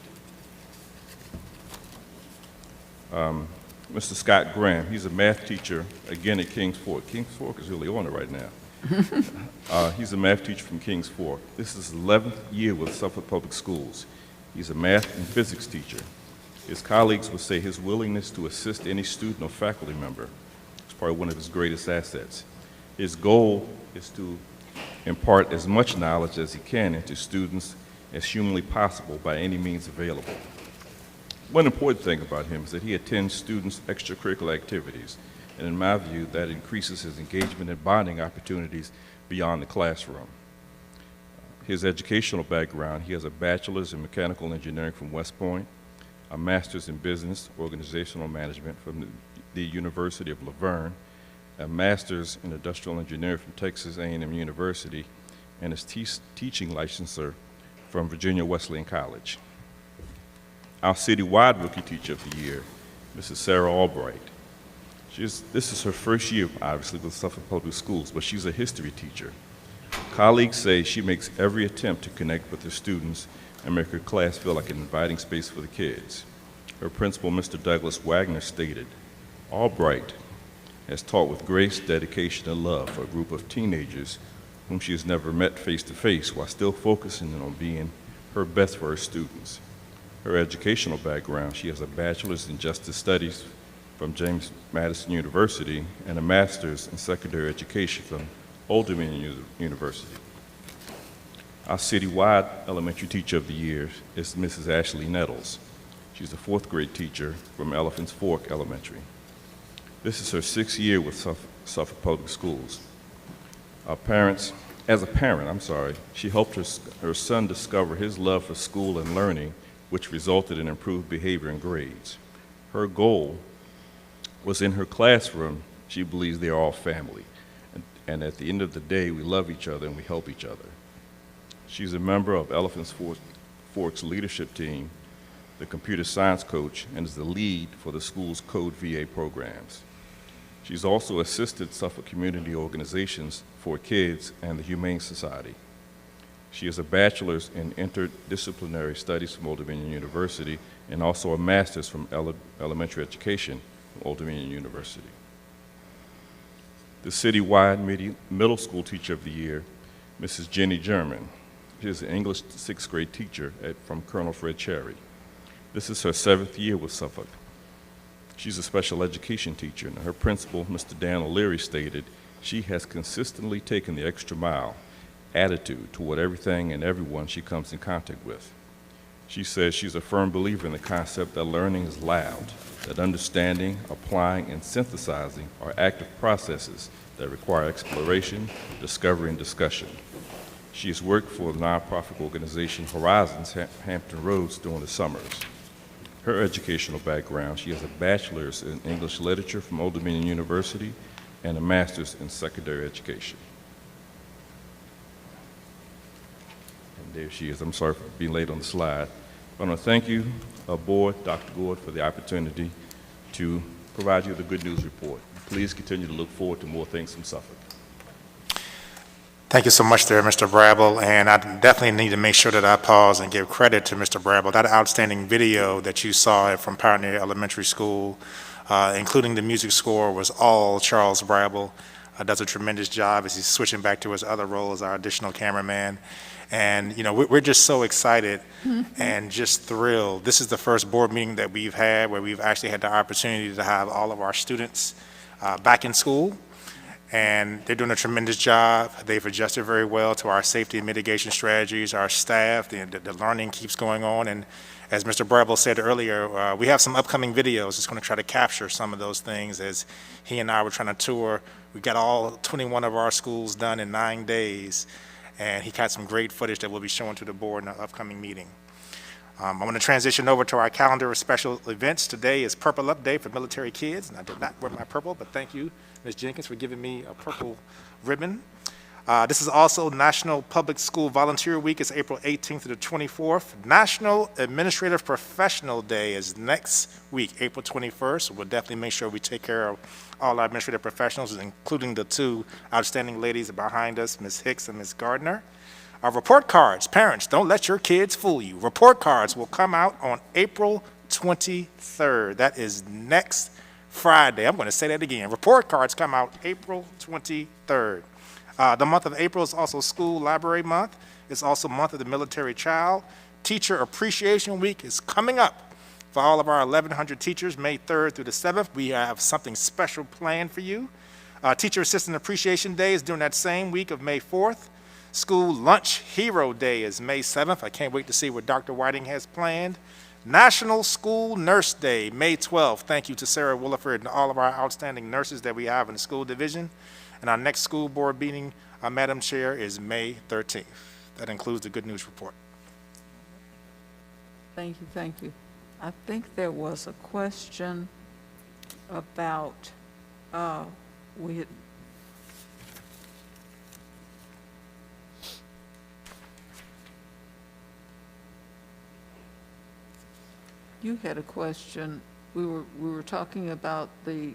Mr. Scott Graham, he's a math teacher, again at Kings Fork. Kings Fork is really on it right now. He's a math teacher from Kings Fork. This is his 11th year with Suffolk Public Schools. He's a math and physics teacher. His colleagues would say his willingness to assist any student or faculty member is probably one of his greatest assets. His goal is to impart as much knowledge as he can into students as humanly possible by any means available. One important thing about him is that he attends students' extracurricular activities, and in my view, that increases his engagement and bonding opportunities beyond the classroom. His educational background, he has a bachelor's in mechanical engineering from West Point, a master's in business organizational management from the University of Laverne, a master's in industrial engineering from Texas A&M University, and is teaching licensure from Virginia Wesleyan College. Our citywide Rookie Teacher of the Year, Mrs. Sarah Albright. This is her first year, obviously, with Suffolk Public Schools, but she's a history teacher. Colleagues say she makes every attempt to connect with her students and make her class feel like an inviting space for the kids. Her principal, Mr. Douglas Wagner, stated, Albright has taught with grace, dedication, and love for a group of teenagers whom she has never met face-to-face while still focusing on being her best for her students. Her educational background, she has a bachelor's in justice studies from James Madison University and a master's in secondary education from Old Dominion University. Our citywide elementary teacher of the year is Mrs. Ashley Nettles. She's a 4th grade teacher from Elephants Fork Elementary. This is her 6th year with Suffolk Public Schools. As a parent, she helped her son discover his love for school and learning, which resulted in improved behavior and grades. Her goal was in her classroom, she believes they are all family. And at the end of the day, we love each other and we help each other. She's a member of Elephants Fork's leadership team, the computer science coach, and is the lead for the school's Code VA programs. She's also assisted Suffolk community organizations for kids and the Humane Society. She has a bachelor's in interdisciplinary studies from Old Dominion University and also a master's from elementary education from Old Dominion University. The citywide middle school teacher of the year, Mrs. Jenny German. She is an English 6th grade teacher from Colonel Fred Cherry. This is her 7th year with Suffolk. She's a special education teacher, and her principal, Mr. Dan O'Leary, stated she has consistently taken the extra mile attitude toward everything and everyone she comes in contact with. She says she's a firm believer in the concept that learning is loud, that understanding, applying, and synthesizing are active processes that require exploration, discovery, and discussion. She has worked for the nonprofit organization Horizons Hampton Roads during the summers. Her educational background, she has a bachelor's in English literature from Old Dominion University and a master's in secondary education. And there she is. I'm sorry for being late on the slide. I want to thank you, board, Dr. Gord, for the opportunity to provide you with a good news report. Please continue to look forward to more things from Suffolk. Thank you so much there, Mr. Brabble, and I definitely need to make sure that I pause and give credit to Mr. Brabble. That outstanding video that you saw from Pioneer Elementary School, including the music score, was all Charles Brabble. Does a tremendous job as he's switching back to his other role as our additional cameraman. And, you know, we're just so excited and just thrilled. This is the first board meeting that we've had where we've actually had the opportunity to have all of our students back in school. And they're doing a tremendous job. They've adjusted very well to our safety and mitigation strategies, our staff, the learning keeps going on. And as Mr. Brabble said earlier, we have some upcoming videos that's going to try to capture some of those things as he and I were trying to tour. We got all 21 of our schools done in 9 days, and he got some great footage that we'll be showing to the board in an upcoming meeting. I'm going to transition over to our calendar of special events. Today is Purple Up Day for military kids, and I did not wear my purple, but thank you, Ms. Jenkins, for giving me a purple ribbon. This is also National Public School Volunteer Week. It's April 18th to the 24th. National Administrative Professional Day is next week, April 21st. We'll definitely make sure we take care of all our administrative professionals, including the 2 outstanding ladies behind us, Ms. Hicks and Ms. Gardner. Our report cards, parents, don't let your kids fool you. Report cards will come out on April 23rd. That is next Friday. I'm going to say that again. Report cards come out April 23rd. The month of April is also School Library Month. It's also Month of the Military Child. Teacher Appreciation Week is coming up. For all of our 1,100 teachers, May 3rd through the 7th, we have something special planned for you. Teacher Assistant Appreciation Day is during that same week of May 4th. School Lunch Hero Day is May 7th. I can't wait to see what Dr. Whiting has planned. National School Nurse Day, May 12th. Thank you to Sarah Williford and all of our outstanding nurses that we have in the school division. And our next school board meeting, Madam Chair, is May 13th. That includes the good news report. Thank you, thank you. I think there was a question about, we had, you had a question. We were talking about the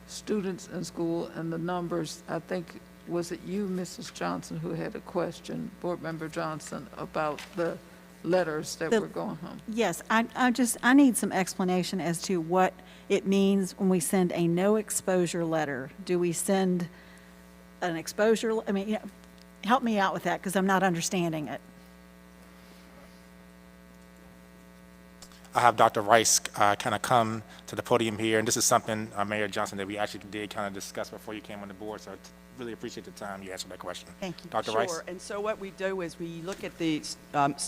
students in school and the numbers. I think, was it you, Mrs. Johnson, who had a question, Board Member Johnson, about the letters that were going home? Yes, I need some explanation as to what it means when we send a no exposure letter. Do we send an exposure, I mean, help me out with that because I'm not understanding it. I have Dr. Rice kind of come to the podium here, and this is something, Mayor Johnson, that we actually did kind of discuss before you came on the board, so I really appreciate the time you answered that question. Thank you. Dr. Rice? Sure, and so what we do is we look at the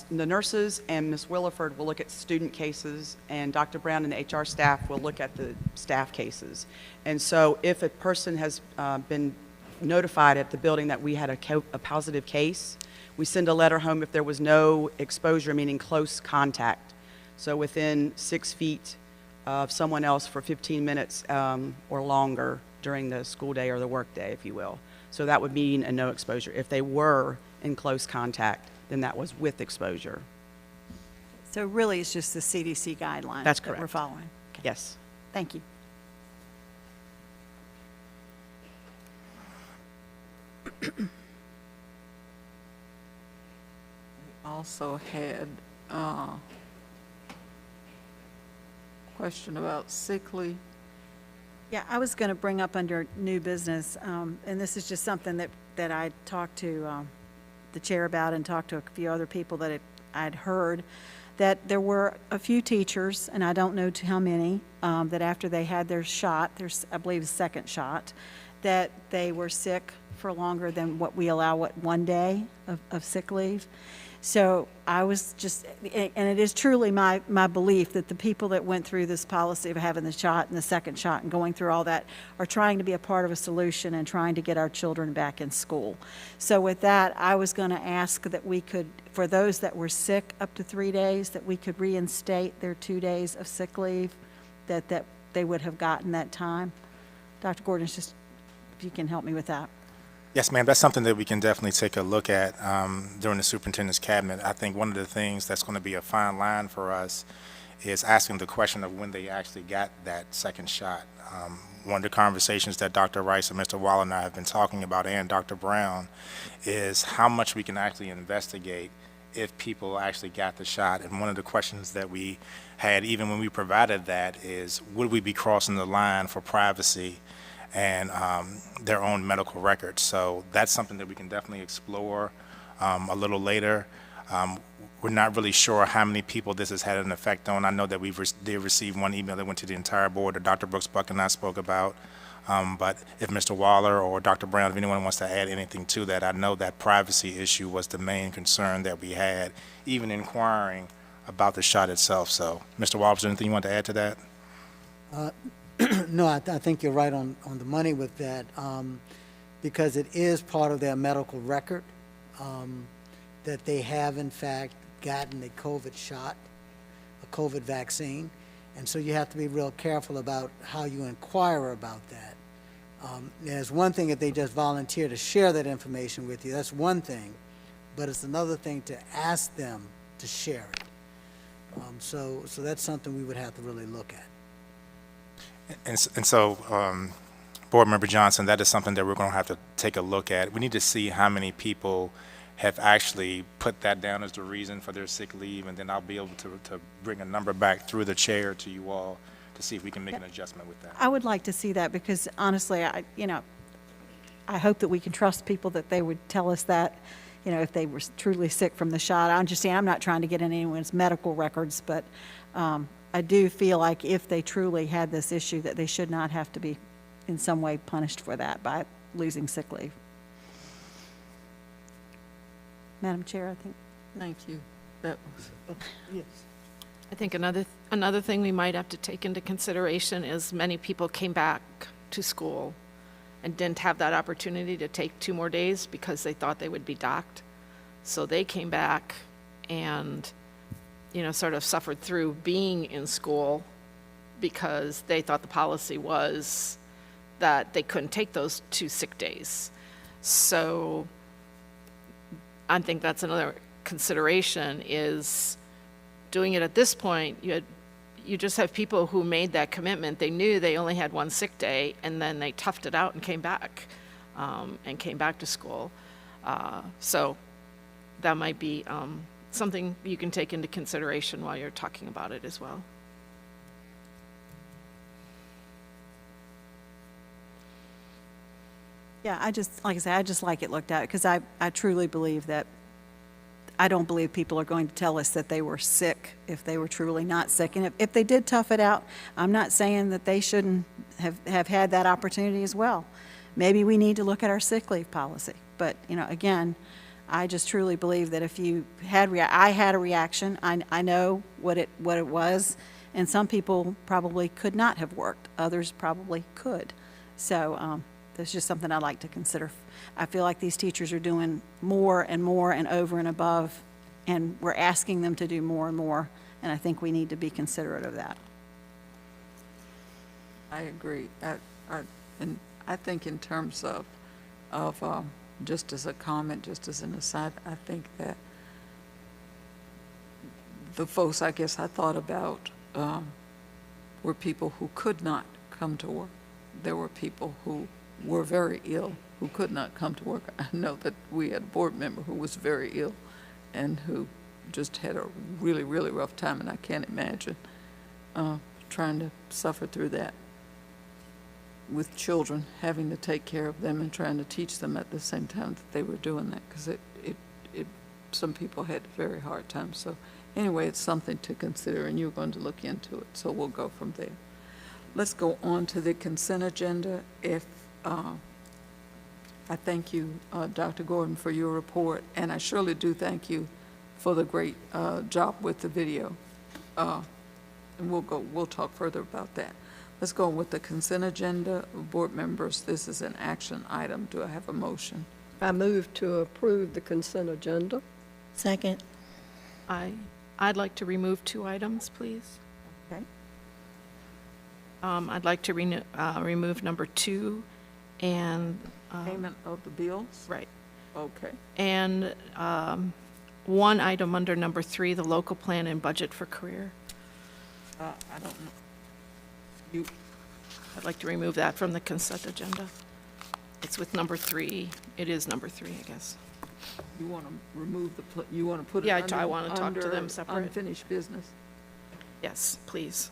nurses, and Ms. Williford will look at student cases, and Dr. Brown and the HR staff will look at the staff cases. And so if a person has been notified at the building that we had a positive case, we send a letter home if there was no exposure, meaning close contact. So within 6 feet of someone else for 15 minutes or longer during the school day or the work day, if you will. So that would mean a no exposure. If they were in close contact, then that was with exposure. So really, it's just the CDC guidelines That's that we're correct. following. Okay. Yes. Thank you. Also had question about sick leave. Yeah, I was going to bring up under new business, and this is just something that I talked to the chair about and talked to a few other people that I'd heard, that there were a few teachers, and I don't know to how many, that after they had their shot, I believe the second shot, that they were sick for longer than what we allow, 1 day of sick leave. So I was just, and it is truly my belief that the people that went through this policy of having the shot and the second shot and going through all that are trying to be a part of a solution and trying to get our children back in school. So with that, I was going to ask that we could, for those that were sick up to 3 days, that we could reinstate their 2 days of sick leave, that they would have gotten that time. Dr. Gordon, just if you can help me with that. Yes, ma'am, that's something that we can definitely take a look at during the superintendent's cabinet. I think one of the things that's going to be a fine line for us is asking the question of when they actually got that second shot. One of the conversations that Dr. Rice and Mr. Waller and I have been talking about, and Dr. Brown, is how much we can actually investigate if people actually got the shot. And one of the questions that we had, even when we provided that, is would we be crossing the line for privacy and their own medical records? So that's something that we can definitely explore a little later. We're not really sure how many people this has had an effect on. I know that we did receive one email that went to the entire board that Dr. Brooks Buck and I spoke about. But if Mr. Waller or Dr. Brown, if anyone wants to add anything to that, I know that privacy issue was the main concern that we had, even inquiring about the shot itself. So, Mr. Waller, is there anything you want to add to that? No, I think you're right on the money with that, because it is part of their medical record that they have, in fact, gotten a COVID shot, a COVID vaccine, and so you have to be real careful about how you inquire about that. There's one thing if they just volunteer to share that information with you, that's one thing, but it's another thing to ask them to share it. So that's something we would have to really look at. And so, Board Member Johnson, that is something that we're going to have to take a look at. We need to see how many people have actually put that down as the reason for their sick leave, and then I'll be able to bring a number back through the chair to you all to see if we can make an adjustment with that. I would like to see that because honestly, I hope that we can trust people that they would tell us that, you know, if they were truly sick from the shot. I understand, I'm not trying to get in anyone's medical records, but I do feel like if they truly had this issue, that they should not have to be in some way punished for that by losing sick leave. Madam Chair, I think. Thank you. That was, yes. I think another thing we might have to take into consideration is many people came back to school and didn't have that opportunity to take 2 more days because they thought they would be docked. So they came back and, you know, sort of suffered through being in school because they thought the policy was that they couldn't take those 2 sick days. So I think that's another consideration, is doing it at this point. You just have people who made that commitment. They knew they only had 1 sick day, and then they toughed it out and came back to school. So that might be something you can take into consideration while you're talking about it as well. Yeah, like I said, I just like it looked at, because I truly believe that, I don't believe people are going to tell us that they were sick if they were truly not sick. And if they did tough it out, I'm not saying that they shouldn't have had that opportunity as well. Maybe we need to look at our sick leave policy. But, you know, again, I just truly believe that if you had, I had a reaction, I know what it was, and some people probably could not have worked. Others probably could. So that's just something I'd like to consider. I feel like these teachers are doing more and more and over and above, and we're asking them to do more and more, and I think we need to be considerate of that. I agree. And I think in terms of just as a comment, just as an aside, I think that the folks I guess I thought about were people who could not come to work. There were people who were very ill who could not come to work. I know that we had a board member who was very ill and who just had a really, really rough time, and I can't imagine trying to suffer through that with children, having to take care of them and trying to teach them at the same time that they were doing that, because some people had a very hard time. So anyway, it's something to consider, and you're going to look into it, so we'll go from there. Let's go on to the consent agenda. I thank you, Dr. Gordon, for your report, and I surely do thank you for the great job with the video. And we'll talk further about that. Let's go with the consent agenda. Board members, this is an action item. Do I have a motion? I move to approve the consent agenda. Second. I'd like to remove 2 items, please. Okay. I'd like to remove number 2 and payment of the bills? Right. Okay. And 1 item under number 3, the local plan and budget for career. I don't know. I'd like to remove that from the consent agenda. It's with number 3. It is number 3, I guess. You want to remove you want to put it Yeah, under, I want to talk to them separate. Unfinished business? Yes, please.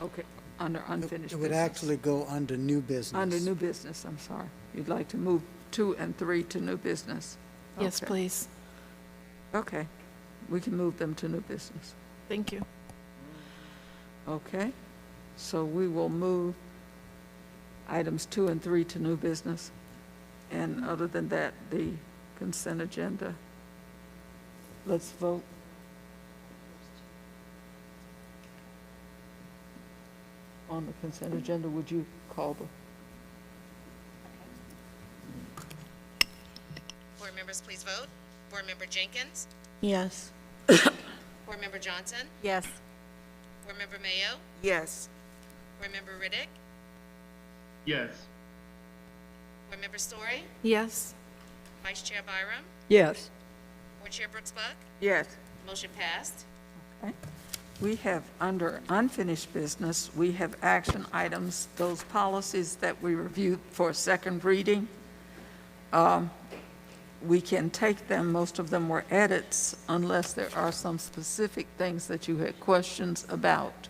Okay, under unfinished business. It would actually go under new business. Under new business, I'm sorry. You'd like to move 2 and 3 to new business? Yes, Okay. please. Okay, we can move them to new business. Thank you. Okay, so we will move items 2 and 3 to new business. And other than that, the consent agenda. Let's vote. On the consent agenda, would you call the? Board members, please vote. Board Member Jenkins? Yes. Board Member Johnson? Yes. Board Member Mayo? Yes. Board Member Riddick? Yes. Board Member Story? Yes. Vice Chair Byram? Yes. Board Chair Brooks Buck? Yes. Motion passed. Okay. We have, under unfinished business, we have action items, those policies that we reviewed for second reading. We can take them, most of them were edits, unless there are some specific things that you had questions about.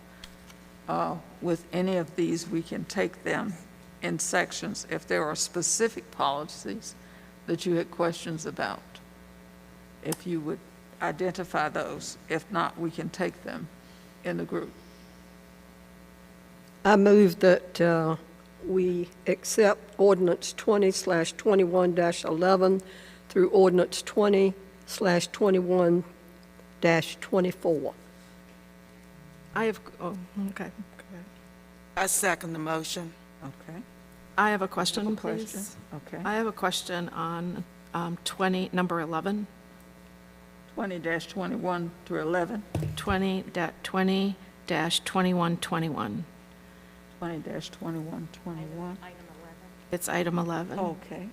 With any of these, we can take them in sections if there are specific policies that you had questions about. If you would identify those. If not, we can take them in the group. I move that we accept ordinance 20/21-11 through ordinance 20/21-24. I have, oh, okay. I second the motion. Okay. I have a question, You have a question? please. Okay. I have a question on 20, number 11. 20-21 through 11. 20-2121. 20-2121. It's item 11. Okay.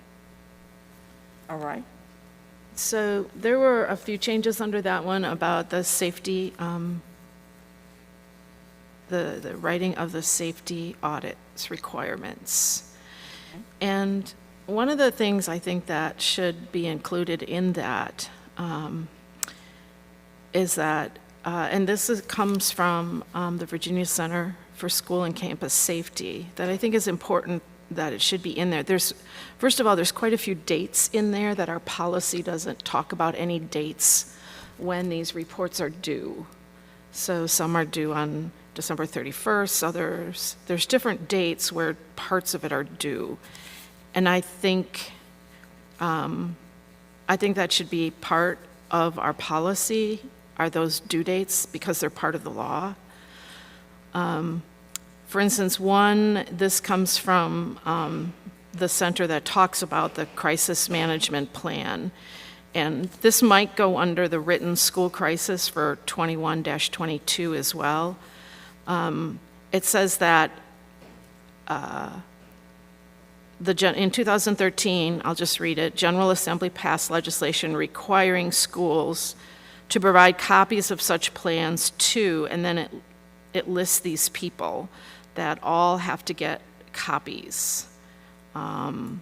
All right. So there were a few changes under that one about the safety, the writing of the safety audits requirements. And one of the things I think that should be included in that is that, and comes from the Virginia Center for School and Campus Safety, that I think is important that it should be in there. First of all, there's quite a few dates in there that our policy doesn't talk about any dates when these reports are due. So some are due on December 31st, there's different dates where parts of it are due. And I think that should be part of our policy, are those due dates, because they're part of the law. For instance, this comes from the center that talks about the crisis management plan. And this might go under the written school crisis for 21-22 as well. It says that in 2013, I'll just read it, General Assembly passed legislation requiring schools to provide copies of such plans to, and then it lists these people that all have to get copies. And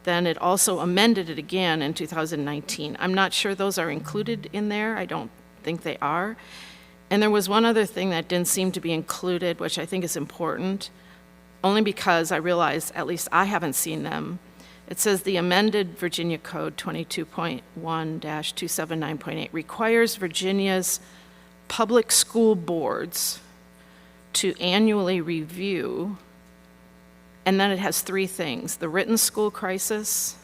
then it also amended it again in 2019. I'm not sure those are included in there. I don't think they are. And there was one other thing that didn't seem to be included, which I think is important, only because I realize, at least I haven't seen them. It says the amended Virginia Code 22.1-279.8 requires Virginia's public school boards to annually review, and then it has three things: the written school crisis,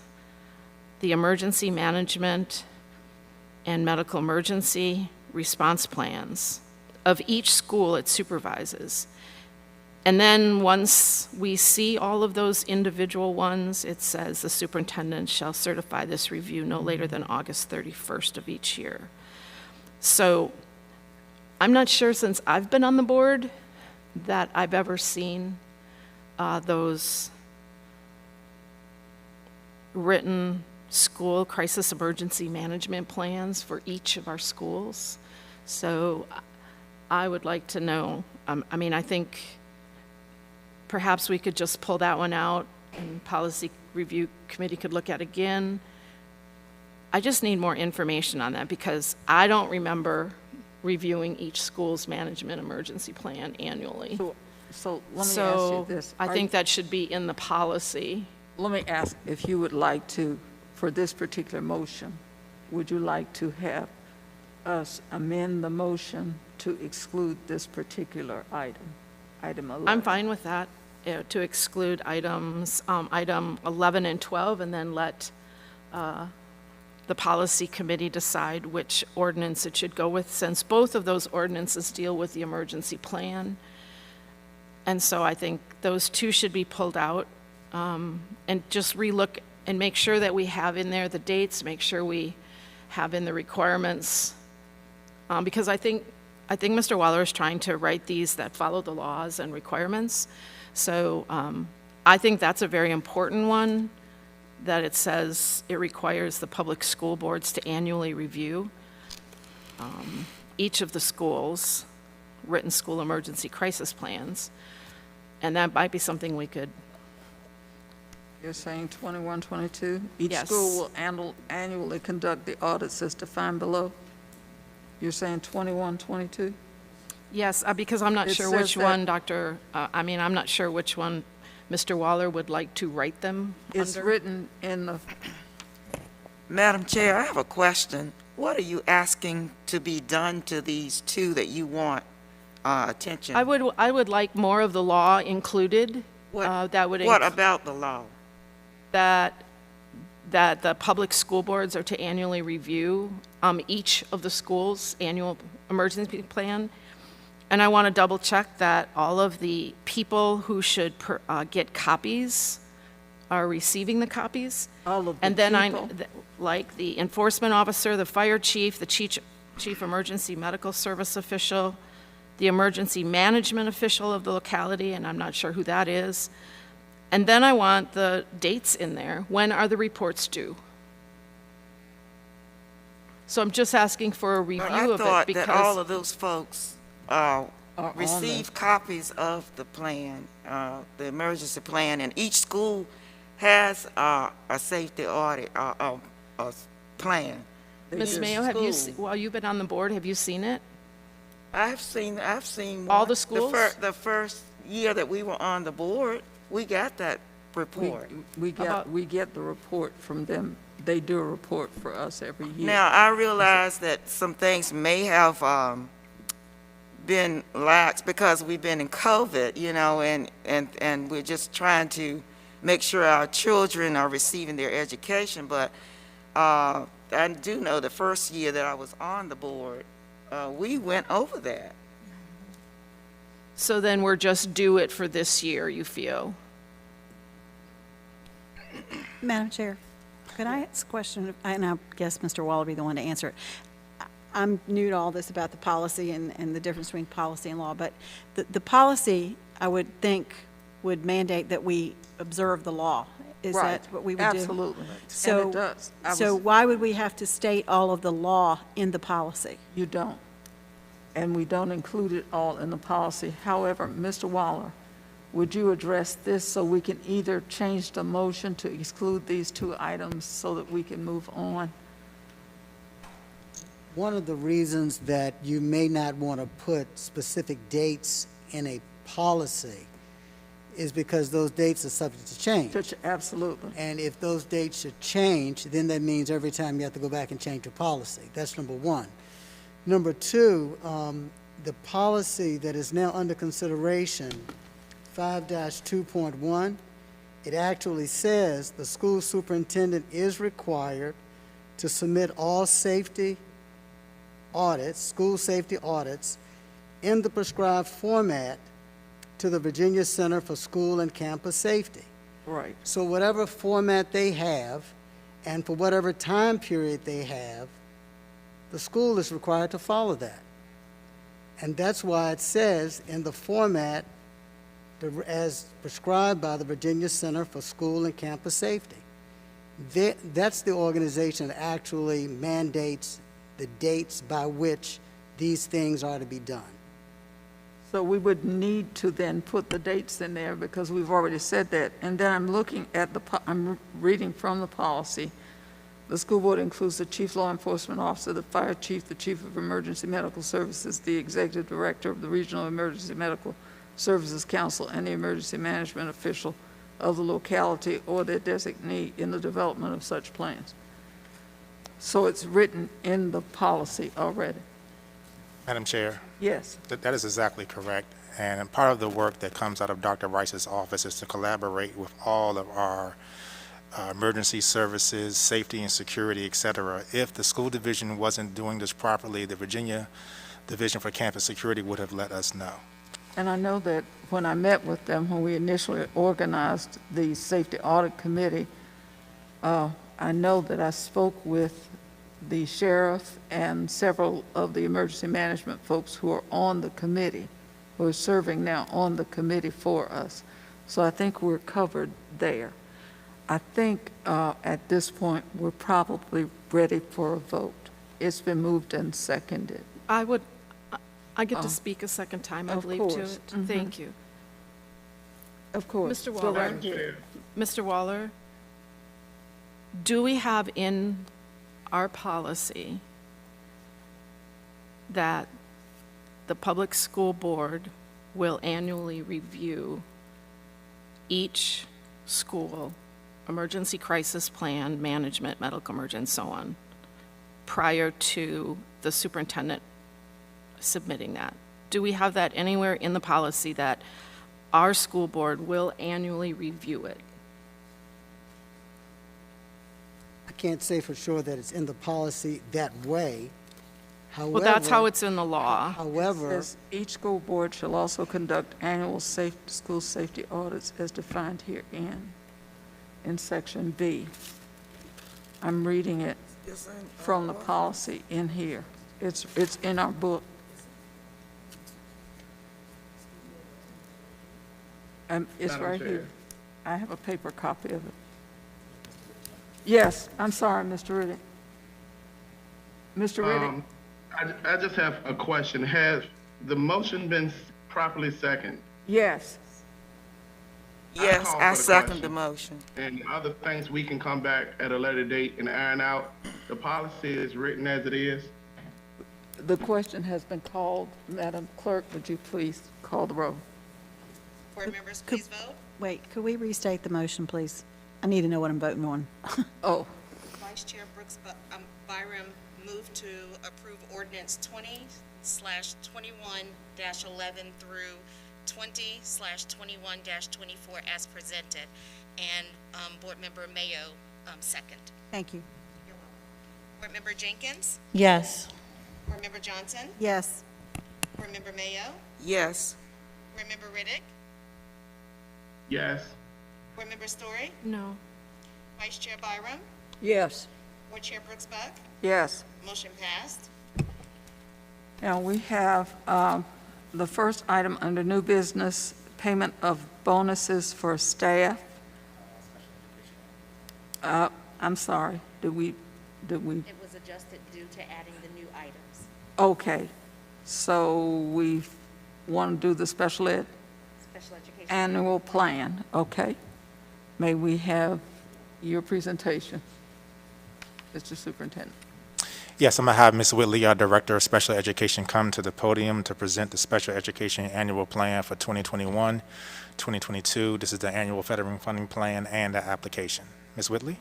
the emergency management and medical emergency response plans of each school it supervises. And then once we see all of those individual ones, it says the superintendent shall certify this review no later than August 31st of each year. So I'm not sure, since I've been on the board, that I've ever seen those written school crisis emergency management plans for each of our schools. So I would like to know, I think perhaps we could just pull that one out and policy review committee could look at again. I just need more information on that, because I don't remember reviewing each school's management emergency plan annually. So let me ask you this. I think that should be in the policy. Let me ask if you would like to, for this particular motion, would you like to have us amend the motion to exclude this particular item, item 11? I'm fine with that, to exclude items, item 11 and 12, and then let the policy committee decide which ordinance it should go with, since both of those ordinances deal with the emergency plan. And so I think those two should be pulled out, and just relook and make sure that we have in there the dates, make sure we have in the requirements, because I think Mr. Waller is trying to write these that follow the laws and requirements. So I think that's a very important one, that it says it requires the public school boards to annually review each of the schools' written school emergency crisis plans. And that might be something we could. You're saying 21, 22? Each Yes. school will annually conduct the audits as defined below? You're saying 21, 22? Yes, because I'm not It sure says which that- one I'm not sure which one Mr. Waller would like to write them It's under. written in the, Madam Chair, I have a question. What are you asking to be done to these two that you want attention? I would like more of the law included. What, That would what about the law? that the public school boards are to annually review each of the schools' annual emergency plan. And I want to double check that all of the people who should get copies are receiving the copies. all of the And then people. like the enforcement officer, the fire chief, the chief emergency medical service official, the emergency management official of the locality, and I'm not sure who that is. And then I want the dates in there. When are the reports due? So I'm just asking for a review But I of it thought because. that all of those folks on receive copies of the plan, the emergency plan, and each school has a safety audit, a plan. Ms. Mayo, have you, while you've been on the board, have you seen it? I've seen All one. the schools? The first year that we were on the board, we got that report. We get the report from them. They do a report for us every year. Now, I realize that some things may have been lax because we've been in COVID, you know, and we're just trying to make sure our children are receiving their education. But I do know the first year that I was on the board, we went over that. So then we're just due it for this year, you feel? Madam Chair, could I ask a question? And I guess Mr. Waller will be the one to answer it. I'm new to all this about the policy and the difference between policy and law, but the policy, I would think, would mandate that we observe the law. Is Right. that what we would do? Absolutely. So, And it does. so why would we have to state all of the law in the policy? You don't. And we don't include it all in the policy. However, Mr. Waller, would you address this so we can either change the motion to exclude these two items so that we can move on? One of the reasons that you may not want to put specific dates in a policy is because those dates are subject to change. Absolutely. And if those dates should change, then that means every time you have to go back and change your policy. That's number one. Number two, the policy that is now under consideration, 5-2.1, it actually says the school superintendent is required to submit all safety audits, school safety audits, in the prescribed format to the Virginia Center for School and Campus Safety. Right. So whatever format they have, and for whatever time period they have, the school is required to follow that. And that's why it says in the format as prescribed by the Virginia Center for School and Campus Safety. That's the organization that actually mandates the dates by which these things are to be done. So we would need to then put the dates in there because we've already said that. And then I'm looking at I'm reading from the policy. The school board includes the chief law enforcement officer, the fire chief, the chief of emergency medical services, the executive director of the Regional Emergency Medical Services Council, and the emergency management official of the locality or their designee in the development of such plans. So it's written in the policy already. Madam Chair? Yes. That is exactly correct. And part of the work that comes out of Dr. Rice's office is to collaborate with all of our emergency services, safety and security, et cetera. If the school division wasn't doing this properly, the Virginia Division for Campus Security would have let us know. And I know that when I met with them, when we initially organized the Safety Audit Committee, I know that I spoke with the sheriff and several of the emergency management folks who are on the committee, who are serving now on the committee for us. So I think we're covered there. I think at this point, we're probably ready for a vote. It's been moved and seconded. I get to speak a second time, I believe, to it. Mhm. Thank you. Of course. Mr. Go Waller, right. Mr. Waller, do we have in our policy that the public school board will annually review each school emergency crisis plan, management, medical emergency, so on, prior to the superintendent submitting that. Do we have that anywhere in the policy that our school board will annually review it? I can't say for sure that it's in the policy that way. However, Well, that's how it's in the law. However, It says each school board shall also conduct annual school safety audits as defined herein in section B. I'm reading it from the policy in here. It's in our book. It's Madam right Chair. here. I have a paper copy of it. Yes, I'm sorry, Mr. Riddick. Mr. Riddick? I just have a question. Has the motion been properly seconded? Yes. Yes, call I for the second question. the motion. And other things we can come back at a later date and iron out. The policy is written as it is. The question has been called. Madam Clerk, would you please call the roll? Board members, please vote. Wait, could we restate the motion, please? I need to know what I'm voting on. Oh, Vice Chair Brooks Byram moved to approve ordinance 20/21-11 through 20/21-24 as presented, and Board Member Mayo second. Thank you. Board Member Jenkins, Yes. Board Member Johnson, Yes. Board Member Mayo, Yes. Board Member Riddick, Yes. Board Member Story, No. Vice Chair Byram, yes. Board Chair Brooks Buck, Yes. motion passed. Now, we have the first item under new business, payment of bonuses for staff. I'm sorry, did we? It was adjusted due to adding the new items. Okay, so we want to do the special ed Special education. annual plan, okay? May we have your presentation, Mr. Superintendent? Yes, I'm going to have Ms. Whitley, our Director of Special Education, come to the podium to present the Special Education Annual Plan for 2021, 2022. This is the annual federal funding plan and the application. Ms. Whitley?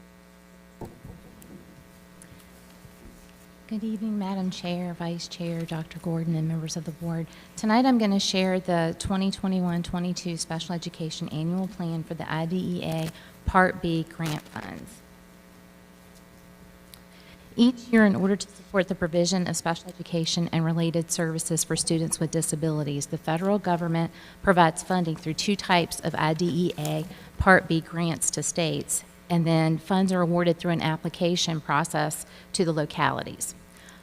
Good evening, Madam Chair, Vice Chair, Dr. Gordon, and members of the board. Tonight I'm going to share the 2021-22 Special Education Annual Plan for the IDEA Part B grant funds. Each year, in order to support the provision of special education and related services for students with disabilities, the federal government provides funding through two types of IDEA Part B grants to states, and then funds are awarded through an application process to the localities.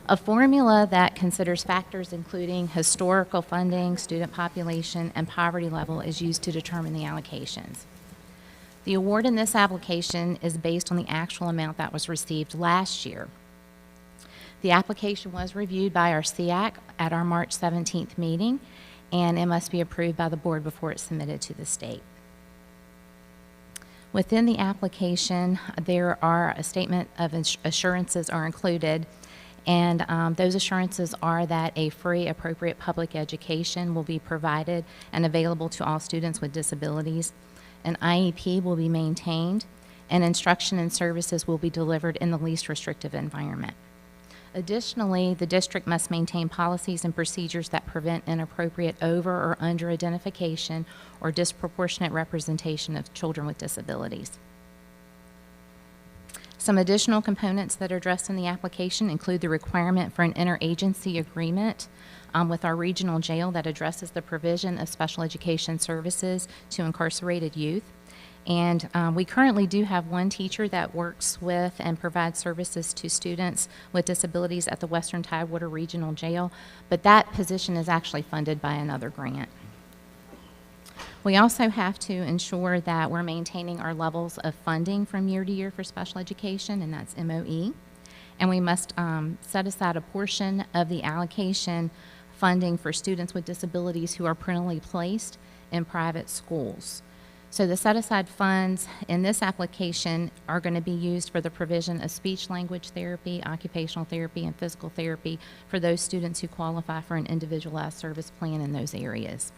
A formula that considers factors including historical funding, student population, and poverty level is used to determine the allocations. The award in this application is based on the actual amount that was received last year. The application was reviewed by our SEAC at our March 17th meeting, and it must be approved by the board before it's submitted to the state. Within the application, there are a statement of assurances are included, and those assurances are that a free, appropriate public education will be provided and available to all students with disabilities. An IEP will be maintained, and instruction and services will be delivered in the least restrictive environment. Additionally, the district must maintain policies and procedures that prevent inappropriate over or under identification or disproportionate representation of children with disabilities. Some additional components that are addressed in the application include the requirement for an interagency agreement with our regional jail that addresses the provision of special education services to incarcerated youth. And we currently do have one teacher that works with and provides services to students with disabilities at the Western Tidewater Regional Jail, but that position is actually funded by another grant. We also have to ensure that we're maintaining our levels of funding from year to year for special education, and that's MOE. And we must set aside a portion of the allocation funding for students with disabilities who are permanently placed in private schools. So the set-aside funds in this application are going to be used for the provision of speech-language therapy, occupational therapy, and physical therapy for those students who qualify for an individualized service plan in those areas.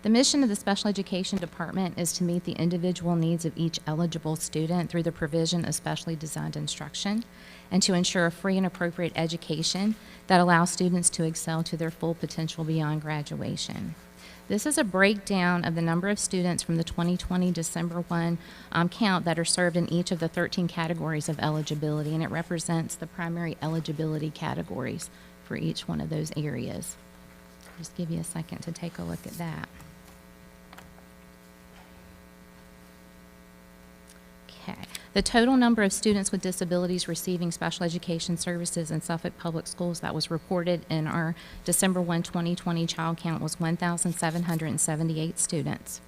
The mission of the Special Education Department is to meet the individual needs of each eligible student through the provision of specially designed instruction and to ensure a free and appropriate education that allows students to excel to their full potential beyond graduation. This is a breakdown of the number of students from the 2020 December 1 count that are served in each of the 13 categories of eligibility, and it represents the primary eligibility categories for each one of those areas. I'll just give you a second to take a look at that. Okay. The total number of students with disabilities receiving special education services in Suffolk Public Schools that was reported in our December 1, 2020 child count was 1,778 students.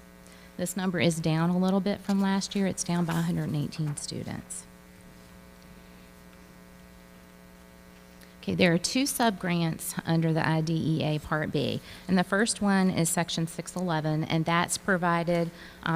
This number is down a little bit from last year. It's down by 118 students. Okay, there are two sub-grants under the IDEA Part B, and the first one is Section 611, and that's provided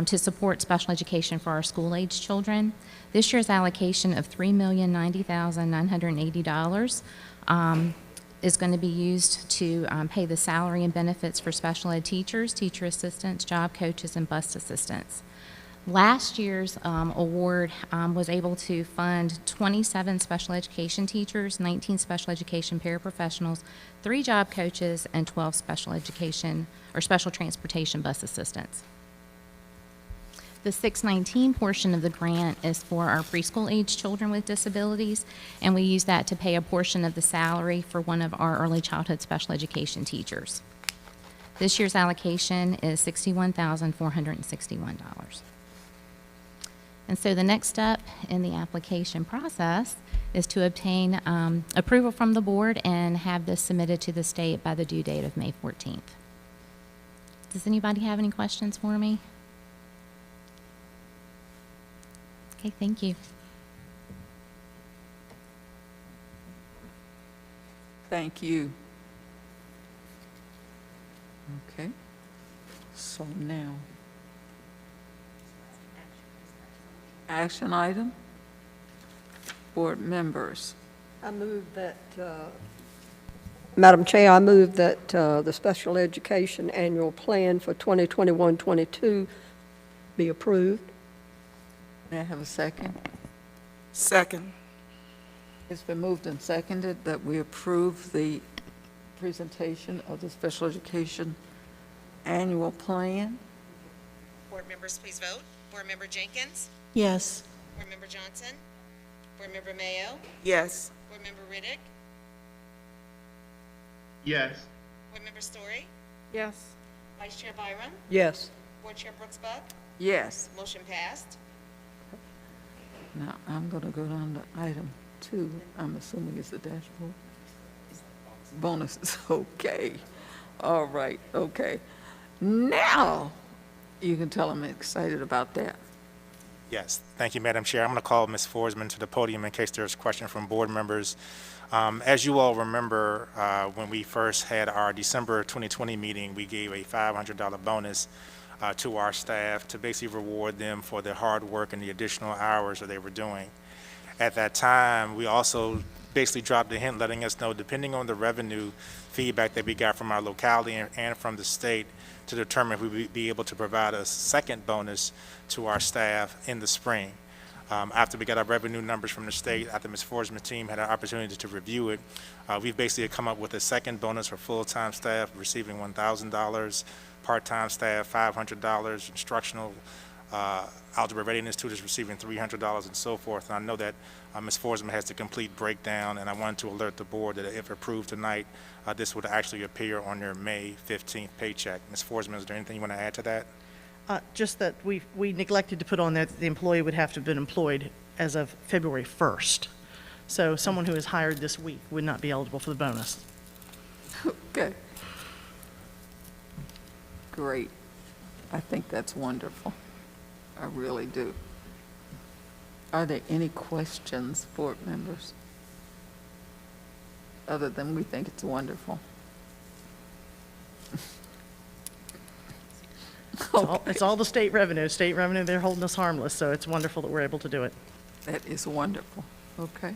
to support special education for our school-age children. This year's allocation of $3,090,980 is going to be used to pay the salary and benefits for special ed teachers, teacher assistants, job coaches, and bus assistants. Last year's award was able to fund 27 special education teachers, 19 special education paraprofessionals, 3 job coaches, and 12 special education or special transportation bus assistants. The 619 portion of the grant is for our preschool age children with disabilities, and we use that to pay a portion of the salary for one of our early childhood special education teachers. This year's allocation is $61,461. And so the next step in the application process is to obtain approval from the board and have this submitted to the state by the due date of May 14th. Does anybody have any questions for me? Okay, thank you. Thank you. Okay. So now, action item. Board members. I move that, Madam Chair, I move that the special education annual plan for 2021-22 be approved. May I have a second? Second. It's been moved and seconded that we approve the presentation of the special education annual plan. Board members, please vote. Board Member Jenkins? Yes. Board Member Johnson? Board Member Mayo? Yes. Board Member Riddick? Yes. Board Member Story? Yes. Vice Chair Byram? Yes. Board Chair Brooks Buck? Yes. Motion passed. Now, I'm going to go down to item 2. I'm assuming it's the dashboard. Bonuses, okay. All right, okay. Now, you can tell I'm excited about that. Yes, thank you, Madam Chair. I'm going to call Ms. Forsman to the podium in case there's a question from board members. As you all remember, when we first had our December 2020 meeting, we gave a $500 bonus to our staff to basically reward them for their hard work and the additional hours that they were doing. At that time, we also basically dropped a hint letting us know, depending on the revenue feedback that we got from our locality and from the state, to determine if we would be able to provide a second bonus to our staff in the spring. After we got our revenue numbers from the state, after Ms. Forsman's team had an opportunity to review it, we've basically come up with a second bonus for full-time staff receiving $1,000, part-time staff $500, instructional algebra readiness tutors receiving $300 and so forth. And I know that Ms. Forsman has the complete breakdown, and I wanted to alert the board that if approved tonight, this would actually appear on their May 15th paycheck. Ms. Forsman, is there anything you want to add to that? Just that we neglected to put on there that the employee would have to have been employed as of February 1st. So someone who is hired this week would not be eligible for the bonus. Okay. Great. I think that's wonderful. I really do. Are there any questions, board members? Other than we think it's wonderful. It's all the state revenue. State revenue, they're holding us harmless, so it's wonderful that we're able to do it. That is wonderful. Okay.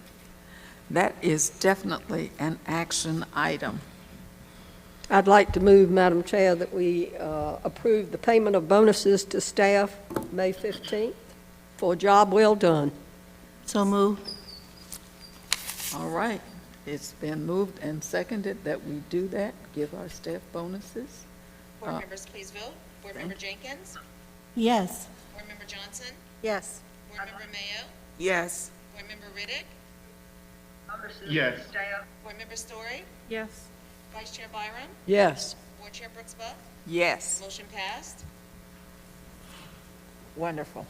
That is definitely an action item. I'd like to move, Madam Chair, that we approve the payment of bonuses to staff May 15th for a job well done. So moved. All right. It's been moved and seconded that we do that, give our staff bonuses. Board members, please vote. Board Member Jenkins? Yes. Board Member Johnson? Yes. Board Member Mayo? Yes. Board Member Riddick? Yes. Board Member Story? Yes. Vice Chair Byram? Yes. Board Chair Brooks Buck? Yes. Motion passed. Wonderful.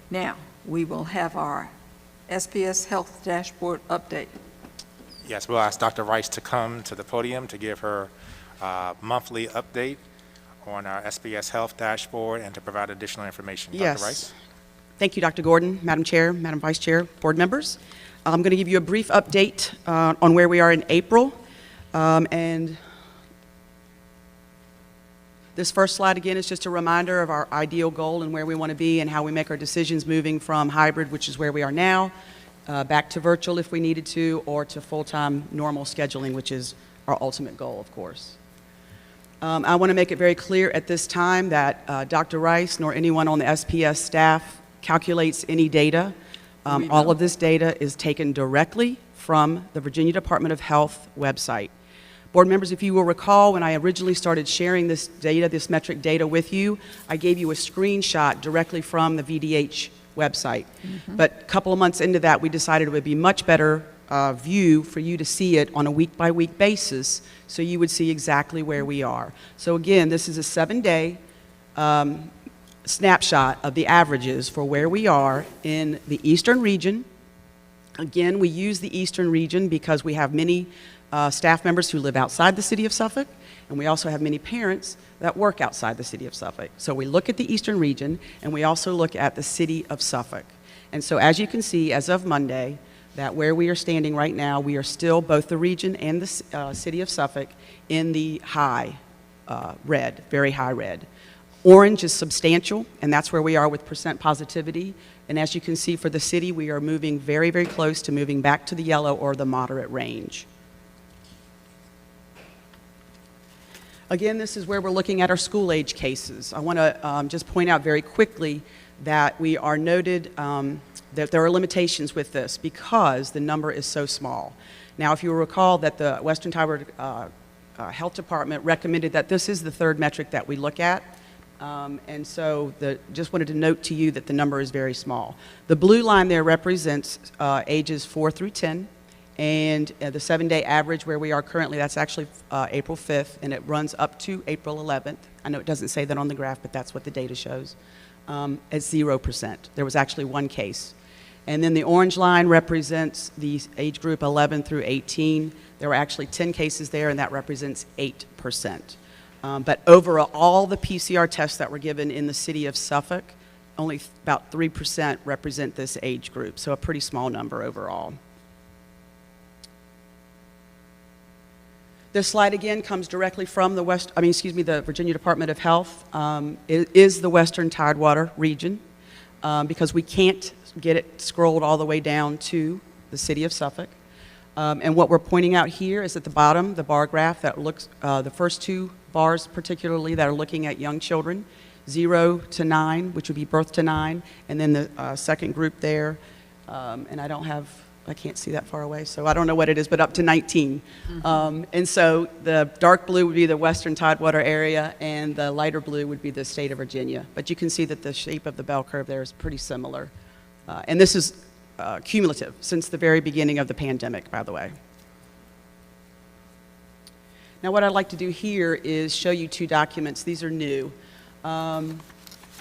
Now, we will have our SPS Health Dashboard update. Yes, we'll ask Dr. Rice to come to the podium to give her monthly update on our SPS Health Dashboard and to provide additional information. Yes. Dr. Rice? Thank you, Dr. Gordon, Madam Chair, Madam Vice Chair, board members. I'm going to give you a brief update on where we are in April. And this first slide, again, is just a reminder of our ideal goal and where we want to be and how we make our decisions moving from hybrid, which is where we are now, back to virtual if we needed to, or to full-time normal scheduling, which is our ultimate goal, of course. I want to make it very clear at this time that Dr. Rice nor anyone on the SPS staff calculates any data. All of this data is taken directly from the Virginia Department of Health website. Board members, if you will recall, when I originally started sharing this data, this metric data with you, I gave you a screenshot directly from the VDH website. But a couple of months into that, we decided it would be much better view for you to see it on a week-by-week basis, so you would see exactly where we are. So again, this is a 7-day snapshot of the averages for where we are in the Eastern region. Again, we use the Eastern region because we have many staff members who live outside the city of Suffolk, and we also have many parents that work outside the city of Suffolk. So we look at the Eastern region, and we also look at the city of Suffolk. And so as you can see, as of Monday, that where we are standing right now, we are still, both the region and the city of Suffolk, in the high red, very high red. Orange is substantial, and that's where we are with percent positivity. And as you can see for the city, we are moving very, very close to moving back to the yellow or the moderate range. Again, this is where we're looking at our school age cases. I want to just point out very quickly that we are noted that there are limitations with this because the number is so small. Now, if you will recall that the Western Tidewater Health Department recommended that this is the third metric that we look at. And so just wanted to note to you that the number is very small. The blue line there represents ages 4 through 10, and the 7-day average where we are currently, that's actually April 5th, and it runs up to April 11th. I know it doesn't say that on the graph, but that's what the data shows. It's 0%. There was actually one case. And then the orange line represents the age group 11 through 18. There were actually 10 cases there, and that represents 8%. But overall, all the PCR tests that were given in the city of Suffolk, only about 3% represent this age group, so a pretty small number overall. This slide again comes directly from the the Virginia Department of Health. It is the Western Tidewater region because we can't get it scrolled all the way down to the city of Suffolk. And what we're pointing out here is at the bottom, the bar graph that looks, the first two bars particularly that are looking at young children, 0 to 9, which would be birth to 9, and then the second group there, and I can't see that far away, so I don't know what it is, but up to 19. And so the dark blue would be the Western Tidewater area, and the lighter blue would be the state of Virginia. But you can see that the shape of the bell curve there is pretty similar. And this is cumulative since the very beginning of the pandemic, by the way. Now what I'd like to do here is show you two documents. These are new.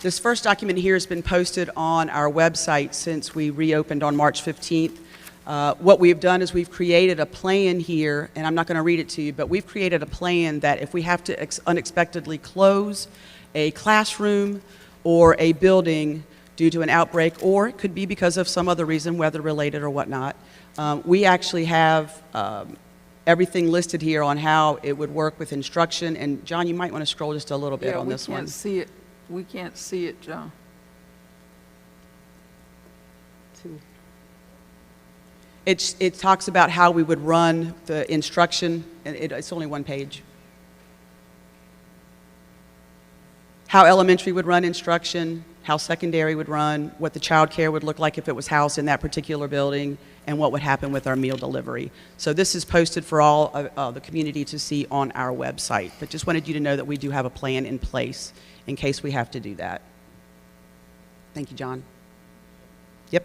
This first document here has been posted on our website since we reopened on March 15th. What we've done is we've created a plan here, and I'm not going to read it to you, but we've created a plan that if we have to unexpectedly close a classroom or a building due to an outbreak, or it could be because of some other reason, weather-related or whatnot, we actually have everything listed here on how it would work with instruction. And John, you might want to scroll just a little bit on this one. We can't see it. We can't see it, John. It talks about how we would run the instruction, and it's only one page. How elementary would run instruction, how secondary would run, what the child care would look like if it was housed in that particular building, and what would happen with our meal delivery. So this is posted for all the community to see on our website. But just wanted you to know that we do have a plan in place in case we have to do that. Thank you, John. Yep.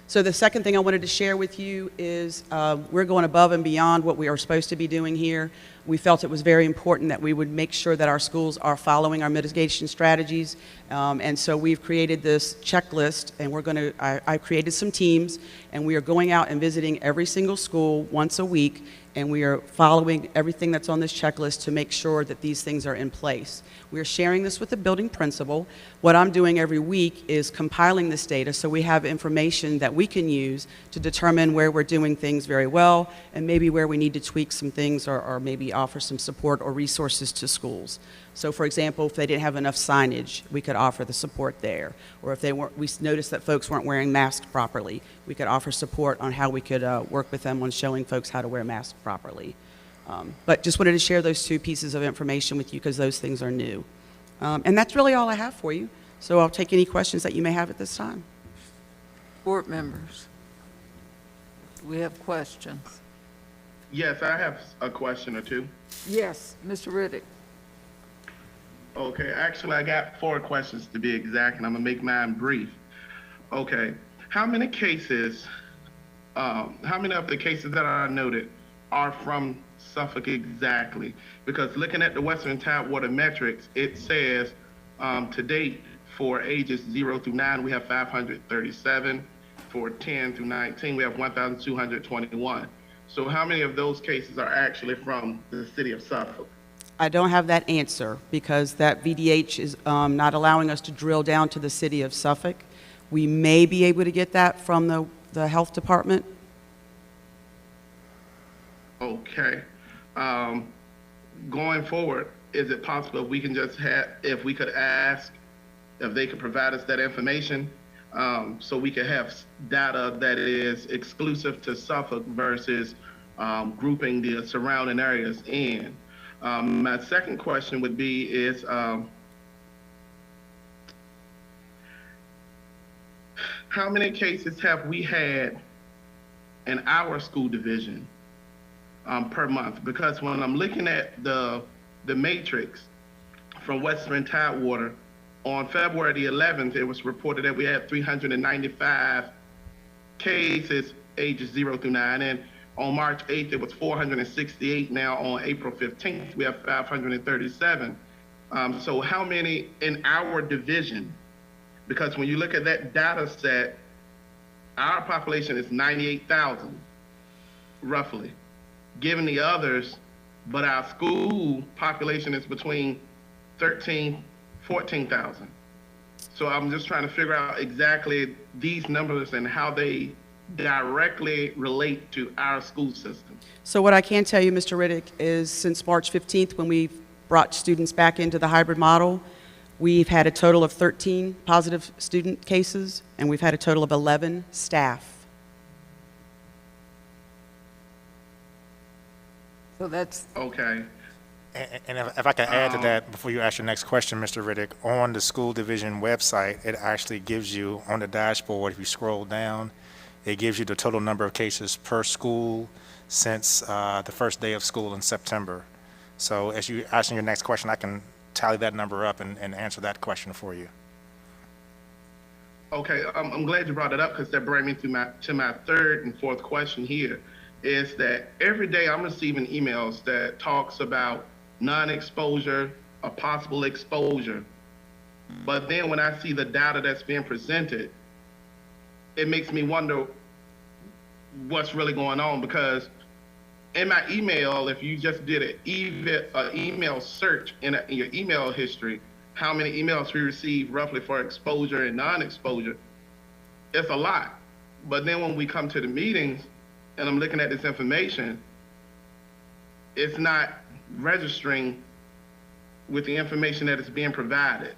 So the second thing I wanted to share with you is we're going above and beyond what we are supposed to be doing here. We felt it was very important that we would make sure that our schools are following our mitigation strategies. And so we've created this checklist, and I've created some teams, and we are going out and visiting every single school once a week, and we are following everything that's on this checklist to make sure that these things are in place. We are sharing this with the building principal. What I'm doing every week is compiling this data so we have information that we can use to determine where we're doing things very well and maybe where we need to tweak some things or maybe offer some support or resources to schools. So for example, if they didn't have enough signage, we could offer the support there. Or if we noticed that folks weren't wearing masks properly, we could offer support on how we could work with them on showing folks how to wear masks properly. But just wanted to share those two pieces of information with you because those things are new. And that's really all I have for you. So I'll take any questions that you may have at this time. Board members, we have questions. Yes, I have a question or two. Yes, Mr. Riddick. Okay, actually, I got 4 questions to be exact, and I'm gonna make mine brief. Okay, how many of the cases that are noted are from Suffolk exactly? Because looking at the Western Tidewater metrics, it says to date for ages 0 through 9, we have 537. For 10 through 19, we have 1,221. So how many of those cases are actually from the city of Suffolk? I don't have that answer because that VDH is not allowing us to drill down to the city of Suffolk. We may be able to get that from the health department. Okay. Going forward, is it possible if we can just if we could ask if they could provide us that information so we could have data that is exclusive to Suffolk versus grouping the surrounding areas in? My second question would be is how many cases have we had in our school division per month? Because when I'm looking at the matrix from Western Tidewater, on February the 11th, it was reported that we had 395 cases ages 0 through 9, and on March 8th, it was 468. Now on April 15th, we have 537. So how many in our division? Because when you look at that data set, our population is 98,000, roughly, given the others, but our school population is between 14,000. So I'm just trying to figure out exactly these numbers and how they directly relate to our school system. So what I can tell you, Mr. Riddick, is since March 15th, when we brought students back into the hybrid model, we've had a total of 13 positive student cases, and we've had a total of 11 staff. So that's okay. And if I can add to that before you ask your next question, Mr. Riddick, on the school division website, it actually gives you on the dashboard, if you scroll down, it gives you the total number of cases per school since the first day of school in September. So as you ask your next question, I can tally that number up and answer that question for you. Okay, I'm glad you brought it up because that brings me to my third and fourth question here, is that every day I'm receiving emails that talks about non-exposure or possible exposure. But then when I see the data that's being presented, it makes me wonder what's really going on, because in my email, if you just did an email search in your email history, how many emails we receive roughly for exposure and non-exposure, it's a lot. But then when we come to the meetings and I'm looking at this information, it's not registering with the information that is being provided.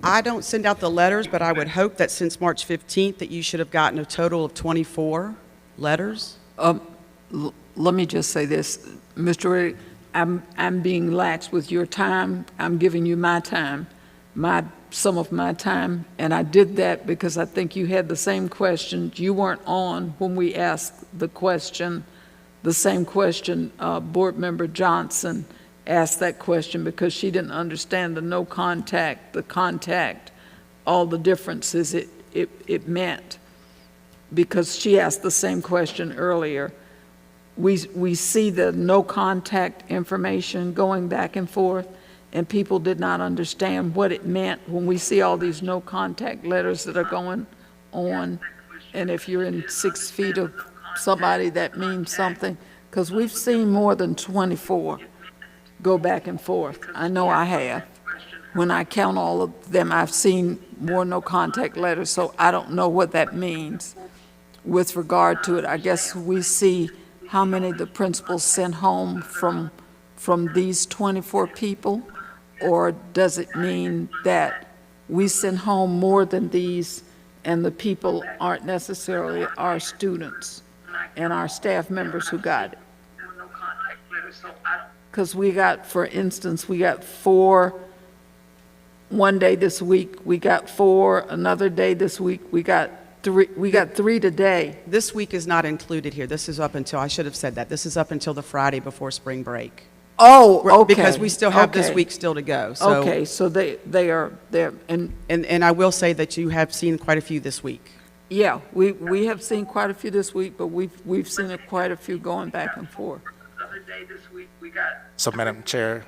I don't send out the letters, but I would hope that since March 15th that you should have gotten a total of 24 letters. Let me just say this, Mr. Riddick, I'm being lax with your time. I'm giving you my time, some of my time, and I did that because I think you had the same question. You weren't on when we asked the question, the same question. Board Member Johnson asked that question because she didn't understand the no contact, the contact, all the differences it meant, because she asked the same question earlier. We see the no contact information going back and forth, and people did not understand what it meant when we see all these no contact letters that are going on. And if you're in 6 feet of somebody, that means something, because we've seen more than 24 go back and forth. I know I have. When I count all of them, I've seen more no contact letters, so I don't know what that means with regard to it. I guess we see how many the principals sent home from these 24 people, or does it mean that we send home more than these and the people aren't necessarily our students and our staff members who got it? Because we got, for instance, we got 4 one day this week, we got 4 another day this week, we got 3 today. This week is not included here. This is up until, I should have said that, this is up until the Friday before spring break. Oh, okay. Because we still have this week still to go. So, okay, so they are there. And I will say that you have seen quite a few this week. Yeah, we have seen quite a few this week, but we've seen quite a few going back and forth. So, Madam Chair,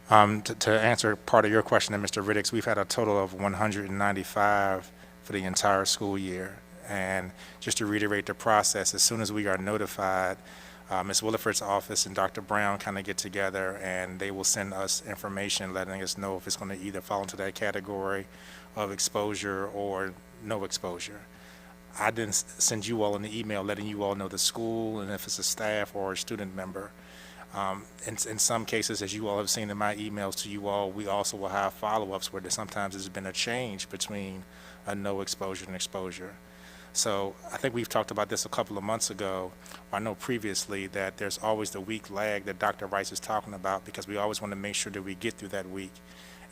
to answer part of your question, and Mr. Riddick's, we've had a total of 195 for the entire school year. And just to reiterate the process, as soon as we are notified, Ms. Williford's office and Dr. Brown kind of get together, and they will send us information letting us know if it's going to either fall into that category of exposure or no exposure. I didn't send you all an email letting you all know the school and if it's a staff or a student member. In some cases, as you all have seen in my emails to you all, we also will have follow-ups where there sometimes has been a change between a no exposure and exposure. So I think we've talked about this a couple of months ago. I know previously that there's always the week lag that Dr. Rice is talking about, because we always want to make sure that we get through that week.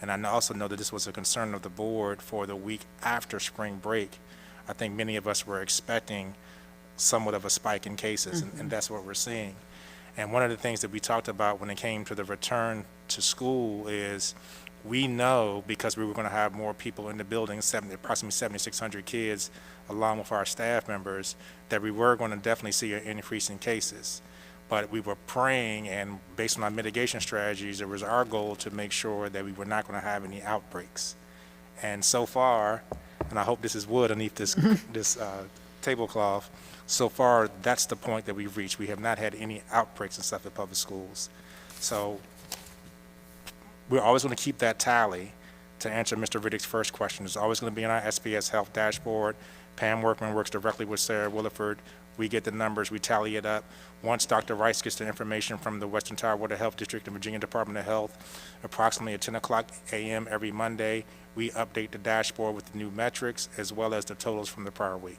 And I also know that this was a concern of the board for the week after spring break. I think many of us were expecting somewhat of a spike in cases, and that's what we're seeing. And one of the things that we talked about when it came to the return to school is we know, because we were going to have more people in the building, approximately 7,600 kids, along with our staff members, that we were going to definitely see an increase in cases. But we were praying, and based on our mitigation strategies, it was our goal to make sure that we were not going to have any outbreaks. And so far, and I hope this is wood underneath this, this tablecloth, so far that's the point that we've reached. We have not had any outbreaks in Suffolk Public Schools. So we're always going to keep that tally. To answer Mr. Riddick's first question, it's always going to be on our SPS Health dashboard. Pam Workman works directly with Sarah Williford. We get the numbers, we tally it up. Once Dr. Rice gets the information from the Western Tidewater Health District and Virginia Department of Health, approximately at 10 o'clock a.m. every Monday, we update the dashboard with the new metrics as well as the totals from the prior week.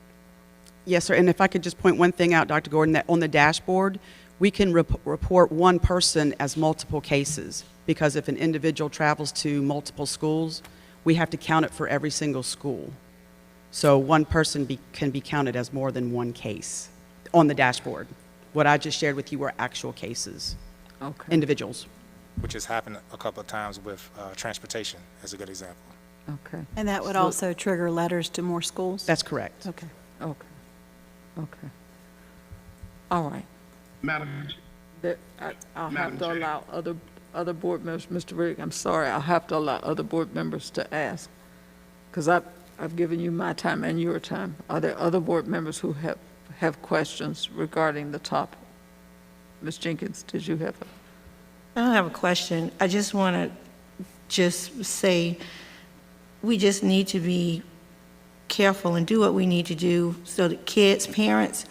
Yes, sir. And if I could just point one thing out, Dr. Gordon, that on the dashboard, we can report one person as multiple cases, because if an individual travels to multiple schools, we have to count it for every single school. So one person can be counted as more than one case on the dashboard. What I just shared with you were actual cases, individuals. Which has happened a couple of times with transportation, as a good example. Okay. And that would also trigger letters to more schools? That's correct. Okay. Okay. Okay. All right. Madam I'll have to allow other board members, Mr. Riddick, I'm sorry, I'll have to allow other board members to ask, because I've given you my time and your time. Are there other board members who have questions regarding the topic? Ms. Jenkins, did you have I don't have a question. I just want to say we just need to be careful and do what we need to do so that kids, parents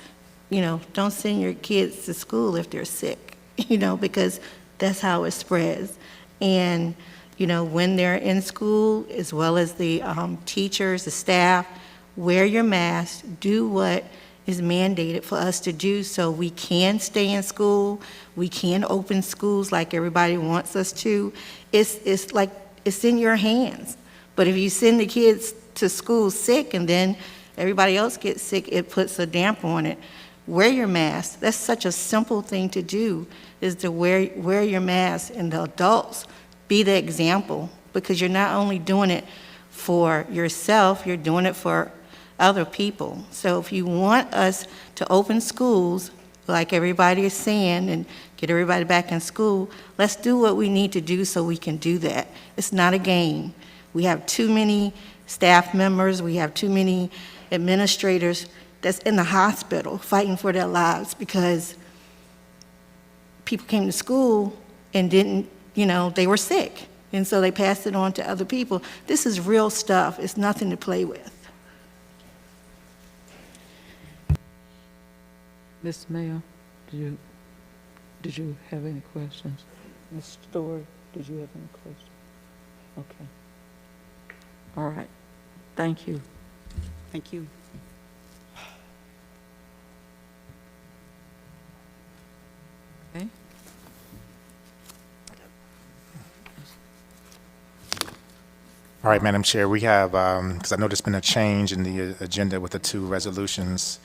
don't send your kids to school if they're sick, because that's how it spreads. And, when they're in school, as well as the teachers, the staff, wear your mask, do what is mandated for us to do so we can stay in school, we can open schools like everybody wants us to. It's like it's in your hands. But if you send the kids to school sick and then everybody else gets sick, it puts a damper on it. Wear your mask. That's such a simple thing to do, is to wear your mask, and the adults be the example, because you're not only doing it for yourself, you're doing it for other people. So if you want us to open schools, like everybody is saying, and get everybody back in school, let's do what we need to do so we can do that. It's not a game. We have too many staff members, we have too many administrators that's in the hospital fighting for their lives because people came to school and didn't, they were sick. And so they passed it on to other people. This is real stuff. It's nothing to play with. Mr. Mayor, did you have any questions? Mr. Story, did you have any questions? Okay. All right. Thank you. Thank you. Okay. All right, Madam Chair, we have, because I know there's been a change in the agenda with the two resolutions.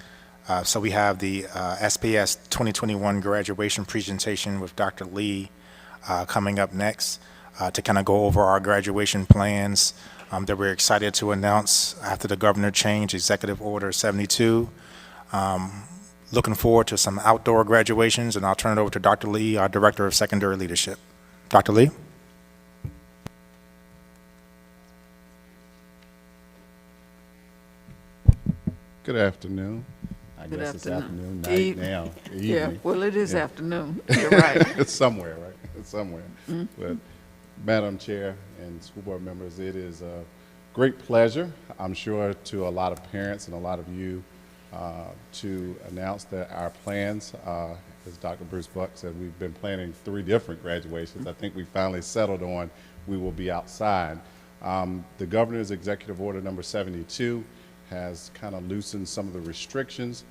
So we have the SPS 2021 graduation presentation with Dr. Lee coming up next to kind of go over our graduation plans that we're excited to announce after the governor changed Executive Order 72. Looking forward to some outdoor graduations, and I'll turn it over to Dr. Lee, our Director of Secondary Leadership. Dr. Lee? Good afternoon. I Good guess it's afternoon. afternoon, night now, evening. Yeah, well, it is Yeah. afternoon. You're right. It's somewhere, right? It's somewhere. Mhm. But Madam Chair and school board members, it is a great pleasure, I'm sure, to a lot of parents and a lot of you to announce that our plans, as Dr. Bruce Buck said, we've been planning 3 different graduations. I think we finally settled on we will be outside. The governor's executive order number 72 has kind of loosened some of the restrictions.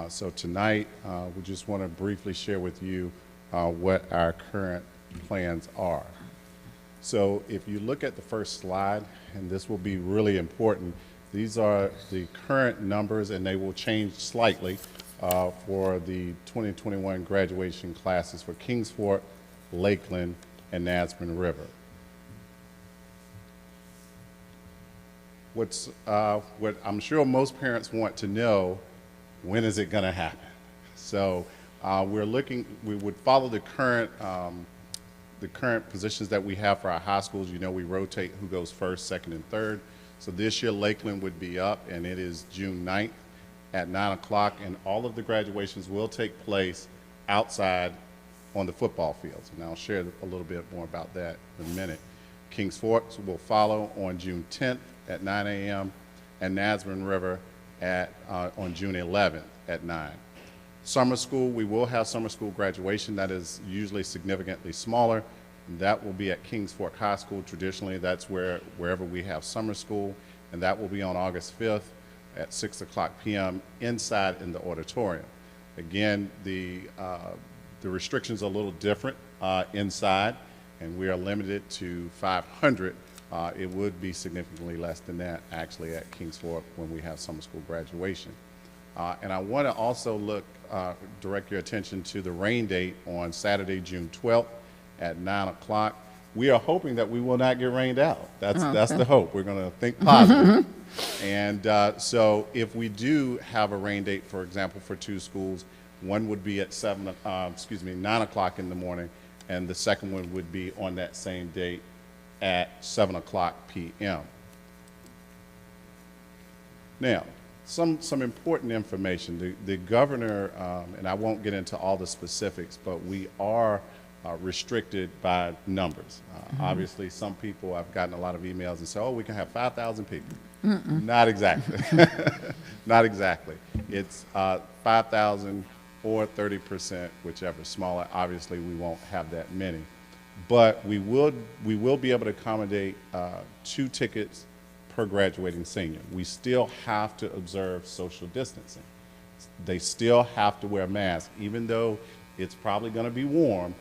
So tonight, we just want to briefly share with you what our current plans are. So if you look at the first slide, and this will be really important, these are the current numbers, and they will change slightly for the 2021 graduation classes for Kings Fork, Lakeland, and Nasman River. What I'm sure most parents want to know, when is it going to happen? So we would follow the current positions that we have for our high schools. We rotate who goes first, second, and third. So this year, Lakeland would be up, and it is June 9th at 9 o'clock, and all of the graduations will take place outside on the football fields. And I'll share a little bit more about that in a minute. Kings Fork will follow on June 10th at 9 a.m., and Nasman River on June 11th at 9. Summer school, we will have summer school graduation. That is usually significantly smaller. That will be at Kings Fork High School. Traditionally, that's wherever we have summer school, and that will be on August 5th at 6 o'clock p.m. inside in the auditorium. Again, the restrictions are a little different inside, and we are limited to 500. It would be significantly less than that, actually, at Kings Fork when we have summer school graduation. And I want to also direct your attention to the rain date on Saturday, June 12th at 9 o'clock. We are hoping that we will not get rained out. That's the hope. We're going to think positive. And so if we do have a rain date, for example, for 2 schools, one would be at 9 o'clock in the morning, and the second one would be on that same date at 7 o'clock p.m. Now, some important information. The governor, and I won't get into all the specifics, but we are restricted by numbers. Obviously, some people, I've gotten a lot of emails and say, oh, we can have 5,000 people. Not exactly. Not exactly. It's 5,000 or 30%, whichever smaller. Obviously, we won't have that many. But we will be able to accommodate 2 tickets per graduating senior. We still have to observe social distancing. They still have to wear masks. Even though it's probably going to be warm,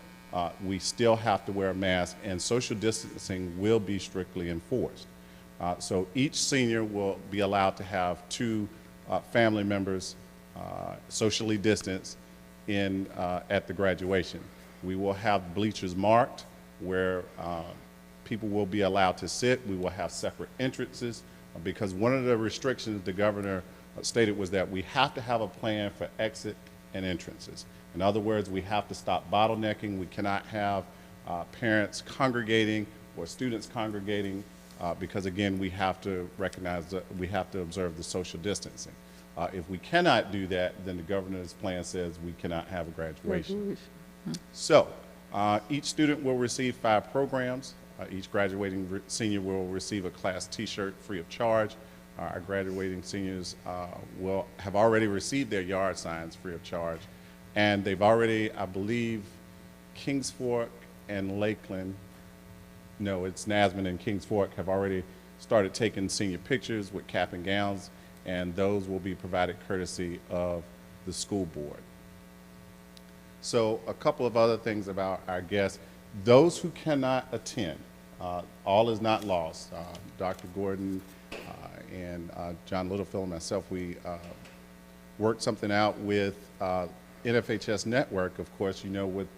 we still have to wear a mask, and social distancing will be strictly enforced. So each senior will be allowed to have 2 family members socially distanced at the graduation. We will have bleachers marked where people will be allowed to sit. We will have separate entrances because one of the restrictions the governor stated was that we have to have a plan for exit and entrances. In other words, we have to stop bottlenecking. We cannot have parents congregating or students congregating because, again, we have to recognize that we have to observe the social distancing. If we cannot do that, then the governor's plan says we cannot have a graduation. So each student will receive 5 programs. Each graduating senior will receive a class t-shirt free of charge. Our graduating seniors will have already received their yard signs free of charge. And they've already, I believe, Kings Fork and Lakeland, no, it's Nasman and Kings Fork have already started taking senior pictures with cap and gowns, and those will be provided courtesy of the school board. So a couple of other things about our guests. Those who cannot attend, all is not lost. Dr. Gordon and John Littlefield and myself, we worked something out with NFHS Network, of course, you know, with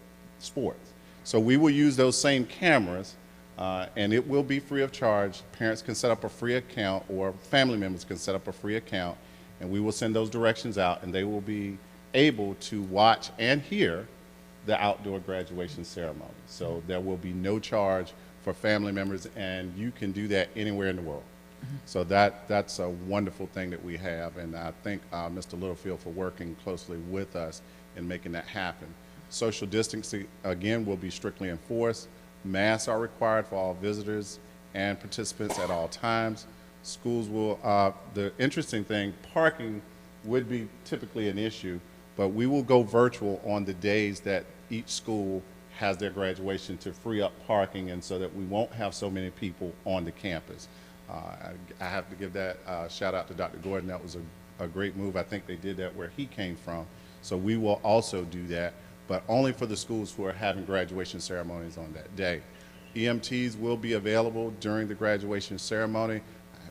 sports. So we will use those same cameras, and it will be free of charge. Parents can set up a free account, or family members can set up a free account, and we will send those directions out, and they will be able to watch and hear the outdoor graduation ceremony. So there will be no charge for family members, and you can do that anywhere in the world. So that's a wonderful thing that we have, and I thank Mr. Littlefield for working closely with us in making that happen. Social distancing, again, will be strictly enforced. Masks are required for all visitors and participants at all times. Schools will, the interesting thing, parking would be typically an issue, but we will go virtual on the days that each school has their graduation to free up parking, and so that we won't have so many people on the campus. I have to give that shout out to Dr. Gordon. That was a great move. I think they did that where he came from. So we will also do that, but only for the schools who are having graduation ceremonies on that day. EMTs will be available during the graduation ceremony.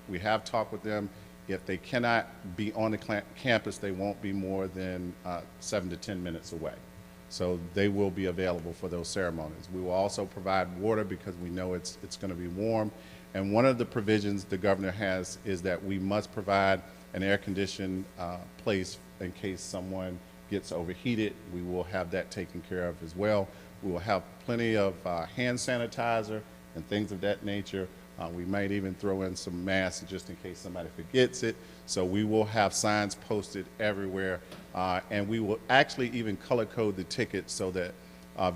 We have talked with them. If they cannot be on the campus, they won't be more than 7 to 10 minutes away. So they will be available for those ceremonies. We will also provide water because we know it's going to be warm. And one of the provisions the governor has is that we must provide an air-conditioned place in case someone gets overheated. We will have that taken care of as well. We will have plenty of hand sanitizer and things of that nature. We might even throw in some masks just in case somebody forgets it. So we will have signs posted everywhere, and we will actually even color code the tickets so that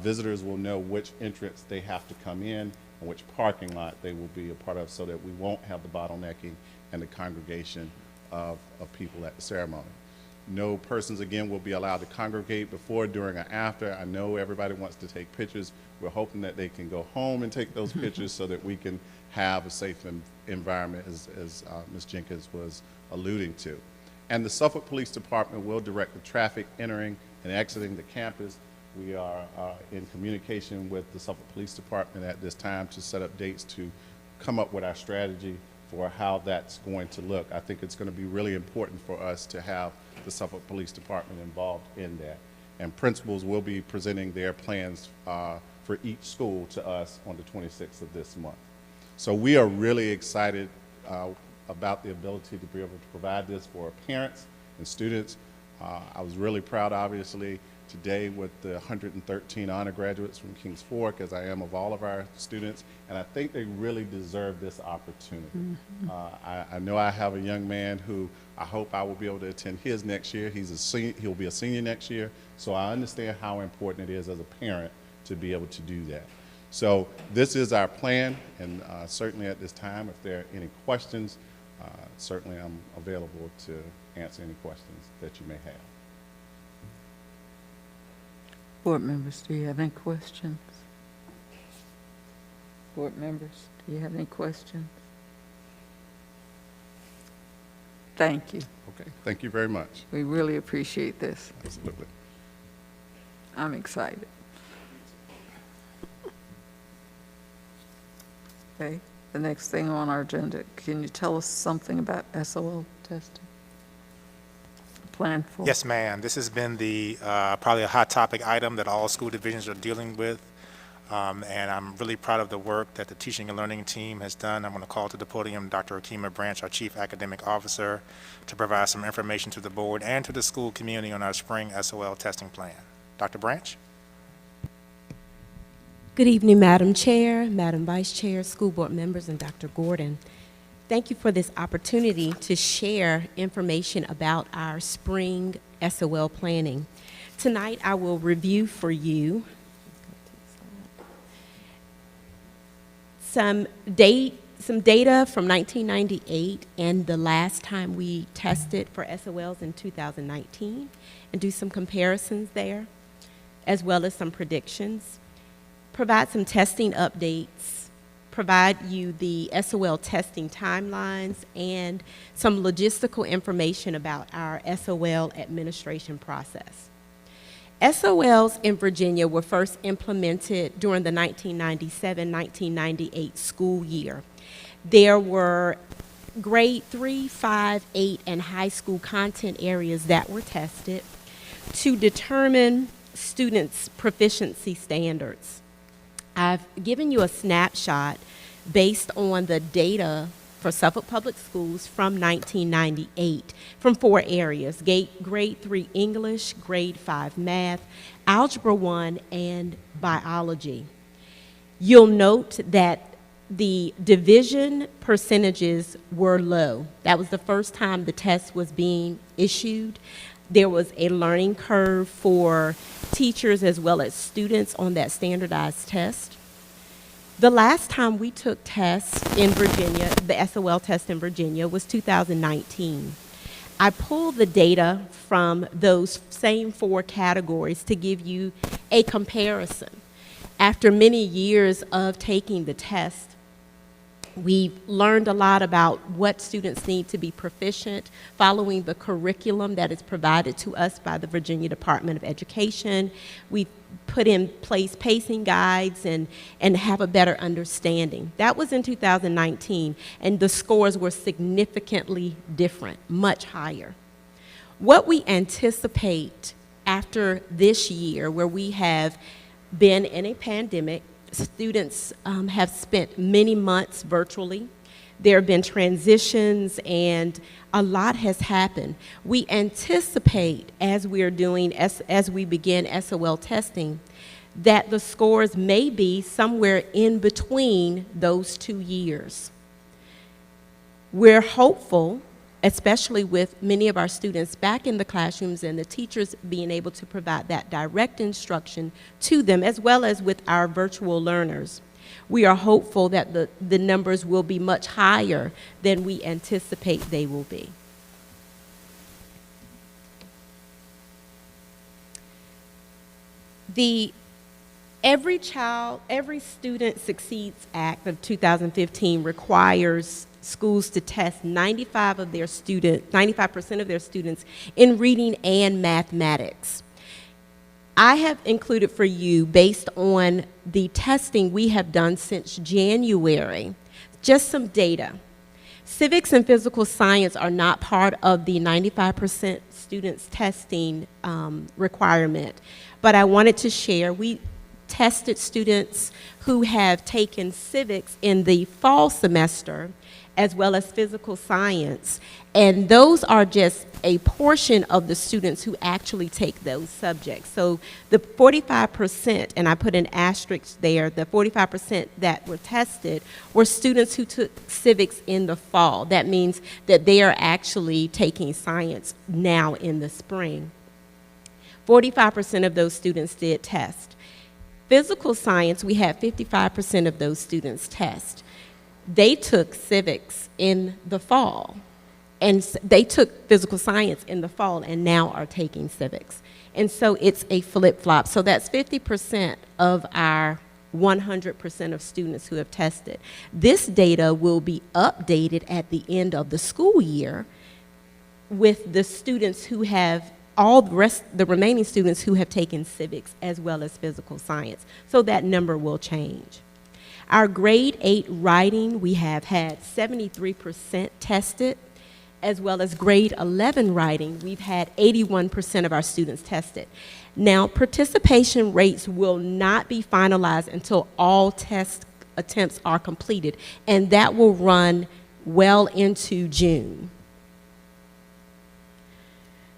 visitors will know which entrance they have to come in and which parking lot they will be a part of, so that we won't have the bottlenecking and the congregation of people at the ceremony. No persons, again, will be allowed to congregate before, during, or after. I know everybody wants to take pictures. We're hoping that they can go home and take those pictures so that we can have a safe environment, as Ms. Jenkins was alluding to. And the Suffolk Police Department will direct the traffic entering and exiting the campus. We are in communication with the Suffolk Police Department at this time to set up dates to come up with our strategy for how that's going to look. I think it's going to be really important for us to have the Suffolk Police Department involved in that. And principals will be presenting their plans for each school to us on the 26th of this month. So we are really excited about the ability to be able to provide this for parents and students. I was really proud, obviously, today with the 113 honor graduates from Kings Fork, as I am of all of our students, and I think they really deserve this opportunity. I know I have a young man who I hope I will be able to attend his next year. He'll be a senior next year, so I understand how important it is as a parent to be able to do that. So this is our plan, and certainly at this time, if there are any questions, certainly I'm available to answer any questions that you may have. Board members, do you have any questions? Board members, do you have any questions? Thank you. Okay, thank you very much. We really appreciate this. Absolutely. I'm excited. Okay, the next thing on our agenda, can you tell us something about SOL testing? Plan for? Yes, ma'am. This has been the probably a hot topic item that all school divisions are dealing with. And I'm really proud of the work that the teaching and learning team has done. I'm going to call to the podium Dr. Akima Branch, our Chief Academic Officer, to provide some information to the board and to the school community on our spring SOL testing plan. Dr. Branch? Good evening, Madam Chair, Madam Vice Chair, school board members, and Dr. Gordon. Thank you for this opportunity to share information about our spring SOL planning. Tonight, I will review for you some data from 1998 and the last time we tested for SOLs in 2019 and do some comparisons there, as well as some predictions. Provide some testing updates, provide you the SOL testing timelines, and some logistical information about our SOL administration process. SOLs in Virginia were first implemented during the 1997-1998 school year. There were grade 3, 5, 8, and high school content areas that were tested to determine students' proficiency standards. I've given you a snapshot based on the data for Suffolk Public Schools from 1998 from 4 areas: grade 3 English, grade 5 math, algebra 1, and biology. You'll note that the division percentages were low. That was the first time the test was being issued. There was a learning curve for teachers as well as students on that standardized test. The last time we took tests in Virginia, the SOL test in Virginia, was 2019. I pulled the data from those same 4 categories to give you a comparison. After many years of taking the test, we've learned a lot about what students need to be proficient following the curriculum that is provided to us by the Virginia Department of Education. We've put in place pacing guides and have a better understanding. That was in 2019, and the scores were significantly different, much higher. What we anticipate after this year, where we have been in a pandemic, students have spent many months virtually. There have been transitions and a lot has happened. We anticipate as we begin SOL testing that the scores may be somewhere in between those 2 years. We're hopeful, especially with many of our students back in the classrooms and the teachers being able to provide that direct instruction to them, as well as with our virtual learners. We are hopeful that the numbers will be much higher than we anticipate they will be. The Every Student Succeeds Act of 2015 requires schools to test 95% of their students in reading and mathematics. I have included for you, based on the testing we have done since January, just some data. Civics and physical science are not part of the 95% students testing requirement, but I wanted to share, we tested students who have taken civics in the fall semester as well as physical science, and those are just a portion of the students who actually take those subjects. So the 45%, and I put an asterisk there, the 45% that were tested were students who took civics in the fall. That means that they are actually taking science now in the spring. 45% of those students did test. Physical science, we had 55% of those students test. they took civics in the fall, and they took physical science in the fall and now are taking civics. And so it's a flip-flop. So that's 50% of our 100% of students who have tested. This data will be updated at the end of the school year with the students who have the remaining students who have taken civics as well as physical science. So that number will change. Our grade 8 writing, we have had 73% tested, as well as grade 11 writing, we've had 81% of our students tested. Now, participation rates will not be finalized until all test attempts are completed, and that will run well into June.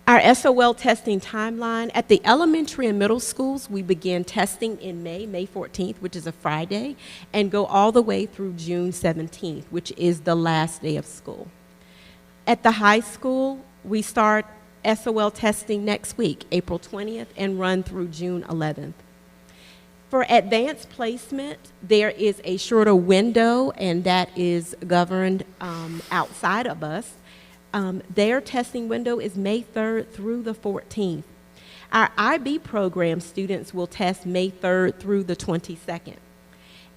Our SOL testing timeline, at the elementary and middle schools, we begin testing in May 14th, which is a Friday, and go all the way through June 17th, which is the last day of school. At the high school, we start SOL testing next week, April 20th, and run through June 11th. For advanced placement, there is a shorter window, and that is governed outside of us. Their testing window is May 3rd through the 14th. Our IB program students will test May 3rd through the 22nd.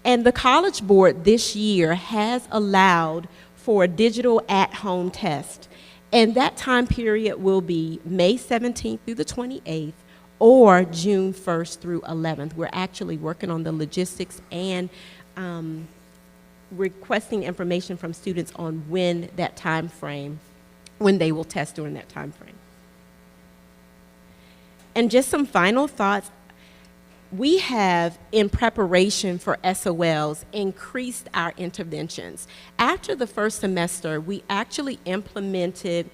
And the College Board this year has allowed for a digital at-home test. And that time period will be May 17th through the 28th or June 1st through 11th. We're actually working on the logistics and requesting information from students on when that time frame, when they will test during that time frame. And just some final thoughts. We have, in preparation for SOLs, increased our interventions. After the first semester, we actually implemented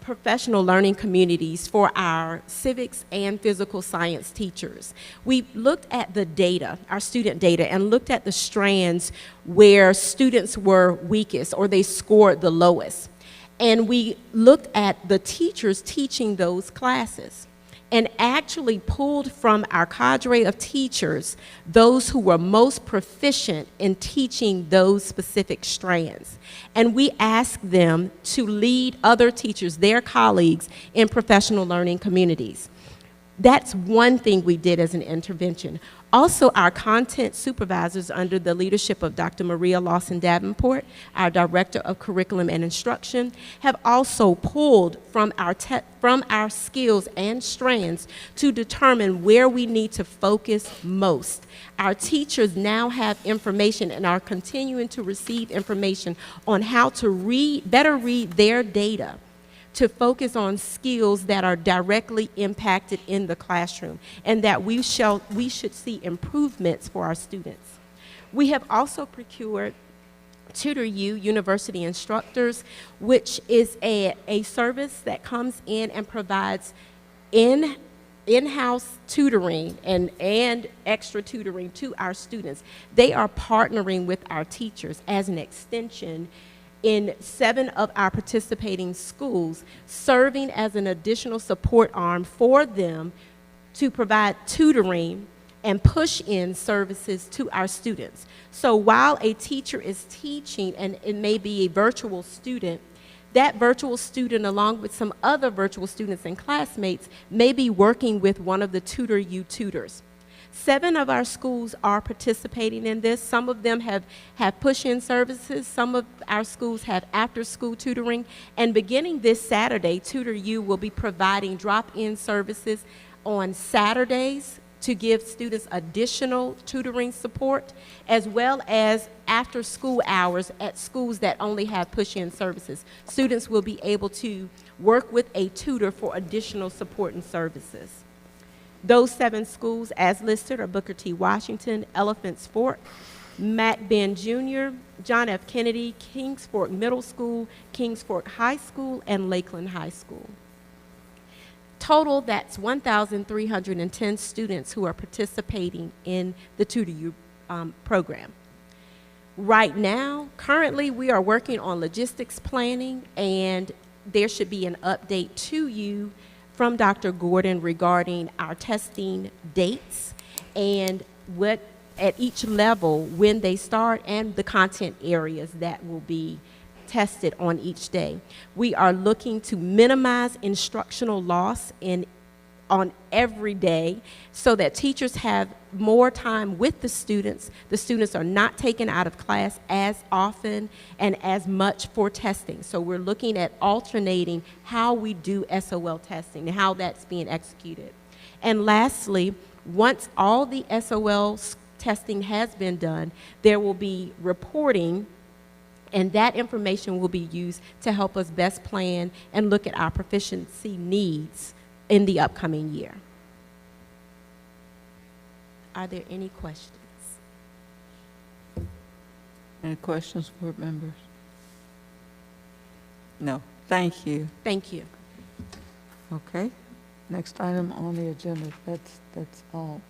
professional learning communities for our civics and physical science teachers. We looked at the data, our student data, and looked at the strands where students were weakest or they scored the lowest. And we looked at the teachers teaching those classes and actually pulled from our cadre of teachers those who were most proficient in teaching those specific strands. And we asked them to lead other teachers, their colleagues, in professional learning communities. That's one thing we did as an intervention. Also, our content supervisors, under the leadership of Dr. Maria Lawson Davenport, our Director of Curriculum and Instruction, have also pulled from our skills and strands to determine where we need to focus most. Our teachers now have information and are continuing to receive information on how to better read their data, to focus on skills that are directly impacted in the classroom, and that we should see improvements for our students. We have also procured TutorU University Instructors, which is a service that comes in and provides in-house tutoring and extra tutoring to our students. They are partnering with our teachers as an extension in 7 of our participating schools, serving as an additional support arm for them to provide tutoring and push-in services to our students. So while a teacher is teaching, and it may be a virtual student, that virtual student, along with some other virtual students and classmates, may be working with one of the TutorU tutors. 7 of our schools are participating in this. Some of them have push-in services. Some of our schools have after-school tutoring. And beginning this Saturday, TutorU will be providing drop-in services on Saturdays to give students additional tutoring support, as well as after-school hours at schools that only have push-in services. Students will be able to work with a tutor for additional support and services. Those 7 schools, as listed, are Booker T. Washington, Elephants Fork, Mac Ben Jr., John F. Kennedy, Kings Fork Middle School, Kings Fork High School, and Lakeland High School. Total, that's 1,310 students who are participating in the TutorU program. Right now, currently, we are working on logistics planning, and there should be an update to you from Dr. Gordon regarding our testing dates and what at each level when they start and the content areas that will be tested on each day. We are looking to minimize instructional loss on every day so that teachers have more time with the students. The students are not taken out of class as often and as much for testing. So we're looking at alternating how we do SOL testing and how that's being executed. And lastly, once all the SOL testing has been done, there will be reporting, and that information will be used to help us best plan and look at our proficiency needs in the upcoming year. Are there any questions? Any questions, board members? No. Thank you. Thank you. Okay. Next item on the agenda. That's all.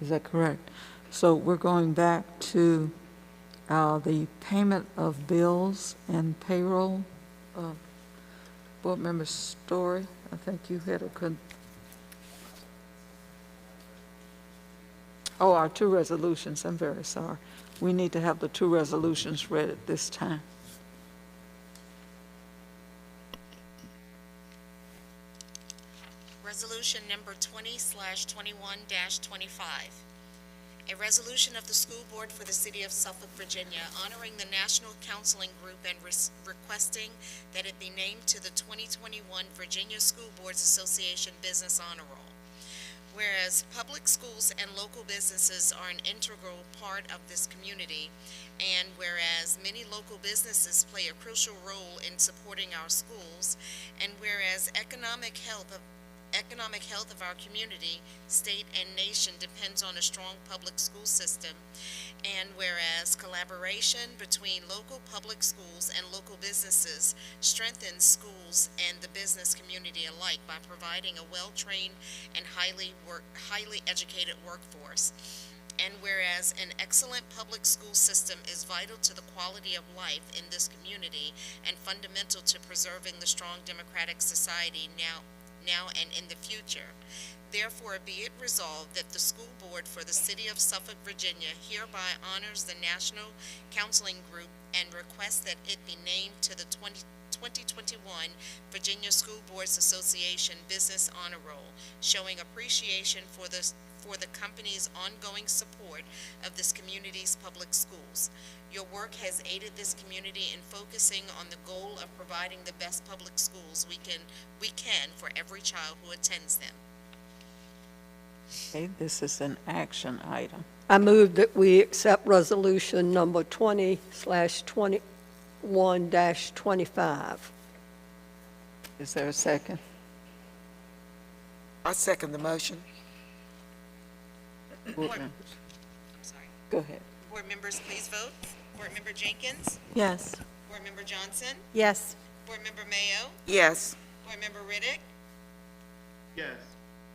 Is that correct? So we're going back to the payment of bills and payroll. Board Member Story, I think you had our two resolutions. I'm very sorry. We need to have the two resolutions read at this time. Resolution number 20/21-25. A resolution of the school board for the city of Suffolk, Virginia, honoring the National Counseling Group and requesting that it be named to the 2021 Virginia School Boards Association Business Honor Roll. Whereas public schools and local businesses are an integral part of this community, and whereas many local businesses play a crucial role in supporting our schools, and whereas economic health of our community, state, and nation depends on a strong public school system, and whereas collaboration between local public schools and local businesses strengthens schools and the business community alike by providing a well-trained and highly educated workforce. And whereas an excellent public school system is vital to the quality of life in this community and fundamental to preserving the strong democratic society now and in the future. Therefore, be it resolved that the school board for the city of Suffolk, Virginia hereby honors the National Counseling Group and requests that it be named to the 2021 Virginia School Boards Association Business Honor Roll, showing appreciation for the company's ongoing support of this community's public schools. Your work has aided this community in focusing on the goal of providing the best public schools we can for every child who attends them. Okay, this is an action item. I move that we accept resolution number 20/21-25. Is there a second? I second the motion. Board members. I'm sorry. Go ahead. Board members, please vote. Board Member Jenkins? Yes. Board Member Johnson? Yes. Board Member Mayo? Yes. Board Member Riddick? Yes.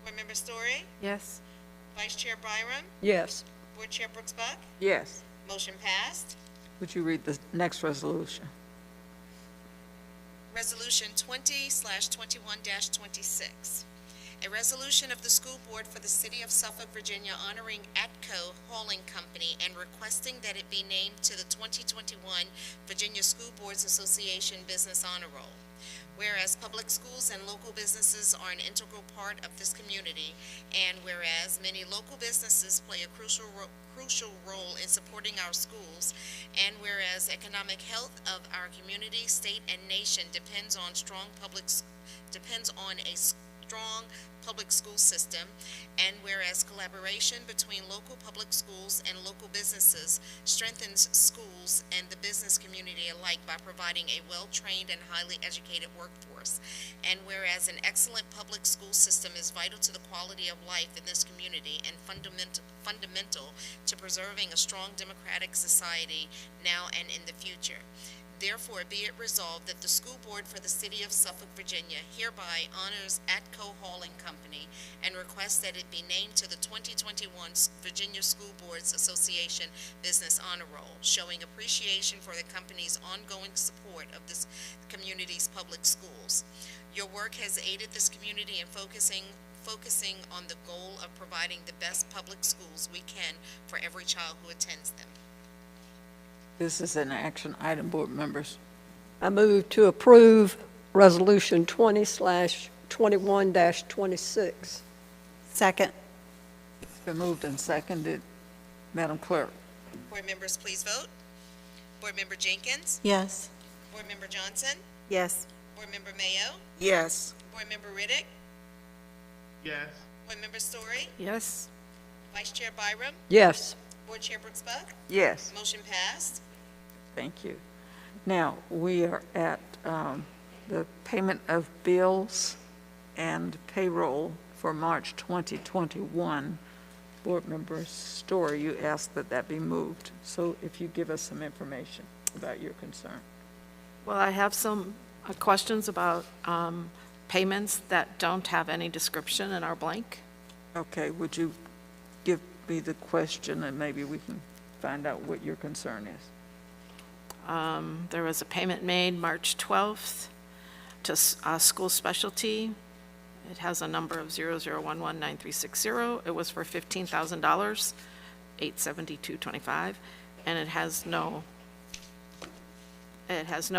Board Member Story? Yes. Vice Chair Byram? Yes. Board Chair Brooks Buck? Yes. Motion passed. Would you read the next resolution? Resolution 20/21-26. A resolution of the school board for the city of Suffolk, Virginia, honoring Atco Hauling Company and requesting that it be named to the 2021 Virginia School Boards Association Business Honor Roll. Whereas public schools and local businesses are an integral part of this community, and whereas many local businesses play a crucial role in supporting our schools, and whereas economic health of our community, state, and nation depends on a strong public school system, and whereas collaboration between local public schools and local businesses strengthens schools and the business community alike by providing a well-trained and highly educated workforce, and whereas an excellent public school system is vital to the quality of life in this community and fundamental to preserving a strong democratic society now and in the future. Therefore, be it resolved that the school board for the city of Suffolk, Virginia hereby honors Atco Hauling Company and requests that it be named to the 2021 Virginia School Boards Association Business Honor Roll, showing appreciation for the company's ongoing support of this community's public schools. Your work has aided this community in focusing focusing on the goal of providing the best public schools we can for every child who attends them. This is an action item, board members. I move to approve Resolution 20/21-26. Second. It's been moved and seconded. Madam Clerk. Board members, please vote. Board Member Jenkins? Yes. Board Member Johnson? Yes. Board Member Mayo? Yes. Board Member Riddick? Yes. Board Member Story? Yes. Vice Chair Byram? Yes. Board Chair Brooks Buck? Yes. Motion passed. Thank you. Now, we are at the payment of bills and payroll for March 2021. Board Member Story, you asked that that be moved. So if you give us some information about your concern. Well, I have some questions about payments that don't have any description and are blank. Okay, would you give me the question and maybe we can find out what your concern is? There was a payment made March 12th to school specialty. It has a number of 00119360. It was for $15,000, $872.25, and it has no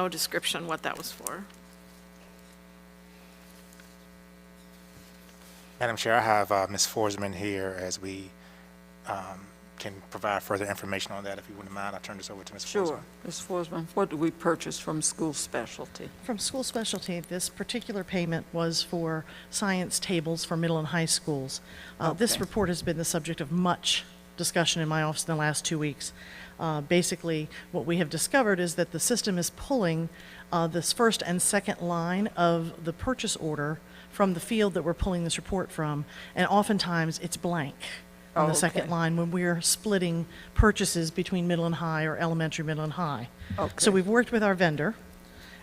description what that was for. Madam Chair, I have Ms. Forsman here as we can provide further information on that. If you wouldn't mind, I'll turn this over to Ms. Forsman. Sure. Ms. Forsman, what do we purchase from school specialty? From school specialty, this particular payment was for science tables for middle and high schools. This Okay. report has been the subject of much discussion in my office in the last 2 weeks. Basically, what we have discovered is that the system is pulling this first and second line of the purchase order from the field that we're pulling this report from, and oftentimes it's blank on the second line when we're splitting purchases between middle and high or elementary, middle, and high. So we've worked with our vendor,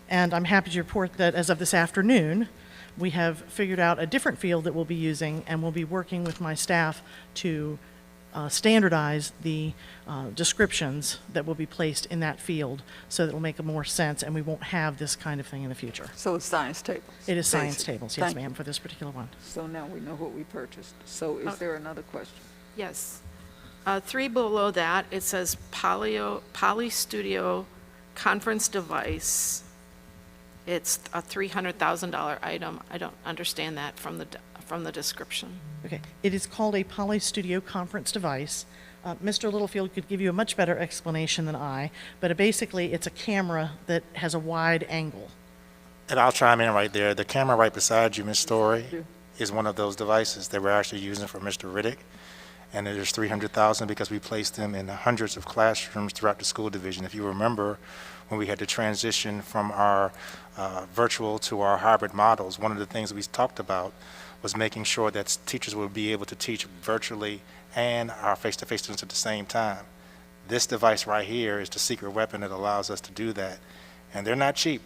and I'm happy to report that as of this afternoon, we have figured out a different field that we'll be using, and we'll be working with my staff to standardize the descriptions that will be placed in that field so that it'll make more sense and we won't have this kind of thing in the future. So it's science tables? It is science Basically. tables, yes, Thank ma'am, you. for this particular one. So now we know what we purchased. So is there another question? Yes. 3 below that, it says Poly Studio conference device. It's a $300,000 item. I don't understand that from the description. Okay, it is called a Poly Studio conference device. Mr. Littlefield could give you a much better explanation than I, but basically it's a camera that has a wide angle. And I'll chime in right there. The camera right beside you, Ms. Story, is one of those devices that we're actually using for Mr. Riddick. And it is $300,000 because we placed them in hundreds of classrooms throughout the school division. If you remember, when we had to transition from our virtual to our hybrid models, one of the things we talked about was making sure that teachers would be able to teach virtually and our face-to-face students at the same time. This device right here is the secret weapon that allows us to do that. And they're not cheap.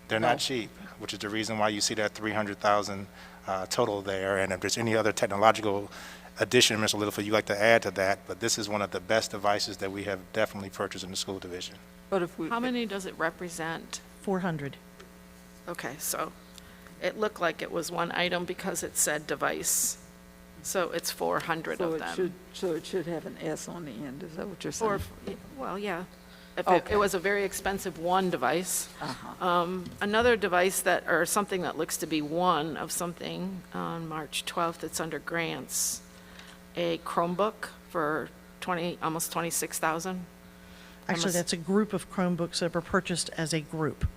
They're not cheap, which is the reason why you see that $300,000 total there. And if there's any other technological addition, Mr. Littlefield, you'd like to add to that, but this is one of the best devices that we have definitely purchased in the school division. But if we, How many does it represent? 400. Okay, so it looked like it was one item because it said device. So it's 400 so of it them. should have an S on the end. Is that what you're saying? Well, yeah. If Okay. it was a very expensive one device. Another device or something that looks to be one of something on March 12th, it's under grants. A Chromebook for almost $26,000. Actually, that's a group of Chromebooks that were purchased as a group.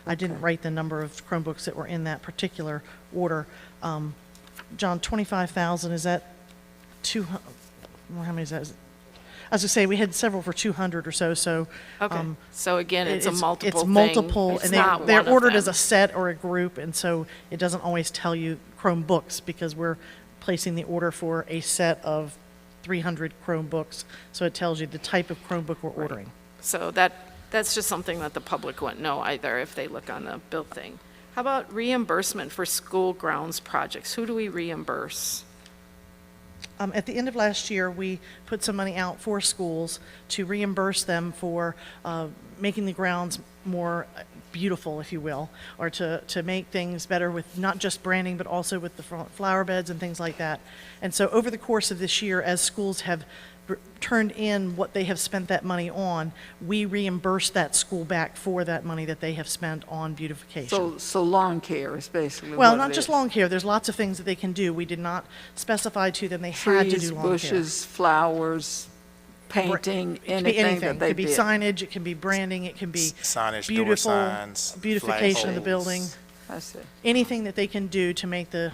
I didn't write the number of Chromebooks that were in that particular order. John, 25,000, is that 200? Well, how many is that? As I say, we had several for 200 or so. So, Okay. So again, it's a multiple It's thing. multiple, It's and not they're one of ordered as them. a set or a group, and so it doesn't always tell you Chromebooks because we're placing the order for a set of 300 Chromebooks. So it tells you the type of Chromebook we're ordering. So that's just something that the public wouldn't know either if they look on the bill thing. How about reimbursement for school grounds projects? Who do we reimburse? At the end of last year, we put some money out for schools to reimburse them for making the grounds more beautiful, if you will, or to make things better with not just branding, but also with the flower beds and things like that. And so over the course of this year, as schools have turned in what they have spent that money on, we reimburse that school back for that money that they have spent on beautification. So lawn care is basically Well, what not it just is. lawn care. There's lots of things that they can do. We did not specify to them they had to Trees, do lawn care. bushes, flowers, painting, It can be anything anything. that It they could be did. signage, it can be branding, it can be Signage, door beautiful signs, beautification of the flagpoles. building. I see. Anything that they can do to make the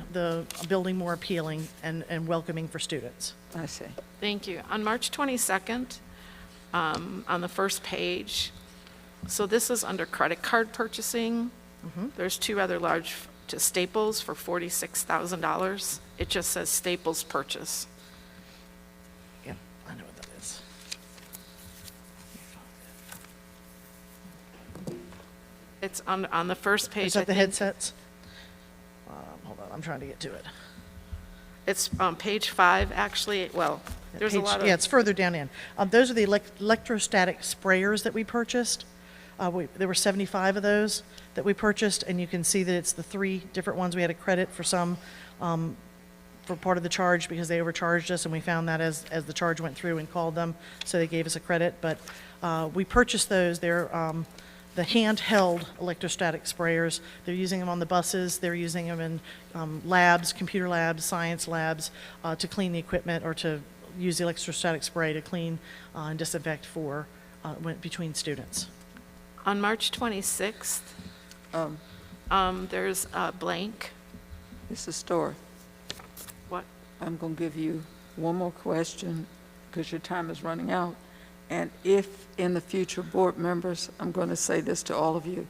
building more appealing and welcoming for students. I see. Thank you. On March 22nd, on the first page, so this is under credit card purchasing. There's two rather large to Staples for $46,000. It just says Staples purchase. Yeah, I know what that is. It's on the first page. Is that I the think. headsets? Hold on, I'm trying to get to it. It's on page 5, actually. Well, there's a lot of. Yeah, it's further down in. Those are the electrostatic sprayers that we purchased. There were 75 of those that we purchased, and you can see that it's the 3 different ones. We had a credit for some, for part of the charge because they overcharged us, and we found that as the charge went through and called them, so they gave us a credit. But we purchased those. They're the handheld electrostatic sprayers. They're using them on the buses. They're using them in labs, computer labs, science labs, to clean the equipment or to use the electrostatic spray to clean and disinfect for between students. On March 26th, there's a blank. It's a story. What? I'm going to give you one more question because your time is running out. And if in the future, board members, I'm going to say this to all of you.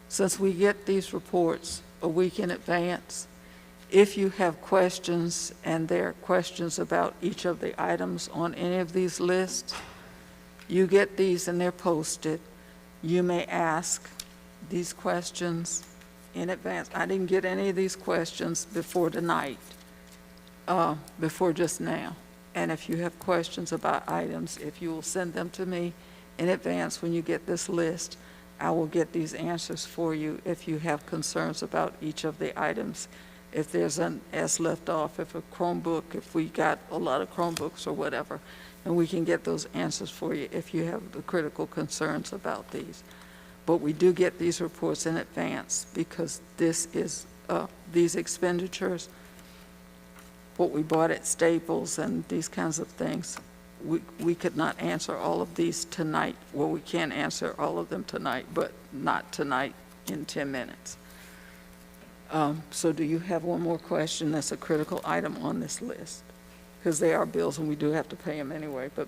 Since we get these reports a week in advance, if you have questions and there are questions about each of the items on any of these lists, you get these and they're posted. You may ask these questions in advance. I didn't get any of these questions before tonight, before just now. And if you have questions about items, if you will send them to me in advance when you get this list, I will get these answers for you if you have concerns about each of the items. If there's an S left off, if a Chromebook, if we got a lot of Chromebooks or whatever, and we can get those answers for you if you have the critical concerns about these. But we do get these reports in advance because this is, these expenditures, what we bought at Staples and these kinds of things, we could not answer all of these tonight. Well, we can answer all of them tonight, but not tonight in 10 minutes. So do you have one more question that's a critical item on this list? Because they are bills and we do have to pay them anyway, but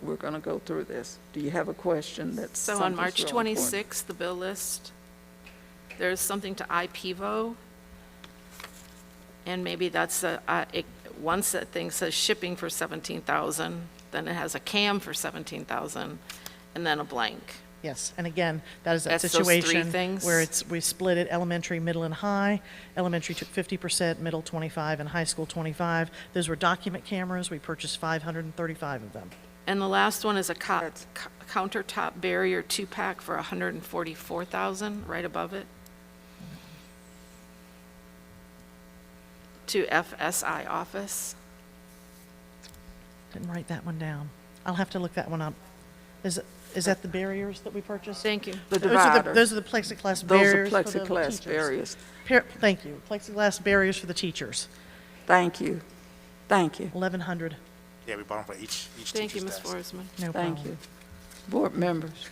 we're going to go through this. Do you have a question that's So on something March that's real important? 26th, the bill list, there's something to IPVO. And maybe that's once that thing says shipping for $17,000, then it has a CAM for $17,000, and then a blank. Yes, and again, that is that That's those 3 situation things? where we split it elementary, middle, and high. Elementary took 50%, middle 25, and high school 25. Those were document cameras. We purchased 535 of them. And the last one is a countertop barrier 2-pack for $144,000, right above it. To FSI office. Didn't write that one down. I'll have to look that one up. Is that the barriers that we purchased? Thank you. The Those dividers. are the plexiglass barriers. Those are for the plexiglass teachers. barriers. Thank you. Plexiglass barriers for the teachers. Thank you. Thank you. 1,100. Yeah, we bought them for each Thank you, teacher's Ms. desk. Forsman. No Thank problem. you. Board members.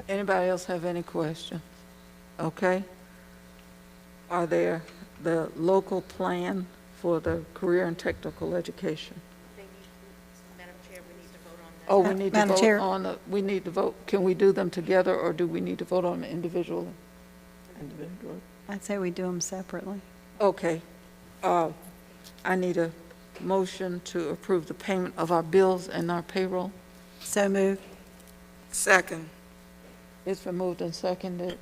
Anybody else have any question? Okay. Are there the local plan for the career and technical education? Madam Chair, we need to vote on that. Oh, we need to Madam vote Chair. on, we need to vote, can we do them together or do we need to vote on them individually? Individually. I'd say we do them separately. Okay. I need a motion to approve the payment of our bills and our payroll. So moved. Second. It's been moved and seconded.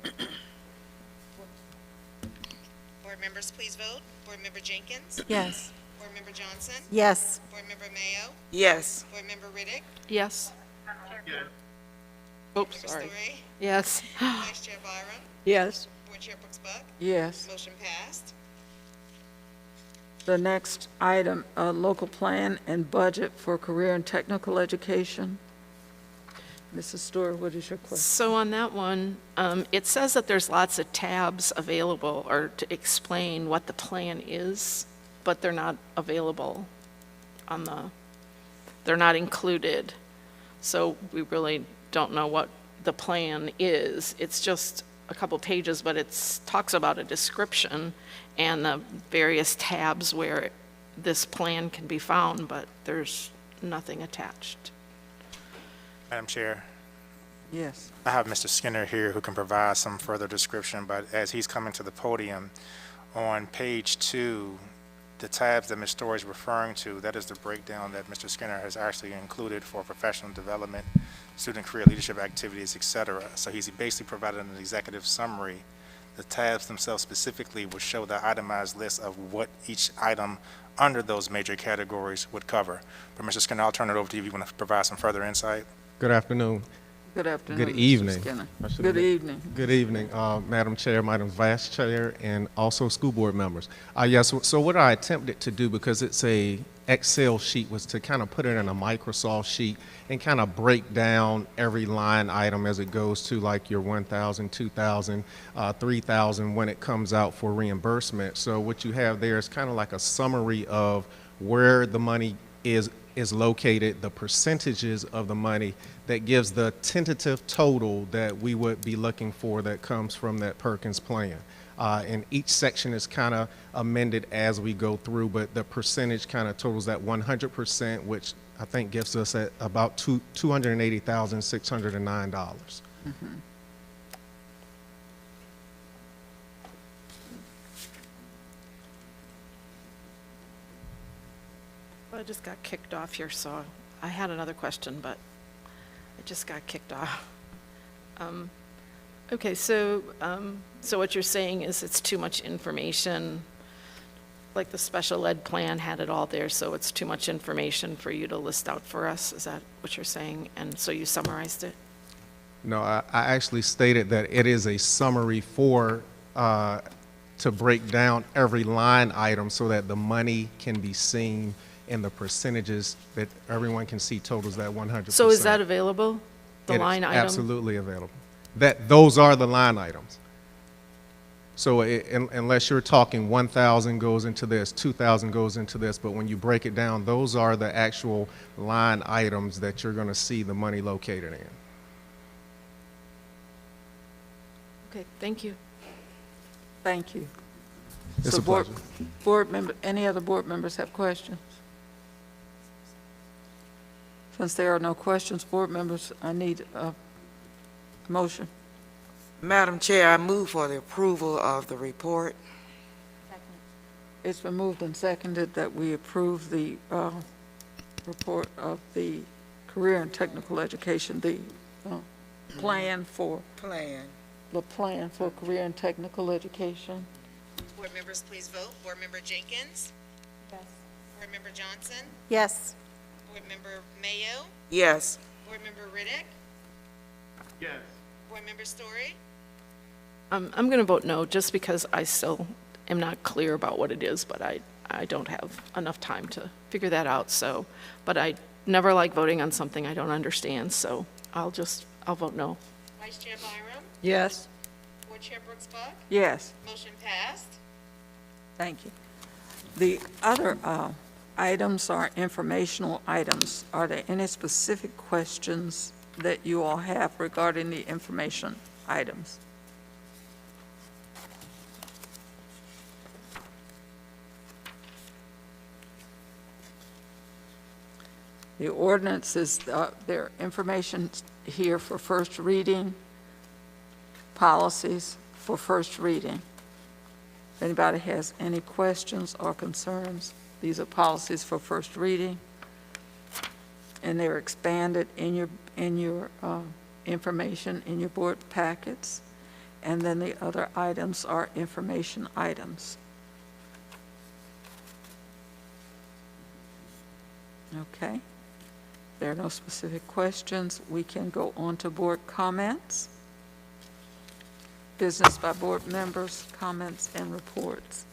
Board members, please vote. Board Member Jenkins? Yes. Board Member Johnson? Yes. Board Member Mayo? Yes. Board Member Riddick? Yes. Yes. Oops, Member sorry. Story? Yes. Vice Chair Byram? Yes. Board Chair Brooks Buck? Yes. Motion passed. The next item, local plan and budget for career and technical education. Mrs. Stewart, what is your question? So on that one, it says that there's lots of tabs available or to explain what the plan is, but they're not available on they're not included. So we really don't know what the plan is. It's just a couple pages, but it talks about a description and the various tabs where this plan can be found, but there's nothing attached. Madam Chair, Yes. I have Mr. Skinner here who can provide some further description, but as he's coming to the podium, on page 2, the tabs that Ms. Story is referring to, that is the breakdown that Mr. Skinner has actually included for professional development, student career leadership activities, et cetera. So he's basically provided an executive summary. The tabs themselves specifically will show the itemized list of what each item under those major categories would cover. But Mr. Skinner, I'll turn it over to you if you want to provide some further insight. Good afternoon. Good afternoon, Good Mr. evening. Skinner. I should Good have- evening. Good evening, Madam Chair, Madam Vice Chair, and also school board members. Yes, so what I attempted to do, because it's a Excel sheet, was to kind of put it in a Microsoft sheet and kind of break down every line item as it goes to like your 1,000, 2,000, 3,000 when it comes out for reimbursement. So what you have there is kind of like a summary of where the money is located, the percentages of the money that gives the tentative total that we would be looking for that comes from that Perkins plan. And each section is kind of amended as we go through, but the percentage kind of totals at 100%, which I think gives us at about $280,609. I just got kicked off here, so I had another question, but I just got kicked off. Okay, so what you're saying is it's too much information, like the special ed plan had it all there, so it's too much information for you to list out for us? Is that what you're saying? And so you summarized it? No, I actually stated that it is a summary for, to break down every line item so that the money can be seen in the percentages that everyone can see totals that 100%. So is that available, the It is line item? absolutely available. Those are the line items. So unless you're talking 1,000 goes into this, 2,000 goes into this, but when you break it down, those are the actual line items that you're going to see the money located in. Okay, thank you. Thank you. It's So a pleasure. board member, any other board members have questions? Since there are no questions, board members, I need a motion. Madam Chair, I move for the approval of the report. It's been moved and seconded that we approve the report of the career and technical education, the plan for the plan for career and technical education. Board members, please vote. Board Member Jenkins? Yes. Board Member Johnson? Yes. Board Member Mayo? Yes. Board Member Riddick? Yes. Board Member Story? I'm going to vote no, just because I still am not clear about what it is, but I don't have enough time to figure that out, so, but I never like voting on something I don't understand, so I'll vote no. Vice Chair Byram? Yes. Board Chair Brooks Buck? Yes. Motion passed. Thank you. The other items are informational items. Are there any specific questions that you all have regarding the information items? The ordinance is, there are information here for first reading, policies for first reading. If anybody has any questions or concerns, these are policies for first reading, and they're expanded in your information in your board packets, and then the other items are information items. Okay. There are no specific questions. We can go on to board comments. Business by board members, comments and reports.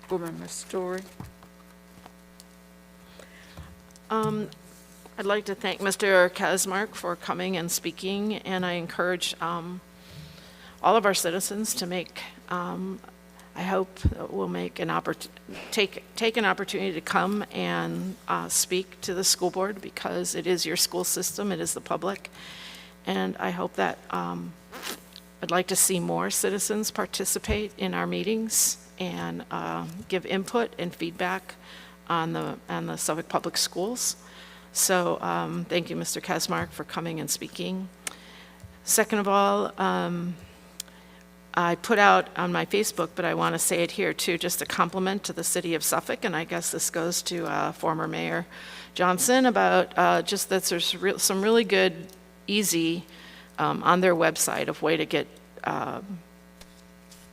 Board Member Story. I'd like to thank Mr. Kasmark for coming and speaking, and I encourage all of our citizens to make, I hope we'll make an take an opportunity to come and speak to the school board, because it is your school system, it is the public, and I hope that I'd like to see more citizens participate in our meetings and give input and feedback on the Suffolk Public Schools. So thank you, Mr. Kasmark, for coming and speaking. Second of all, I put out on my Facebook, but I want to say it here too, just a compliment to the city of Suffolk, and I guess this goes to former Mayor Johnson, about just that there's some really good, easy, on their website, of way to get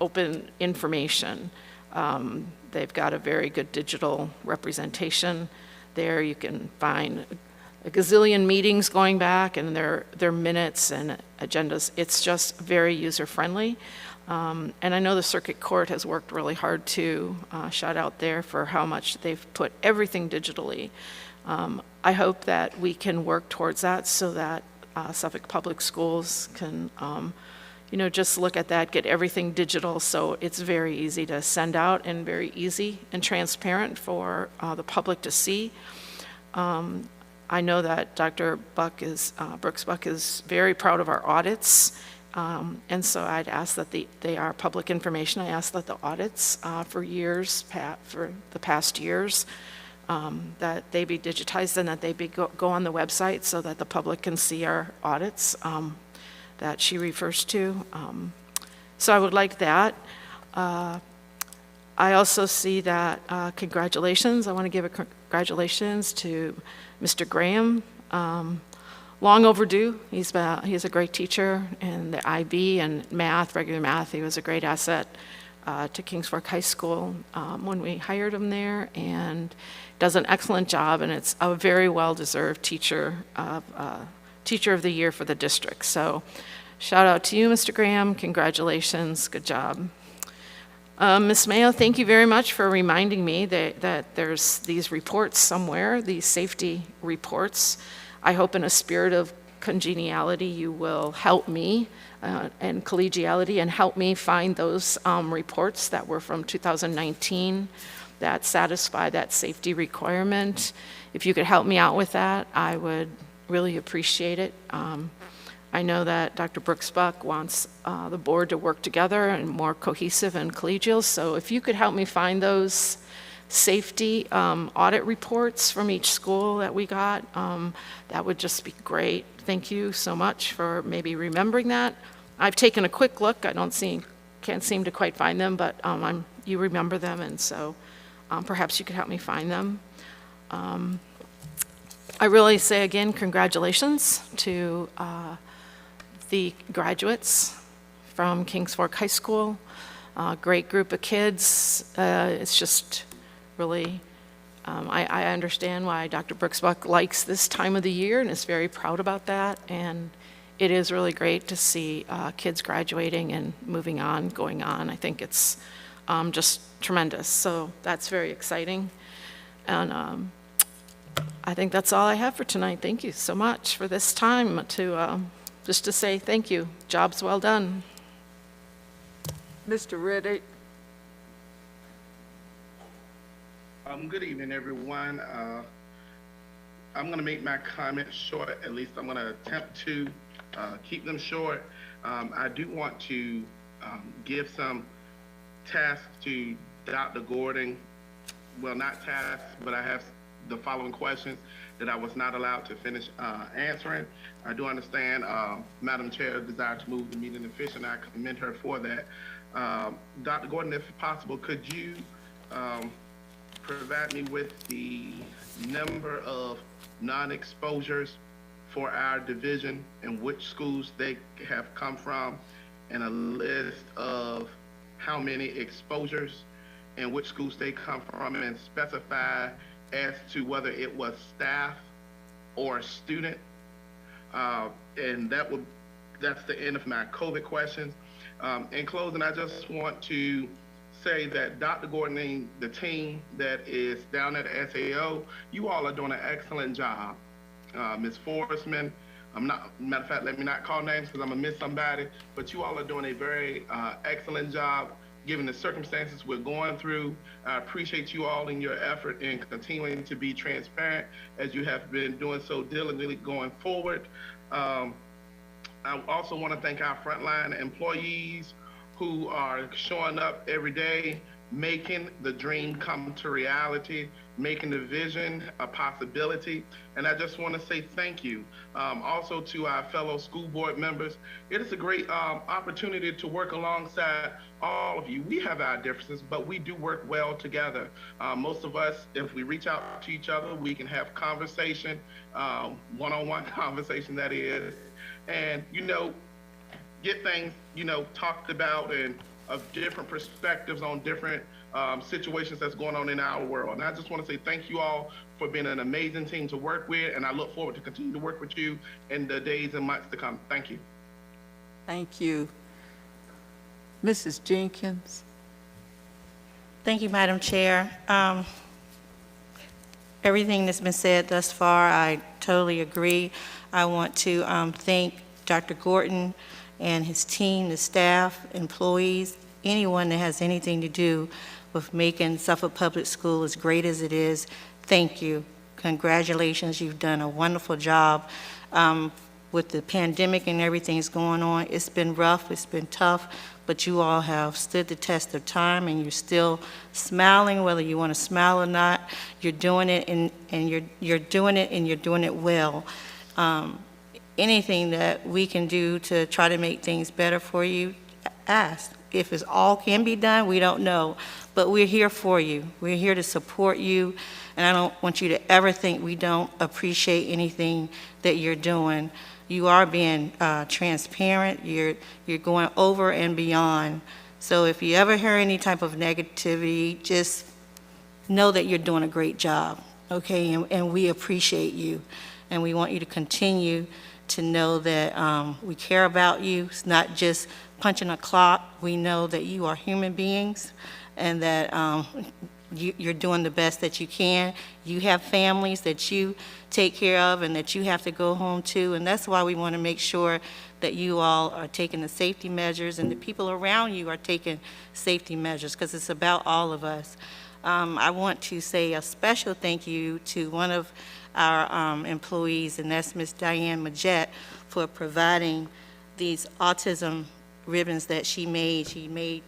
open information. They've got a very good digital representation there. You can find a gazillion meetings going back and their minutes and agendas. It's just very user-friendly. And I know the Circuit Court has worked really hard too. Shout out there for how much they've put everything digitally. I hope that we can work towards that, so that Suffolk Public Schools can just look at that, get everything digital, so it's very easy to send out and very easy and transparent for the public to see. I know that Dr. Brooks Buck is very proud of our audits, and so I'd ask that they are public information. I ask that the audits for the past years, that they be digitized and that they go on the website, so that the public can see our audits that she refers to. So I would like that. I also see that, congratulations, I want to give a congratulations to Mr. Graham. Long overdue. He's a great teacher in the IB and math, regular math. He was a great asset to Kings Fork High School when we hired him there, and does an excellent job, and it's a very well-deserved Teacher of the Year for the district. So shout out to you, Mr. Graham. Congratulations. Good job. Ms. Mayo, thank you very much for reminding me that there's these reports somewhere, these safety reports. I hope in a spirit of congeniality you will help me and collegiality and help me find those reports that were from 2019 that satisfy that safety requirement. If you could help me out with that, I would really appreciate it. I know that Dr. Brooks Buck wants the board to work together and more cohesive and collegial, so if you could help me find those safety audit reports from each school that we got, that would just be great. Thank you so much for maybe remembering that. I've taken a quick look. Can't seem to quite find them, but you remember them, and so perhaps you could help me find them. I really say again, congratulations to the graduates from Kings Fork High School. Great group of kids. It's just really, I understand why Dr. Brooks Buck likes this time of the year and is very proud about that. And it is really great to see kids graduating and moving on, going on. I think it's just tremendous. So that's very exciting. And I think that's all I have for tonight. Thank you so much for this time to just to say thank you. Job's well done. Mr. Reddick. Good evening, everyone. I'm going to make my comments short. At least I'm going to attempt to keep them short. I do want to give some tasks to Dr. Gordon. Well, not tasks, but I have the following questions that I was not allowed to finish answering. I do understand Madam Chair desire to move the meeting efficient. I commend her for that. Dr. Gordon, if possible, could you provide me with the number of non-exposures for our division and which schools they have come from, and a list of how many exposures and which schools they come from, and specify as to whether it was staff or a student. And that's the end of my COVID questions. In closing, I just want to say that Dr. Gordon and the team that is down at SAO, you all are doing an excellent job. Ms. Forsman, matter of fact, let me not call names because I'm gonna miss somebody, but you all are doing a very excellent job given the circumstances we're going through. I appreciate you all in your effort in continuing to be transparent as you have been doing so diligently going forward. I also want to thank our frontline employees who are showing up every day, making the dream come to reality, making the vision a possibility. And I just want to say thank you. Also to our fellow school board members. It is a great opportunity to work alongside all of you. We have our differences, but we do work well together. Most of us, if we reach out to each other, we can have conversation, one-on-one conversation that is, and, get things, talked about and of different perspectives on different situations that's going on in our world. And I just want to say thank you all for being an amazing team to work with, and I look forward to continue to work with you in the days and months to come. Thank you. Thank you. Mrs. Jenkins. Thank you, Madam Chair. Everything that's been said thus far, I totally agree. I want to thank Dr. Gordon and his team, the staff, employees, anyone that has anything to do with making Suffolk Public School as great as it is. Thank you. Congratulations. You've done a wonderful job. With the pandemic and everything that's going on, it's been rough, it's been tough, but you all have stood the test of time, and you're still smiling, whether you want to smile or not. You're doing it, and you're doing it, and you're doing it well. Anything that we can do to try to make things better for you, ask. If it's all can be done, we don't know, but we're here for you. We're here to support you, and I don't want you to ever think we don't appreciate anything that you're doing. You are being transparent. You're going over and beyond. So if you ever hear any type of negativity, just know that you're doing a great job, okay? And we appreciate you, and we want you to continue to know that we care about you. It's not just punching a clock. We know that you are human beings, and that you're doing the best that you can. You have families that you take care of and that you have to go home to, and that's why we want to make sure that you all are taking the safety measures and the people around you are taking safety measures, because it's about all of us. I want to say a special thank you to one of our employees, and that's Ms. Diane Majette, for providing these autism ribbons that she made. She made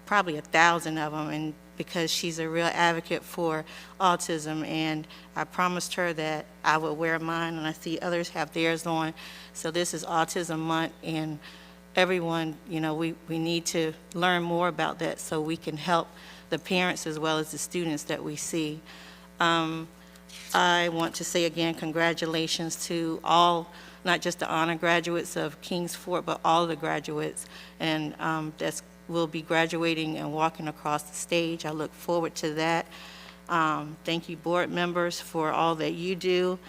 probably 1,000 of them, and because she's a real advocate for autism, and I promised her that I would wear mine, and I see others have theirs on. So this is Autism Month, and everyone, we need to learn more about that so we can help the parents as well as the students that we see. I want to say again, congratulations to all, not just the honor graduates of Kings Fort, but all the graduates, and will be graduating and walking across the stage. I look forward to that. Thank you, board members, for all that you do.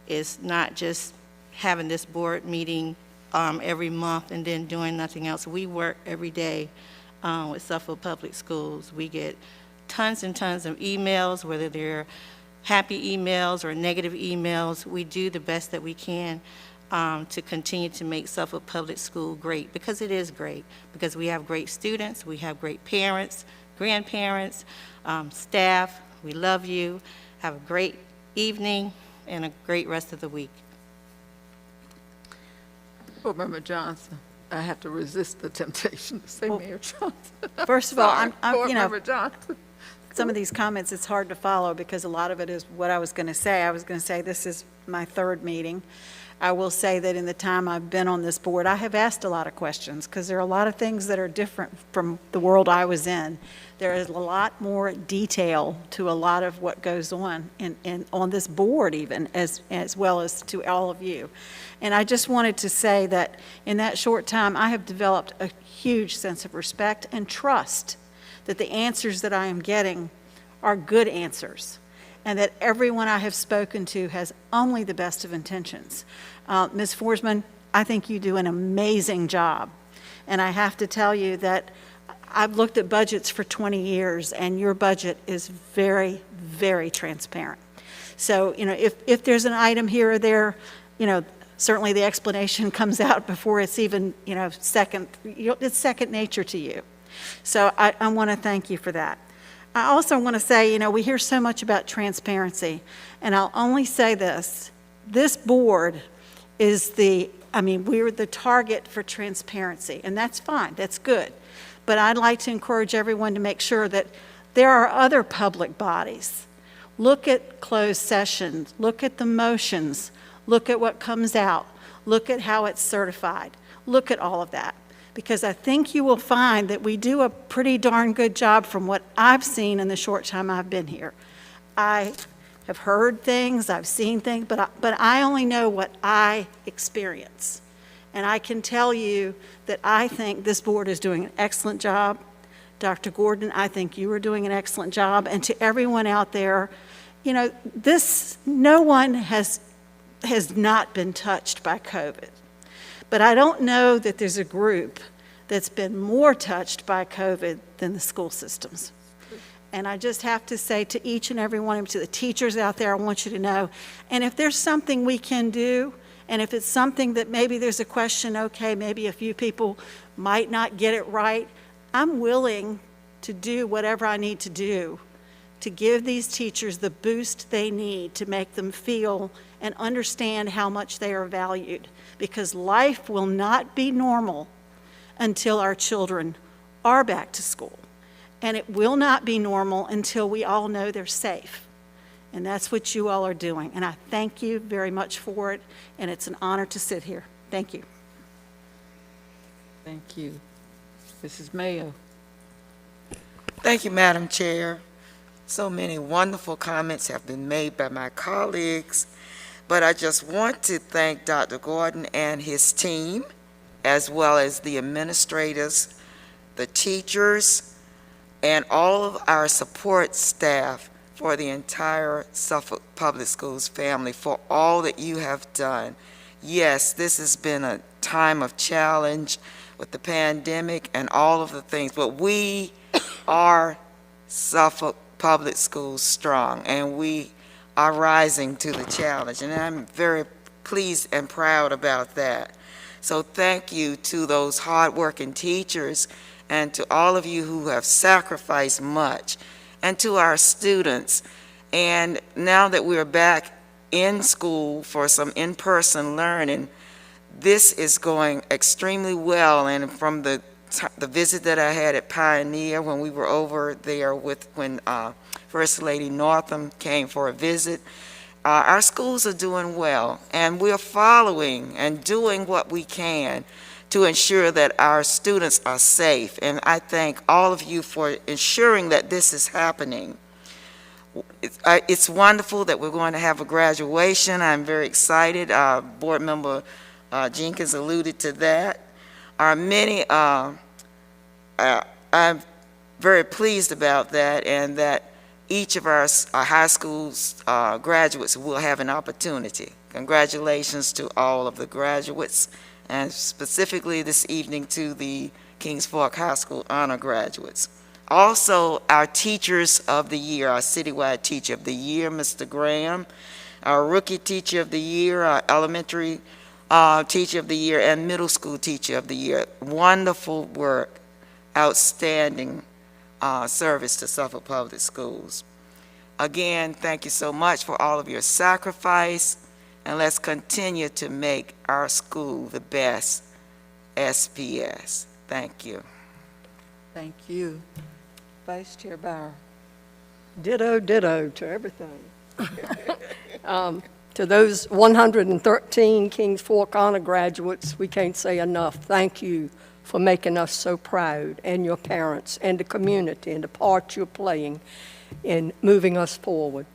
It's not just having this board meeting every month and then doing nothing else. We work every day with Suffolk Public Schools. We get tons and tons of emails, whether they're happy emails or negative emails. We do the best that we can to continue to make Suffolk Public School great, because it is great, because we have great students, we have great parents, grandparents, staff. We love you. Have a great evening and a great rest of the week. Board Member Johnson. I have to resist the temptation to say Mayor Johnson. First of all, Board Member Johnson. Some of these comments, it's hard to follow because a lot of it is what I was going to say. I was going to say this is my third meeting. I will say that in the time I've been on this board, I have asked a lot of questions because there are a lot of things that are different from the world I was in. There is a lot more detail to a lot of what goes on on this board, even as well as to all of you. And I just wanted to say that in that short time, I have developed a huge sense of respect and trust that the answers that I am getting are good answers, and that everyone I have spoken to has only the best of intentions. Ms. Forsman, I think you do an amazing job. And I have to tell you that I've looked at budgets for 20 years, and your budget is very, very transparent. So, if there's an item here or there, certainly the explanation comes out before it's even, it's second nature to you. So I want to thank you for that. I also want to say, we hear so much about transparency, and I'll only say this. This board is we're the target for transparency, and that's fine, that's good. But I'd like to encourage everyone to make sure that there are other public bodies. Look at closed sessions, look at the motions, look at what comes out, look at how it's certified, look at all of that. Because I think you will find that we do a pretty darn good job from what I've seen in the short time I've been here. I have heard things, I've seen things, but I only know what I experience. And I can tell you that I think this board is doing an excellent job. Dr. Gordon, I think you are doing an excellent job. And to everyone out there, no one has not been touched by COVID. But I don't know that there's a group that's been more touched by COVID than the school systems. And I just have to say to each and every one of you, to the teachers out there, I want you to know, and if there's something we can do, and if it's something that maybe there's a question, okay, maybe a few people might not get it right, I'm willing to do whatever I need to do to give these teachers the boost they need to make them feel and understand how much they are valued. Because life will not be normal until our children are back to school. And it will not be normal until we all know they're safe. And that's what you all are doing. And I thank you very much for it. And it's an honor to sit here. Thank you. Thank you. Mrs. Mayo. Thank you, Madam Chair. So many wonderful comments have been made by my colleagues, but I just want to thank Dr. Gordon and his team, as well as the administrators, the teachers, and all of our support staff for the entire Suffolk Public Schools family for all that you have done. Yes, this has been a time of challenge with the pandemic and all of the things, but we are Suffolk Public Schools strong, and we are rising to the challenge, and I'm very pleased and proud about that. So thank you to those hardworking teachers and to all of you who have sacrificed much, and to our students. And now that we're back in school for some in-person learning, this is going extremely well. And from the visit that I had at Pioneer when we were over there when First Lady Northam came for a visit, our schools are doing well, and we're following and doing what we can to ensure that our students are safe. And I thank all of you for ensuring that this is happening. It's wonderful that we're going to have a graduation. I'm very excited. Board Member Jenkins alluded to that. I'm very pleased about that, and that each of our high schools graduates will have an opportunity. Congratulations to all of the graduates, and specifically this evening to the Kings Fork High School honor graduates. Also, our teachers of the year, our citywide teacher of the year, Mr. Graham, our rookie teacher of the year, our elementary teacher of the year, and middle school teacher of the year. Wonderful work, outstanding service to Suffolk Public Schools. Again, thank you so much for all of your sacrifice, and let's continue to make our school the best SPS. Thank you. Thank you. Vice Chair Bauer. Ditto, ditto to everything. To those 113 Kings Fork honor graduates, we can't say enough. Thank you for making us so proud, and your parents, and the community, and the part you're playing in moving us forward.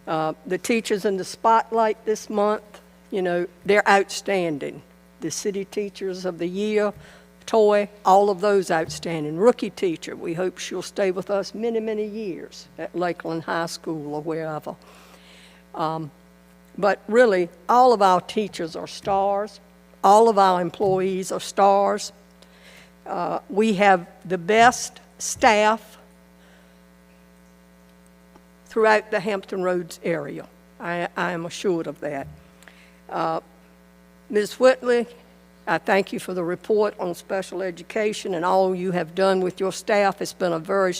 The teachers in the spotlight this month, they're outstanding. The City Teachers of the Year, Toy, all of those outstanding. Rookie teacher, we hope she'll stay with us many, many years at Lakeland High School or wherever. But really, all of our teachers are stars. All of our employees are stars. We have the best staff throughout the Hampton Roads area. I am assured of that. Ms. Whitley, I thank you for the report on special education and all you have done with your staff. It's been a very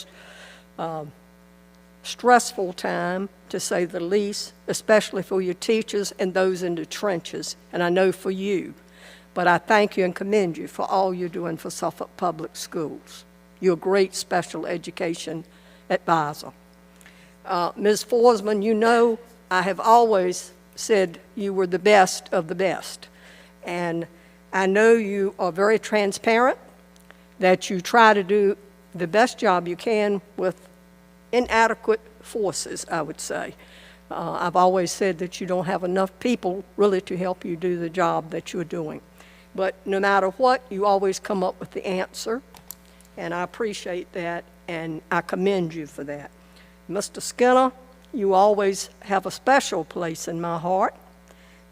stressful time, to say the least, especially for your teachers and those in the trenches, and I know for you. But I thank you and commend you for all you're doing for Suffolk Public Schools. You're a great special education advisor. Ms. Forsman, you know I have always said you were the best of the best. And I know you are very transparent, that you try to do the best job you can with inadequate forces, I would say. I've always said that you don't have enough people really to help you do the job that you're doing. But no matter what, you always come up with the answer, and I appreciate that, and I commend you for that. Mr. Skinner, you always have a special place in my heart,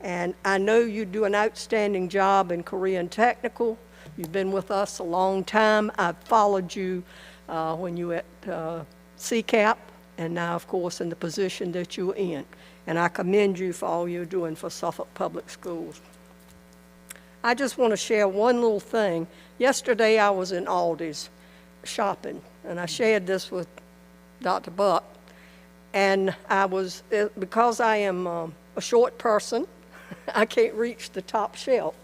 and I know you do an outstanding job in Korean Technical. You've been with us a long time. I've followed you when you were at CCAP, and now, of course, in the position that you're in. And I commend you for all you're doing for Suffolk Public Schools. I just want to share one little thing. Yesterday, I was in Aldi's shopping, and I shared this with Dr. Buck. And I was, because I am a short person, I can't reach the top shelf.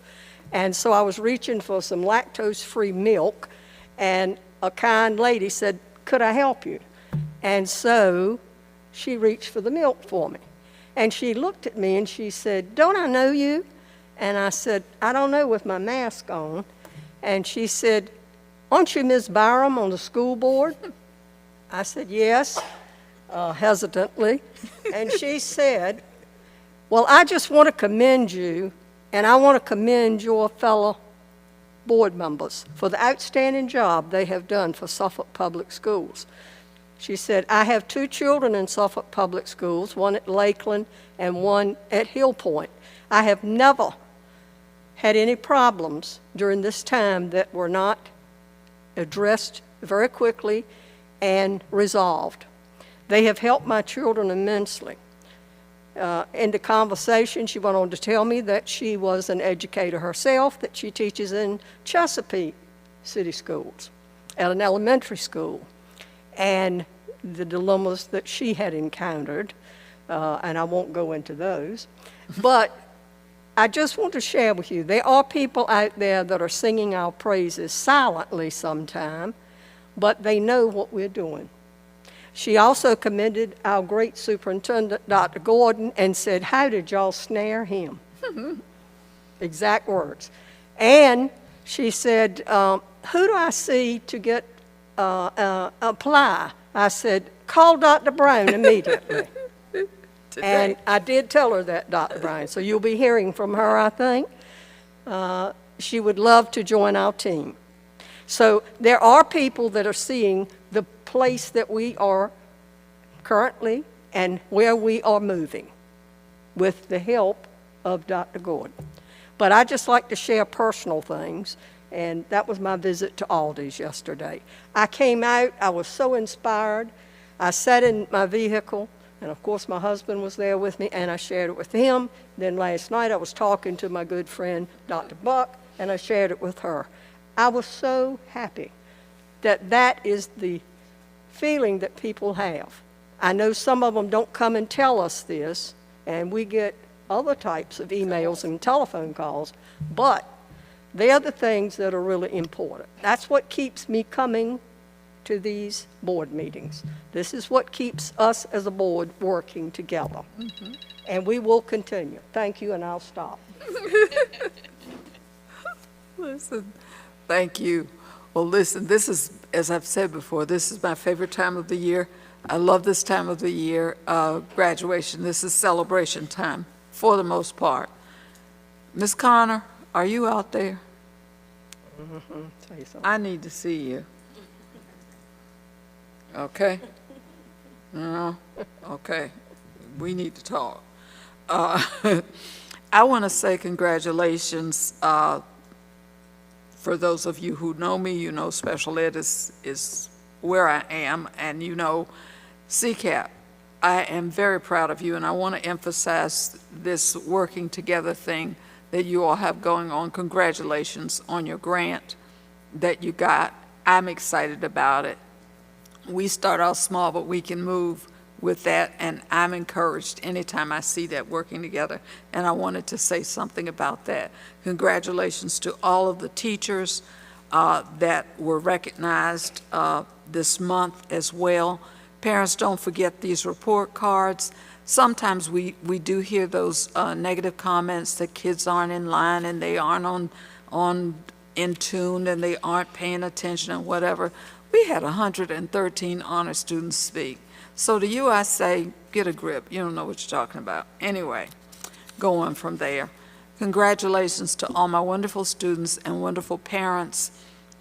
And so I was reaching for some lactose-free milk, and a kind lady said, "Could I help you?" And so she reached for the milk for me. And she looked at me and she said, "Don't I know you?" And I said, "I don't know," with my mask on. And she said, "Aren't you Ms. Byram on the school board?" I said, "Yes," hesitantly. And she said, "Well, I just want to commend you, and I want to commend your fellow board members for the outstanding job they have done for Suffolk Public Schools." She said, "I have 2 children in Suffolk Public Schools, one at Lakeland and one at Hill Point. I have never had any problems during this time that were not addressed very quickly and resolved. They have helped my children immensely." In the conversation, she went on to tell me that she was an educator herself, that she teaches in Chesapeake City Schools at an elementary school, and the dilemmas that she had encountered, and I won't go into those. But I just want to share with you, there are people out there that are singing our praises silently sometime, but they know what we're doing. She also commended our great superintendent, Dr. Gordon, and said, "How did y'all snare him?" Exact words. And she said, "Who do I see to get apply?" I said, "Call Dr. Brown immediately." And I did tell her that, Dr. Brown, so you'll be hearing from her, I think. She would love to join our team. So there are people that are seeing the place that we are currently and where we are moving with the help of Dr. Gordon. But I just like to share personal things, and that was my visit to Aldi's yesterday. I came out, I was so inspired. I sat in my vehicle, and of course my husband was there with me, and I shared it with him. Then last night I was talking to my good friend, Dr. Buck, and I shared it with her. I was so happy that that is the feeling that people have. I know some of them don't come and tell us this, and we get other types of emails and telephone calls, but they're the things that are really important. That's what keeps me coming to these board meetings. This is what keeps us as a board working together. Mm-hmm. And we will continue. Thank you, and I'll stop. Listen, thank you. Well, listen, this is, as I've said before, this is my favorite time of the year. I love this time of the year. Graduation, this is celebration time for the most part. Ms. Connor, are you out there? Tell you something. I need to see you. Okay? No? Okay. We need to talk. I want to say congratulations. For those of you who know me, you know special ed is where I am, and you know CCAP. I am very proud of you, and I want to emphasize this working together thing that you all have going on. Congratulations on your grant that you got. I'm excited about it. We start out small, but we can move with that, and I'm encouraged anytime I see that working together, and I wanted to say something about that. Congratulations to all of the teachers that were recognized this month as well. Parents, don't forget these report cards. Sometimes we do hear those negative comments that kids aren't in line and they aren't in tune and they aren't paying attention and whatever. We had 113 honor students speak. So to you, I say, get a grip. You don't know what you're talking about. Anyway, going from there. Congratulations to all my wonderful students and wonderful parents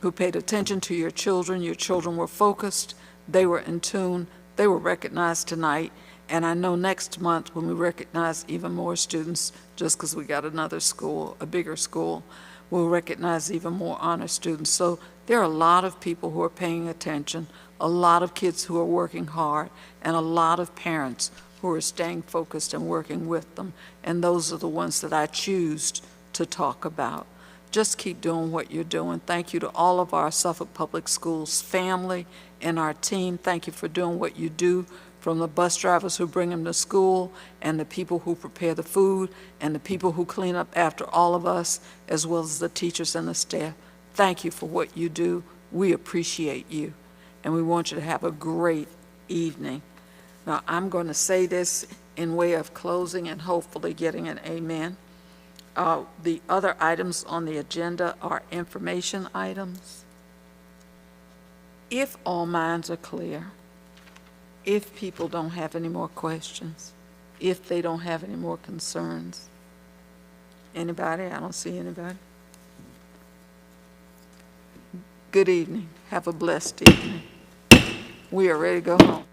who paid attention to your children. Your children were focused. They were in tune. They were recognized tonight. And I know next month when we recognize even more students, just because we got another school, a bigger school, we'll recognize even more honor students. So there are a lot of people who are paying attention, a lot of kids who are working hard, and a lot of parents who are staying focused and working with them. And those are the ones that I choose to talk about. Just keep doing what you're doing. Thank you to all of our Suffolk Public Schools family and our team. Thank you for doing what you do, from the bus drivers who bring them to school and the people who prepare the food and the people who clean up after all of us, as well as the teachers and the staff. Thank you for what you do. We appreciate you, and we want you to have a great evening. Now, I'm going to say this in way of closing and hopefully getting an amen. The other items on the agenda are information items. If all minds are clear, if people don't have any more questions, if they don't have any more concerns. Anybody? I don't see anybody. Good evening. Have a blessed evening. We are ready to go home.